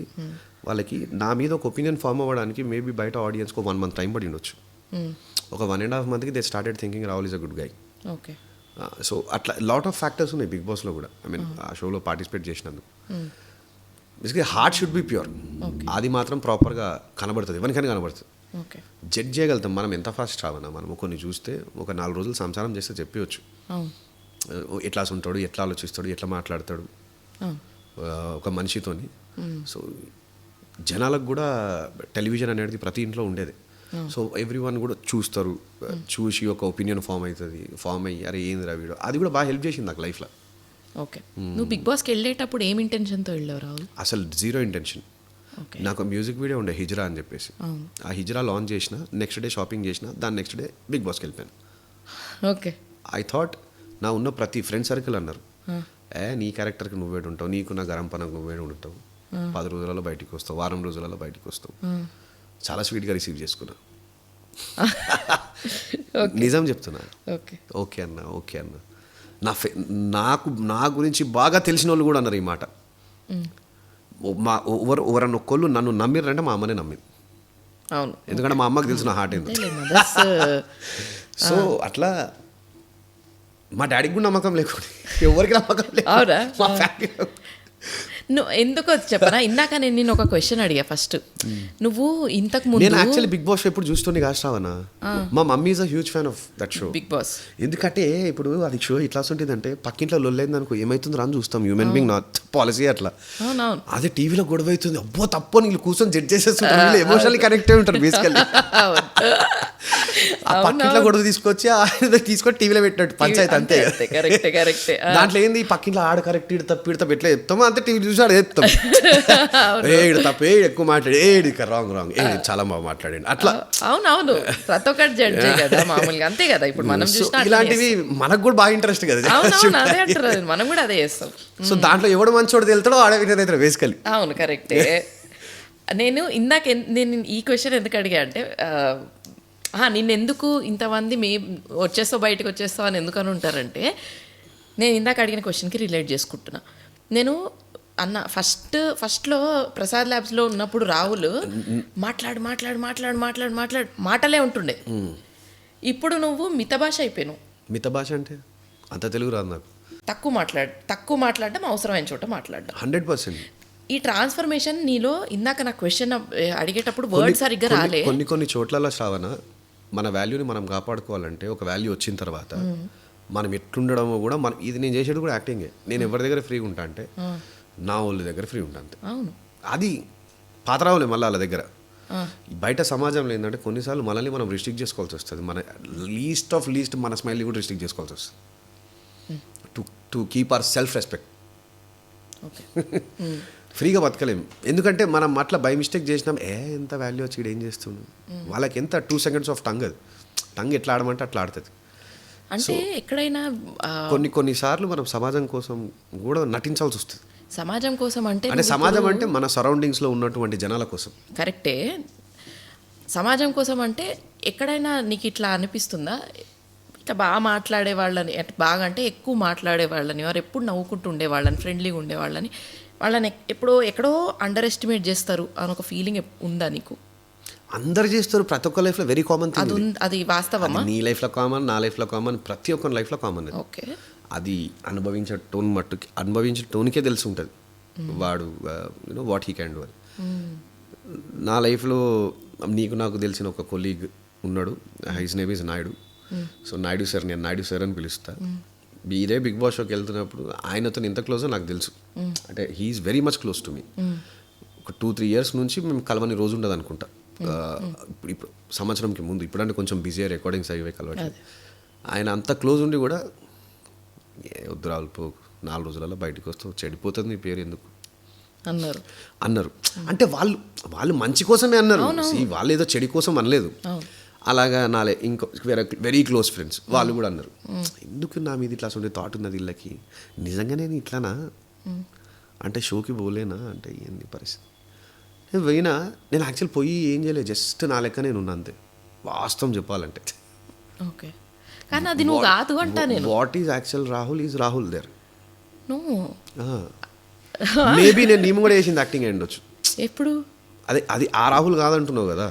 వాళ్ళకి నా మీద ఒక ఒపీనియన్ ఫామ్ అవ్వడానికి మేబీ బయట ఆడియన్స్కి 1 month టైం పడి ఉండొచ్చు. ఒక 1.5 monthకి they started thinking Rahul is a good guy. Okay. So అట్లా లాట్ ఆఫ్ ఫ్యాక్టర్స్ ఉన్నాయి బిగ్ బాస్లో కూడా. ఐ మీన్ ఆ షోలో పార్టిసిపేట్ చేసినందుకు basically heart should be pure. అది మాత్రం ప్రాపర్గా కనబడుతుంది, ఎవరికైనా కనబడుతుంది. ఓకే. జడ్జ్ చేయగలుగుతాం మనం ఎంత ఫాస్ట్ రావన్నా. మనము కొన్ని చూస్తే ఒక 4 రోజులు సంసారం చేస్తే చెప్పవచ్చు ఎట్లా ఉంటాడు, ఎట్లా ఆలోచిస్తాడు, ఎట్లా మాట్లాడతాడు ఒక మనిషితోని. సో జనాలకు కూడా టెలివిజన్ అనేది ప్రతి ఇంట్లో ఉండేది. సో ఎవ్రీ వన్ కూడా చూస్తారు, చూసి ఒక ఒపీనియన్ ఫామ్ అయ్యి అరే ఏంది రా వీడియో, అది కూడా బాగా హెల్ప్ చేసింది నాకు లైఫ్లో. ఓకే. నువ్వు బిగ్ బాస్కి వెళ్ళేటప్పుడు ఏం ఇంటెన్షన్తో వెళ్ళావు రాహుల్? అసలు జీరో ఇంటెన్షన్. నాకు మ్యూజిక్ వీడియో ఉండే హిజ్రా అని చెప్పేసి, ఆ హిజ్రా లాంచ్ చేసిన, నెక్స్ట్ డే షాపింగ్ చేసిన, దాని నెక్స్ట్ డే బిగ్ బాస్కి వెళ్ళిపోయాను. ఓకే. ఐ థాట్ నా ఉన్న ప్రతి ఫ్రెండ్ సర్కిల్ అన్నారు నీ క్యారెక్టర్కి నువ్వేడు ఉంటావు, నీకు నా గరం పనకు నువ్వేడు ఉంటావు, 10 రోజులలో బయటికి వస్తావు, వారం రోజులలో బయటికి వస్తావు. చాలా స్వీట్గా రిసీవ్ చేసుకున్నా. నిజం చెప్తున్నా. ఓకే అన్న నా గురించి బాగా తెలిసిన వాళ్ళు కూడా అన్నారు ఈ మాట. ఎవరన్నా ఒక్కళ్ళు నన్ను నమ్మిరంటే మా అమ్మనే నమ్మింది. అవును, ఎందుకంటే మా అమ్మకి తెలిసిన హార్ట్ ఏంది. సో అట్లా మా డాడీకి కూడా నమ్మకం లేకుండా, ఎవరికి నమ్మకం లేదు మా ఫ్యామిలీ. నువ్వు ఎందుకో చెప్పనా, ఇందాక నేను నిన్ను ఒక క్వశ్చన్ అడిగా ఫస్ట్. నువ్వు ఇంతకు ముందు, నేను యాక్చువల్లీ బిగ్ బాస్ ఎప్పుడు చూస్తుండే కాదు శ్రావణ. మా mummy is a huge fan of that show Bigg Boss. ఎందుకంటే ఇప్పుడు అది షో ఇట్లా ఉంటుందంటే పక్కింట్లో లొల్లైంది అనుకో ఏమవుతుందో అని చూస్తాం. హ్యూమన్ బీయింగ్ నాట్ పాలసీ అట్లా. అదే టీవీలో గొడవ అవుతుంది, అబ్బో తప్ప నీళ్ళు కూర్చొని జడ్జ్ చేసేస్తుంటారు, ఎమోషనల్లీ కనెక్ట్ అయి ఉంటారు బేసికల్లీ. ఆ పక్కింట్లో గొడవ తీసుకొని టీవీలో పెట్టినట్టు పంచాయతీ అంతే. దాంట్లో ఏంది పక్కింట్లో ఆడ కరెక్ట్ ఇడు తప్పు ఎట్లా చెప్తామో అంతే టీవీ చూసి ఆడ చెప్తాం. ఏడు తప్పు, ఎక్కువ మాట్లాడి, ఏడు రాంగ్, ఏడు చాలా బాగా మాట్లాడండి అట్లా. అవునవును, ప్రతి ఒక్కటి జడ్జ్ కదా మామూలుగా, అంతే కదా. ఇప్పుడు మనం చూసిన ఇలాంటివి మనకు కూడా బాగా ఇంట్రెస్ట్ కదా, అదే అంటారు, మనం కూడా అదే చేస్తాం. సో దాంట్లో ఎవడు మంచోడు తెలుతాడో ఆడ వినేది బేసికల్లీ. అవును, కరెక్టే. నేను ఈ క్వశ్చన్ ఎందుకు అడిగా అంటే, నిన్నెందుకు ఇంతమంది వచ్చేస్తావు బయటకు వచ్చేస్తావు అని ఎందుకని ఉంటారంటే, నేను ఇందాక అడిగిన క్వశ్చన్కి రిలేట్ చేసుకుంటున్నా. నేను అన్న ఫస్ట్లో ప్రసాద్ ల్యాబ్స్లో ఉన్నప్పుడు రాహుల్ మాటలే ఉంటుండే. ఇప్పుడు నువ్వు మిత భాష అయిపోయావు. మిత భాష అంటే అంత తెలుగు రాదు నాకు. తక్కువ మాట్లాడడం, అవసరమైన చోట మాట్లాడడం. 100%. ఈ ట్రాన్స్ఫర్మేషన్ నీలో ఇందాక నా క్వశ్చన్ అడిగేటప్పుడు వర్డ్ సరిగ్గా రాలే. కొన్ని చోట్ల శ్రావణ మన వాల్యూని మనం కాపాడుకోవాలంటే, ఒక వాల్యూ వచ్చిన తర్వాత మనం ఎట్లుండడమో కూడా ఇది నేను చేసేది కూడా యాక్టింగే. నేను ఎవరి దగ్గర ఫ్రీగా ఉంటా అంటే నా వాళ్ళ దగ్గర ఫ్రీ ఉంటా అంతే. అవును, అది పాత రావులే మళ్ళీ వాళ్ళ దగ్గర. బయట సమాజంలో ఏంటంటే కొన్నిసార్లు మనల్ని మనం రిస్ట్రిక్ట్ చేసుకోవాల్సి వస్తుంది. మన లీస్ట్ మన స్మైల్ని కూడా రిస్ట్రిక్ట్ చేసుకోవాల్సి వస్తుంది to keep our self respect. ఫ్రీగా బతకలేం, ఎందుకంటే మనం అట్లా బై మిస్టేక్ చేసినాం. ఎంత వాల్యూ వచ్చి ఏం చేస్తున్నాం, వాళ్ళకి ఎంత 2 seconds ఆఫ్ టంగ్, అది టంగ్ ఎట్లా ఆడమంటే అట్లా ఆడుతుంది. అంటే ఎక్కడైనా కొన్నిసార్లు మనం సమాజం కోసం కూడా నటించాల్సి వస్తుంది. సమాజం కోసం అంటే సమాజం అంటే మన సరౌండింగ్స్లో ఉన్నటువంటి జనాల కోసం. కరెక్టే. సమాజం కోసం అంటే ఎక్కడైనా నీకు ఇట్లా అనిపిస్తుందా, ఇట్లా బాగా మాట్లాడే వాళ్ళని, బాగా అంటే ఎక్కువ మాట్లాడే వాళ్ళని, వారు ఎప్పుడు నవ్వుకుంటూ ఉండేవాళ్ళని, ఫ్రెండ్లీగా ఉండేవాళ్ళని, వాళ్ళని ఎక్కడో అండర్ ఎస్టిమేట్ చేస్తారు అని ఒక ఫీలింగ్ ఉందా నీకు? అందరు చేస్తారు, ప్రతి ఒక్క లైఫ్లో వెరీ కామన్. అది వాస్తవమా? నీ లైఫ్లో కామన్, నా లైఫ్లో కామన్, ప్రతి ఒక్కరి లైఫ్లో కామన్. ఓకే. అది అనుభవించే టోన్కే తెలిసి ఉంటుంది వాడు వాట్ హీ క్యాన్ డూ అని. నా లైఫ్లో నాకు తెలిసిన ఒక కొలీగ్ ఉన్నాడు, his name is Naidu. So Naidu sir, నేను నాయుడు సార్ అని పిలుస్తా. ఇదే బిగ్ బాస్ షోకి వెళ్తున్నప్పుడు ఆయనతో ఎంత క్లోజో నాకు తెలుసు. అంటే he is very much close to me. ఒక 2-3 years నుంచి మేము కలవని రోజు ఉండదు అనుకుంటా. ఇప్పుడు సంవత్సరంకి ముందు, ఇప్పుడంటే కొంచెం బిజీ రికార్డింగ్స్ అయ్యే కలవట్లేదు. ఆయన అంత క్లోజ్ ఉండి కూడా వద్దు రాహుల్ పో, 4 రోజులలో బయటకు వస్తావు, చెడిపోతుంది నీ పేరు ఎందుకు అన్నారు. అంటే వాళ్ళు మంచి కోసమే అన్నారు, వాళ్ళు ఏదో చెడి కోసం అనలేదు. అలాగా ఇంకో వెరీ క్లోజ్ ఫ్రెండ్స్ వాళ్ళు కూడా అన్నారు, ఎందుకు నా మీద ఇట్లా అసలు థాట్ ఉన్నది వీళ్ళకి, నిజంగానే నేను ఇట్లానా అంటే షోకి పోలేనా అంటే ఏంది పరిస్థితి. నేను పోయినా, నేను యాక్చువల్ పోయి ఏం చేయలేదు, జస్ట్ నా లెక్క నేను ఉన్నా అంతే వాస్తవం చెప్పాలంటే. ఓకే, కానీ అది నువ్వు కాదు అంటా నేను. What is actual Rahul is Rahul there. నువ్వు మేబీ నేను కూడా చేసింది యాక్టింగ్ అయి ఉండొచ్చు. ఎప్పుడు అదే అది ఆ రాహుల్ కాదంటున్నావు కదా,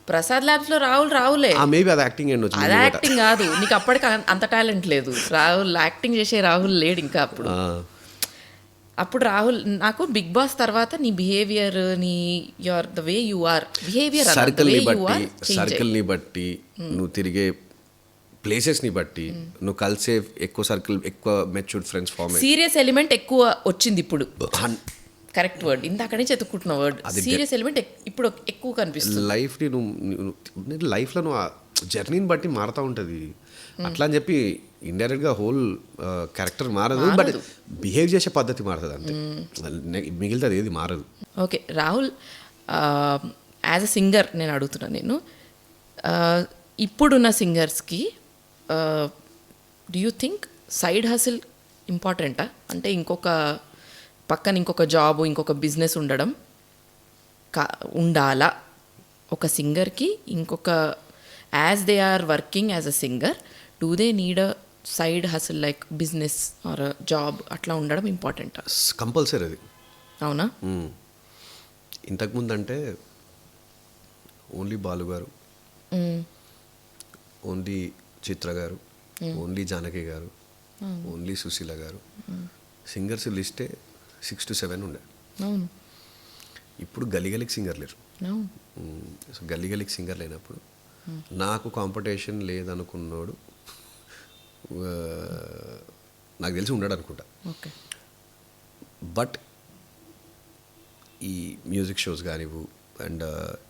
ప్రసాద్ ల్యాబ్స్ లో రాహులే. మేబీ అది యాక్టింగ్ అయి ఉండొచ్చు. అది యాక్టింగ్ కాదు, నీకు అప్పటికి అంత టాలెంట్ లేదు. రాహుల్ యాక్టింగ్ చేసే రాహుల్ లేడు ఇంకా అప్పుడు రాహుల్ నాకు బిగ్ బాస్ తర్వాత నీ బిహేవియర్, నీ your the way you are behaviour, సర్కిల్ని బట్టి నువ్వు తిరిగే ప్లేసెస్ని బట్టి నువ్వు కలిసే ఎక్కువ సర్కిల్, ఎక్కువ matured friends form, serious element ఎక్కువ వచ్చింది ఇప్పుడు. కరెక్ట్ వర్డ్, ఇందాక నుంచి ఎత్తుకుంటున్న వర్డ్ సీరియస్ ఎలిమెంట్ ఇప్పుడు ఎక్కువ కనిపిస్తుంది. లైఫ్ని నువ్వు లైఫ్లో నువ్వు జర్నీని బట్టి మారుతూ ఉంటుంది. అట్లా అని చెప్పి ఇండైరెక్ట్గా హోల్ క్యారెక్టర్ మారదు, బట్ బిహేవ్ చేసే పద్ధతి మారుతుంది అంతే, మిగిలితే ఏది మారదు. Okay Rahul, as a singer నేను అడుగుతున్నాను నేను, ఇప్పుడున్న సింగర్స్కి do you think side hustle ఇంపార్టెంటా? అంటే పక్కన ఇంకొక జాబ్, ఇంకొక బిజినెస్ ఉండడం ఉండాలా ఒక సింగర్కి? As they are working as a singer, do they need a side hustle like business or job అట్లా ఉండడం ఇంపార్టెంటా? కంపల్సరీ అది. అవునా? ఇంతకుముందు అంటే ఓన్లీ బాలు గారు, ఓన్లీ చిత్ర గారు, ఓన్లీ జానకి గారు, ఓన్లీ సుశీల గారు, సింగర్స్ లిస్టే 6 to 7 ఉండే. అవును. ఇప్పుడు గలీగలికి సింగర్ లేరు. సో గలీగలికి సింగర్ లేనప్పుడు నాకు కాంపిటీషన్ లేదనుకున్నాడు నాకు తెలిసి ఉన్నాడు అనుకుంటా. ఓకే. బట్ ఈ మ్యూజిక్ షోస్ కానివ్వు అండ్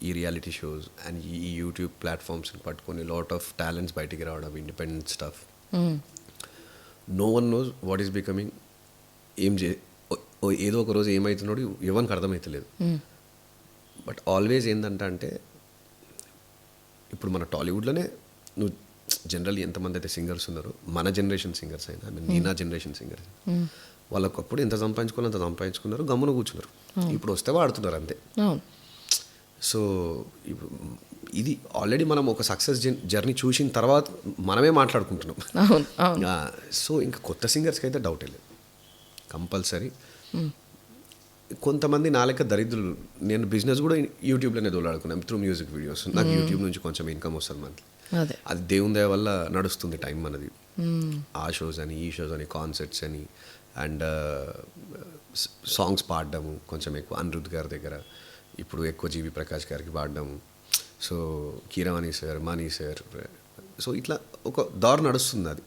ఈ రియాలిటీ షోస్ అండ్ ఈ యూట్యూబ్ ప్లాట్ఫామ్స్ని పట్టుకొని లాట్ ఆఫ్ టాలెంట్స్ బయటికి రావడం, independent stuff, no one knows what is becoming, ఏదో ఒక రోజు ఏమవుతున్నాడు ఎవరికి అర్థమవుతలేదు. బట్ ఆల్వేస్ ఏంటంటే ఇప్పుడు మన టాలీవుడ్లోనే నువ్వు జనరల్లీ ఎంతమంది అయితే సింగర్స్ ఉన్నారో, మన జనరేషన్ సింగర్స్ అయినా, నీ నా జనరేషన్ సింగర్స్, వాళ్ళకప్పుడు ఎంత సంపాదించుకోవాలో అంత సంపాదించుకున్నారు, గమ్మున కూర్చున్నారు. ఇప్పుడు వస్తే వాడుతున్నారు అంతే. సో ఇది ఆల్రెడీ మనం ఒక సక్సెస్ జర్నీ చూసిన తర్వాత మనమే మాట్లాడుకుంటున్నాం. సో ఇంకా కొత్త సింగర్స్కి అయితే డౌటే లేదు, కంపల్సరీ. కొంతమంది నా లెక్క దరిద్రులు, నేను బిజినెస్ కూడా యూట్యూబ్లోనే దోలాడుకున్నాను త్రూ మ్యూజిక్ వీడియోస్. నాకు యూట్యూబ్ నుంచి కొంచెం ఇన్కమ్ వస్తుంది మంత్లీ, అది దేవుని దయ వల్ల నడుస్తుంది టైం మనది. ఆ షోస్ అని, ఈ షోస్ అని, కాన్సర్ట్స్ అని, అండ్ సాంగ్స్ పాడడము కొంచెం ఎక్కువ అనిరుద్ధ్ గారి దగ్గర, ఇప్పుడు ఎక్కువ జీవి ప్రకాష్ గారికి పాడడము, so Keeravani sir, Mani sir, so ఇట్లా ఒక దారి నడుస్తుంది అది.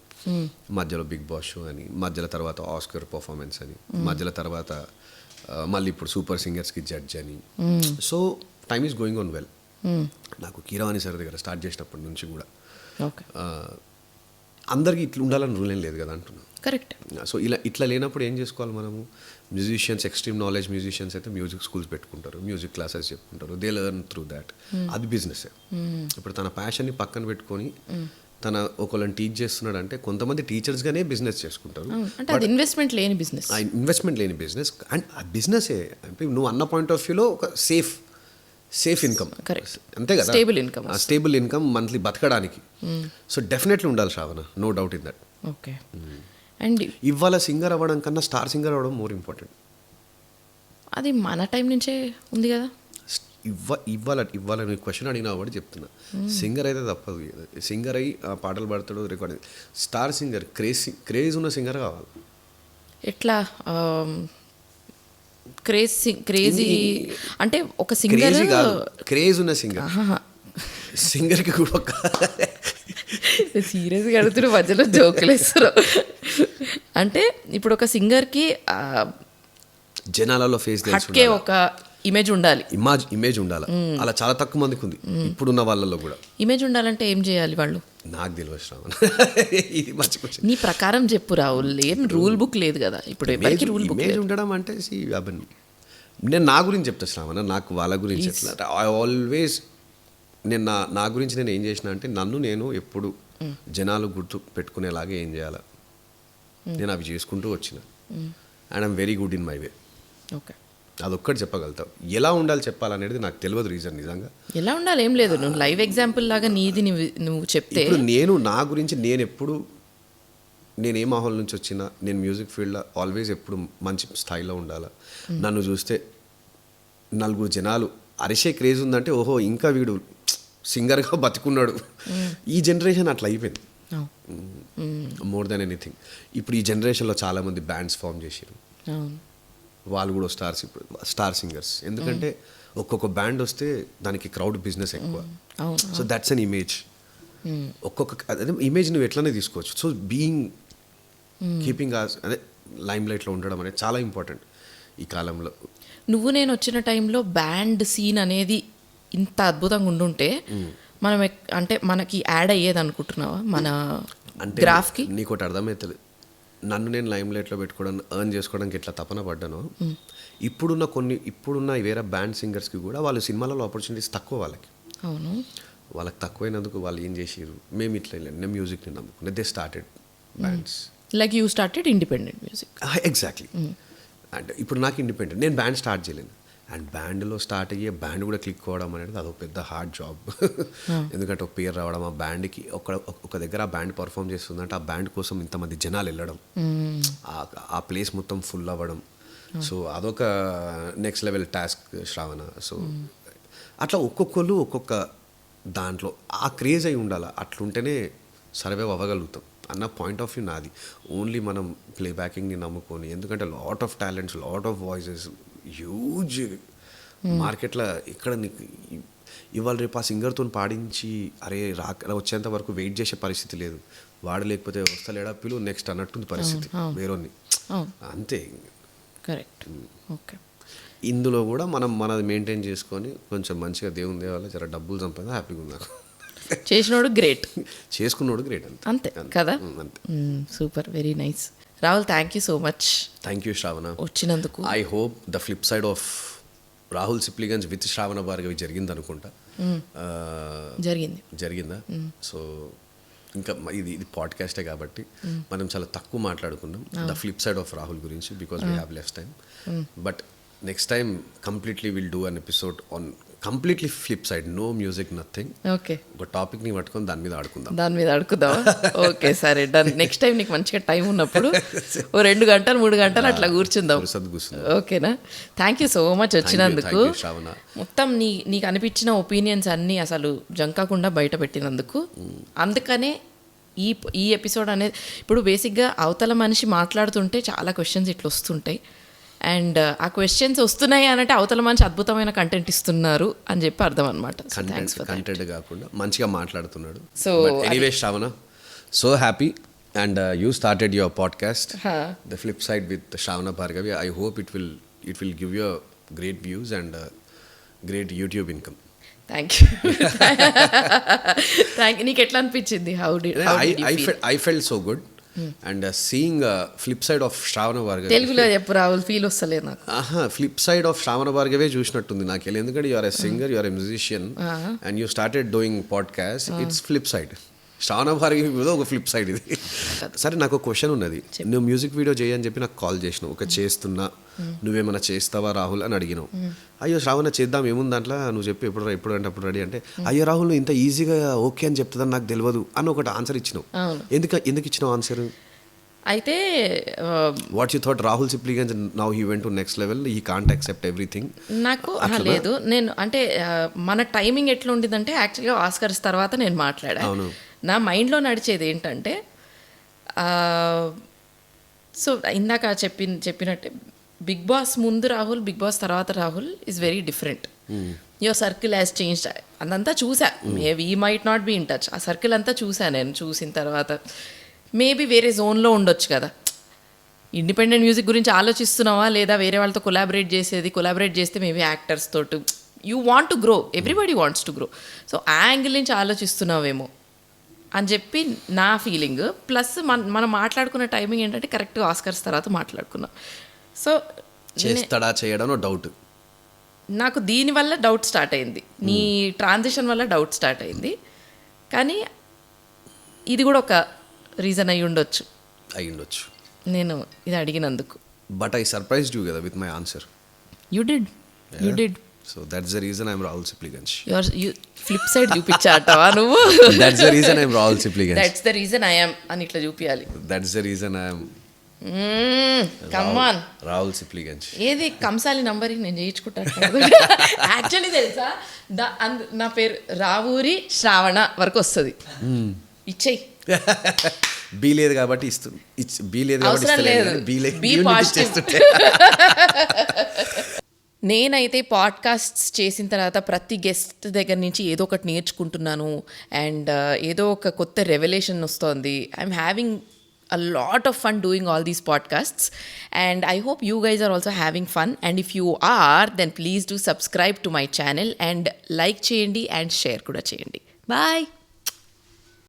మధ్యలో బిగ్ బాస్ షో అని, మధ్యలో తర్వాత ఆస్కర్ పర్ఫార్మెన్స్ అని, మధ్యలో తర్వాత మళ్ళీ ఇప్పుడు సూపర్ సింగర్స్కి జడ్జ్ అని. So time is going on well. నాకు కీరవాణి సార్ దగ్గర స్టార్ట్ చేసినప్పటి నుంచి కూడా అందరికీ ఇట్లా ఉండాలని రూల్ ఏం లేదు కదా అంటున్నాను. కరెక్ట్. సో ఇట్లా లేనప్పుడు ఏం చేసుకోవాలి మనము? మ్యూజిషియన్స్, ఎక్స్ట్రీమ్ నాలెడ్జ్ మ్యూజిషియన్స్ అయితే మ్యూజిక్ స్కూల్స్ పెట్టుకుంటారు, మ్యూజిక్ క్లాసెస్ చెప్పుకుంటారు, దే లెర్న్ త్రూ దాట్. అది బిజినెస్. ఇప్పుడు తన ప్యాషన్ని పక్కన పెట్టుకొని తన ఒకళ్ళని టీచ్ చేస్తున్నాడు అంటే, కొంతమంది టీచర్స్గానే బిజినెస్ చేసుకుంటారు. ఇన్వెస్ట్మెంట్ లేని బిజినెస్, ఇన్వెస్ట్మెంట్ లేని బిజినెస్. అండ్ ఆ బిజినెసే నువ్వు అన్న పాయింట్ ఆఫ్ వ్యూలో ఒక సేఫ్ ఇన్కమ్, అంతే కదా, స్టేబుల్ ఇన్కమ్ మంత్లీ బతకడానికి. సో డెఫినెట్లీ ఉండాలి Shravana, no doubt in that. Okay. And ఇవాళ సింగర్ అవ్వడం కన్నా స్టార్ సింగర్ అవ్వడం మోర్ ఇంపార్టెంట్. అది మన టైం నుంచే ఉంది కదా. ఇవాళ నువ్వు క్వశ్చన్ అడిగినా కూడా చెప్తున్నా, సింగర్ అయితే తప్పదు. సింగర్ అయ్యి పాటలు పాడతాడు, రికార్డ్. స్టార్ సింగర్, క్రేజ్ ఉన్న సింగర్ కావాలి. ఎట్లా క్రేజీ అంటే ఒక సింగర్ కాదు, క్రేజ్ ఉన్న సింగర్. సింగర్కి కూడా సీరియస్గా అడుగుతున్న మధ్యలో జోకులు వేస్తారు. అంటే ఇప్పుడు ఒక సింగర్కి జనాలలో ఫేస్ హట్కే ఒక ఇమేజ్ ఉండాలి, ఇమేజ్ ఉండాలి. అలా చాలా తక్కువ మందికి ఉంది ఇప్పుడున్న వాళ్ళలో కూడా. ఇమేజ్ ఉండాలంటే ఏం చేయాలి వాళ్ళు? నాకు తెలియదు శ్రావణ్, ఇది మంచి క్వశ్చన్. నీ ప్రకారం చెప్పు రాహుల్. ఏం రూల్ బుక్ లేదు కదా ఇప్పుడు ఎవరికి రూల్ బుక్. ఇమేజ్ ఉండడం అంటే నేను నా గురించి చెప్తా శ్రావణ, నాకు వాళ్ళ గురించి ఎట్లా, ఐ ఆల్వేస్ నేను నా గురించి నేను ఏం చేసిన అంటే నన్ను నేను ఎప్పుడు జనాలు గుర్తు పెట్టుకునేలాగా ఏం చేయాలి నేను అవి చేసుకుంటూ వచ్చిన and I'm very good in my way. Okay, అదొక్కటి చెప్పగలుగుతావు. ఎలా ఉండాలి చెప్పాలనేది నాకు తెలియదు రీజన్ నిజంగా. ఎలా ఉండాలి ఏం లేదు, నువ్వు లైవ్ ఎగ్జాంపుల్ లాగా నీది నువ్వు చెప్తే. ఇప్పుడు నేను నా గురించి నేను ఎప్పుడు నేను ఏ మాహోల్ నుంచి వచ్చినా నేను మ్యూజిక్ ఫీల్డ్లో ఆల్వేస్ ఎప్పుడు మంచి స్థాయిలో ఉండాలి. నన్ను చూస్తే నలుగురు జనాలు అరిసే క్రేజ్ ఉందంటే ఓహో ఇంకా వీడు సింగర్గా బతుకున్నాడు. ఈ జనరేషన్ అట్లా అయిపోయింది మోర్ దెన్ ఎనీథింగ్. ఇప్పుడు ఈ జనరేషన్లో చాలామంది బ్యాండ్స్ ఫామ్ చేశారు, వాళ్ళు కూడా స్టార్స్, ఇప్పుడు స్టార్ సింగర్స్. ఎందుకంటే ఒక్కొక్క బ్యాండ్ వస్తే దానికి క్రౌడ్ బిజినెస్ ఎక్కువ. So that's an image. ఒక్కొక్క అదే ఇమేజ్ నువ్వు ఎట్లనే తీసుకోవచ్చు. సో బీయింగ్ కీపింగ్ అదే లైమ్ లైట్లో ఉండడం అనేది చాలా ఇంపార్టెంట్ ఈ కాలంలో. నువ్వు నేను వచ్చిన టైంలో బ్యాండ్ సీన్ అనేది ఇంత అద్భుతంగా ఉండుంటే మనం అంటే మనకి యాడ్ అయ్యేది అనుకుంటున్నావా మన గ్రాఫ్కి? నీకు ఒకటి అర్థమవుతుంది, నన్ను నేను లైమ్ లైట్లో పెట్టుకోవడం ఎర్న్ చేసుకోవడానికి ఎట్లా తపన పడ్డానో ఇప్పుడున్న వేరే బ్యాండ్ సింగర్స్కి కూడా వాళ్ళు సినిమాలలో ఆపర్చునిటీస్ తక్కువ వాళ్ళకి. అవును, వాళ్ళకి తక్కువైనందుకు వాళ్ళు ఏం చేసారు, మేము ఇట్లా వెళ్ళాను, నేను మ్యూజిక్ని నమ్ముకున్నా, they started bands. Like you started independent music. Exactly. And ఇప్పుడు నాకు ఇండిపెండెంట్, నేను బ్యాండ్ స్టార్ట్ చేయలేను. అండ్ బ్యాండ్లో స్టార్ట్ అయ్యే బ్యాండ్ కూడా క్లిక్ అవ్వడం అనేది అదొక పెద్ద హార్డ్ జాబ్. ఎందుకంటే ఒక పేరు రావడం, ఆ బ్యాండ్కి ఒక దగ్గర ఆ బ్యాండ్ పర్ఫామ్ చేస్తుందంటే ఆ బ్యాండ్ కోసం ఇంతమంది జనాలు వెళ్ళడం, ఆ ప్లేస్ మొత్తం ఫుల్ అవ్వడం. సో అదొక నెక్స్ట్ లెవెల్ టాస్క్ శ్రావణ. సో అట్లా ఒక్కొక్కరు ఒక్కొక్క దాంట్లో ఆ క్రేజ్ అయి ఉండాలి, అట్లుంటేనే సర్వైవ్ అవ్వగలుగుతాం అన్న పాయింట్ ఆఫ్ వ్యూ నాది. ఓన్లీ మనం ప్లేబ్యాకింగ్ని నమ్ముకొని, ఎందుకంటే lot of talents, lot of voices, huge మార్కెట్లో. ఇక్కడ నీకు ఇవాళ రేపు ఆ సింగర్తో పాడించి అరే వచ్చేంత వరకు వెయిట్ చేసే పరిస్థితి లేదు. వాడు లేకపోతే వస్తలేడా పిలు నెక్స్ట్ అన్నట్టుంది పరిస్థితి వేరొన్ని. అంతే, కరెక్ట్. ఓకే, ఇందులో కూడా మనం మనది మెయింటైన్ చేసుకొని కొంచెం మంచిగా దేవుని దేవాల జర డబ్బులు సంపాదించి హ్యాపీగా ఉన్నాను. చేసినోడు గ్రేట్, చేసుకున్నోడు గ్రేట్. అంతే కదా. Super, very nice. Rahul, thank you so much. Thank you Shravana వచ్చినందుకు. I hope the flip side of Rahul Sipligunj with Shravana Bhargavi జరిగింది అనుకుంటా. జరిగిందా? సో ఇంకా ఇది పాడ్కాస్టే కాబట్టి మనం చాలా తక్కువ మాట్లాడుకున్నాం the flip side of Rahul గురించి, because we have less time. But next time completely will do an episode on completely flip side, no music, nothing. Okay, ఒక టాపిక్ని పట్టుకొని దాని మీద ఆడుకుందాం. ఓకే, సరే, డన్. నెక్స్ట్ టైం నీకు మంచిగా టైం ఉన్నప్పుడు ఓ 2 గంటలు 3 గంటలు అట్లా కూర్చుందాం. ఓకేనా? థ్యాంక్ యూ సో మచ్ వచ్చినందుకు. మొత్తం నీకు అనిపించిన ఒపీనియన్స్ అన్నీ అసలు జంకకుండా బయట పెట్టినందుకు. అందుకనే ఈ ఎపిసోడ్ అనేది ఇప్పుడు బేసిక్గా అవతల మనిషి మాట్లాడుతుంటే చాలా క్వశ్చన్స్ ఇట్లా వస్తుంటాయి. అండ్ ఆ క్వశ్చన్స్ వస్తున్నాయి అంటే అవతల మంచి అద్భుతమైన కంటెంట్ ఇస్తున్నారు అని చెప్పి అర్థం అనమాట. కంటెంట్ కాకుండా మంచిగా మాట్లాడుతున్నాడు. So anyway Shravana, so happy and you started your podcast the flip side with Shravana Bhargavi. I hope it will give you great views and great YouTube income. Thank you. నీకు ఎట్లా అనిపించింది? I felt so good. And seeing flip side of Shravana Bhargavi. తెలుగులో చెప్పు Rahul, feel వస్తలేదు నాకు. Flip side of Shravana భార్గవే చూసినట్టుంది నాకు. ఎందుకంటే you're a singer, you're a musician and you started doing podcast. It's flip side. Shravana Bhargavi మీద ఒక ఫ్లిప్ సైడ్ ఇది. సరే, నాకు ఒక క్వశ్చన్ ఉన్నది. నువ్వు మ్యూజిక్ వీడియో చేయని చెప్పి నాకు కాల్ చేసినావు. ఒక చేస్తున్నా, నువ్వేమైనా చేస్తావా రాహుల్ అని అడిగినావు. అయ్యో శ్రావణ చేద్దాం, ఏముంది దాంట్లో, నువ్వు చెప్పి ఎప్పుడు అంటే అప్పుడు రెడీ అంటే, అయ్యో రాహుల్ నువ్వు ఇంత ఈజీగా ఓకే అని చెప్తుందని నాకు తెలియదు అని ఒకటి ఆన్సర్ ఇచ్చినావు. ఎందుకు ఇచ్చినావు ఆన్సర్? అయితే what you thought Rahul Sipligunj now he went to next level, he can't accept everything? నాకు లేదు, నేను అంటే మన టైమింగ్ ఎట్లా ఉండిందంటే యాక్చువల్గా ఆస్కర్స్ తర్వాత నేను మాట్లాడాను. నా మైండ్లో నడిచేది ఏంటంటే, సో ఇందాక చెప్పినట్టే బిగ్ బాస్ ముందు రాహుల్, బిగ్ బాస్ తర్వాత Rahul is very different. Your circle has changed. అదంతా చూసా. We might not be in touch. ఆ సర్కిల్ అంతా చూసా నేను. చూసిన తర్వాత మేబీ వేరే జోన్లో ఉండొచ్చు కదా. ఇండిపెండెంట్ మ్యూజిక్ గురించి ఆలోచిస్తున్నావా లేదా వేరే వాళ్ళతో కొలాబరేట్ చేస్తే మేబీ యాక్టర్స్ తోటి you want to grow, everybody wants to grow. So ఆ యాంగిల్ నుంచి ఆలోచిస్తున్నావేమో అని చెప్పి నా ఫీలింగ్. ప్లస్ మనం మాట్లాడుకున్న టైమింగ్ ఏంటంటే కరెక్ట్గా ఆస్కర్స్ తర్వాత మాట్లాడుకున్నాం. సో చేస్తాడా చేయడం డౌట్. నాకు దీనివల్ల డౌట్ స్టార్ట్ అయింది, నీ ట్రాన్సిషన్ వల్ల డౌట్ స్టార్ట్ అయింది. కానీ ఇది కూడా ఒక రీజన్ అయి ఉండొచ్చు నేను ఇది అడిగినందుకు. బట్ ఐ సర్ప్రైజ్డ్ యూ కదా with my answer. You did. So that's the reason I'm Rahul Sipligunj. You flip side చూపించాటవా నువ్వు? That's the reason I'm Rahul Sipligunj. That's the reason I am అని ఇట్లా చూపించాలి. That's the reason I'm come on Rahul Sipligunj. ఏది కంసాలి number నేను చేయించుకుంటాను. Actually తెలుసా, నా పేరు రావూరి శ్రావణ వరకు వస్తుంది. ఇచ్చేయి. బీ లేదు కాబట్టి ఇస్తుంది. బీ లేదు అవసరం లేదు. Be positive. నేనైతే పాడ్కాస్ట్స్ చేసిన తర్వాత ప్రతి గెస్ట్ దగ్గర నుంచి ఏదో ఒకటి నేర్చుకుంటున్నాను అండ్ ఏదో ఒక కొత్త రెవల్యూషన్ వస్తుంది. I'm having a lot of fun doing all these podcasts and I hope you guys are also having fun, and if you are then please do subscribe to my channel and like cheyandi and share kuda cheyandi. Bye.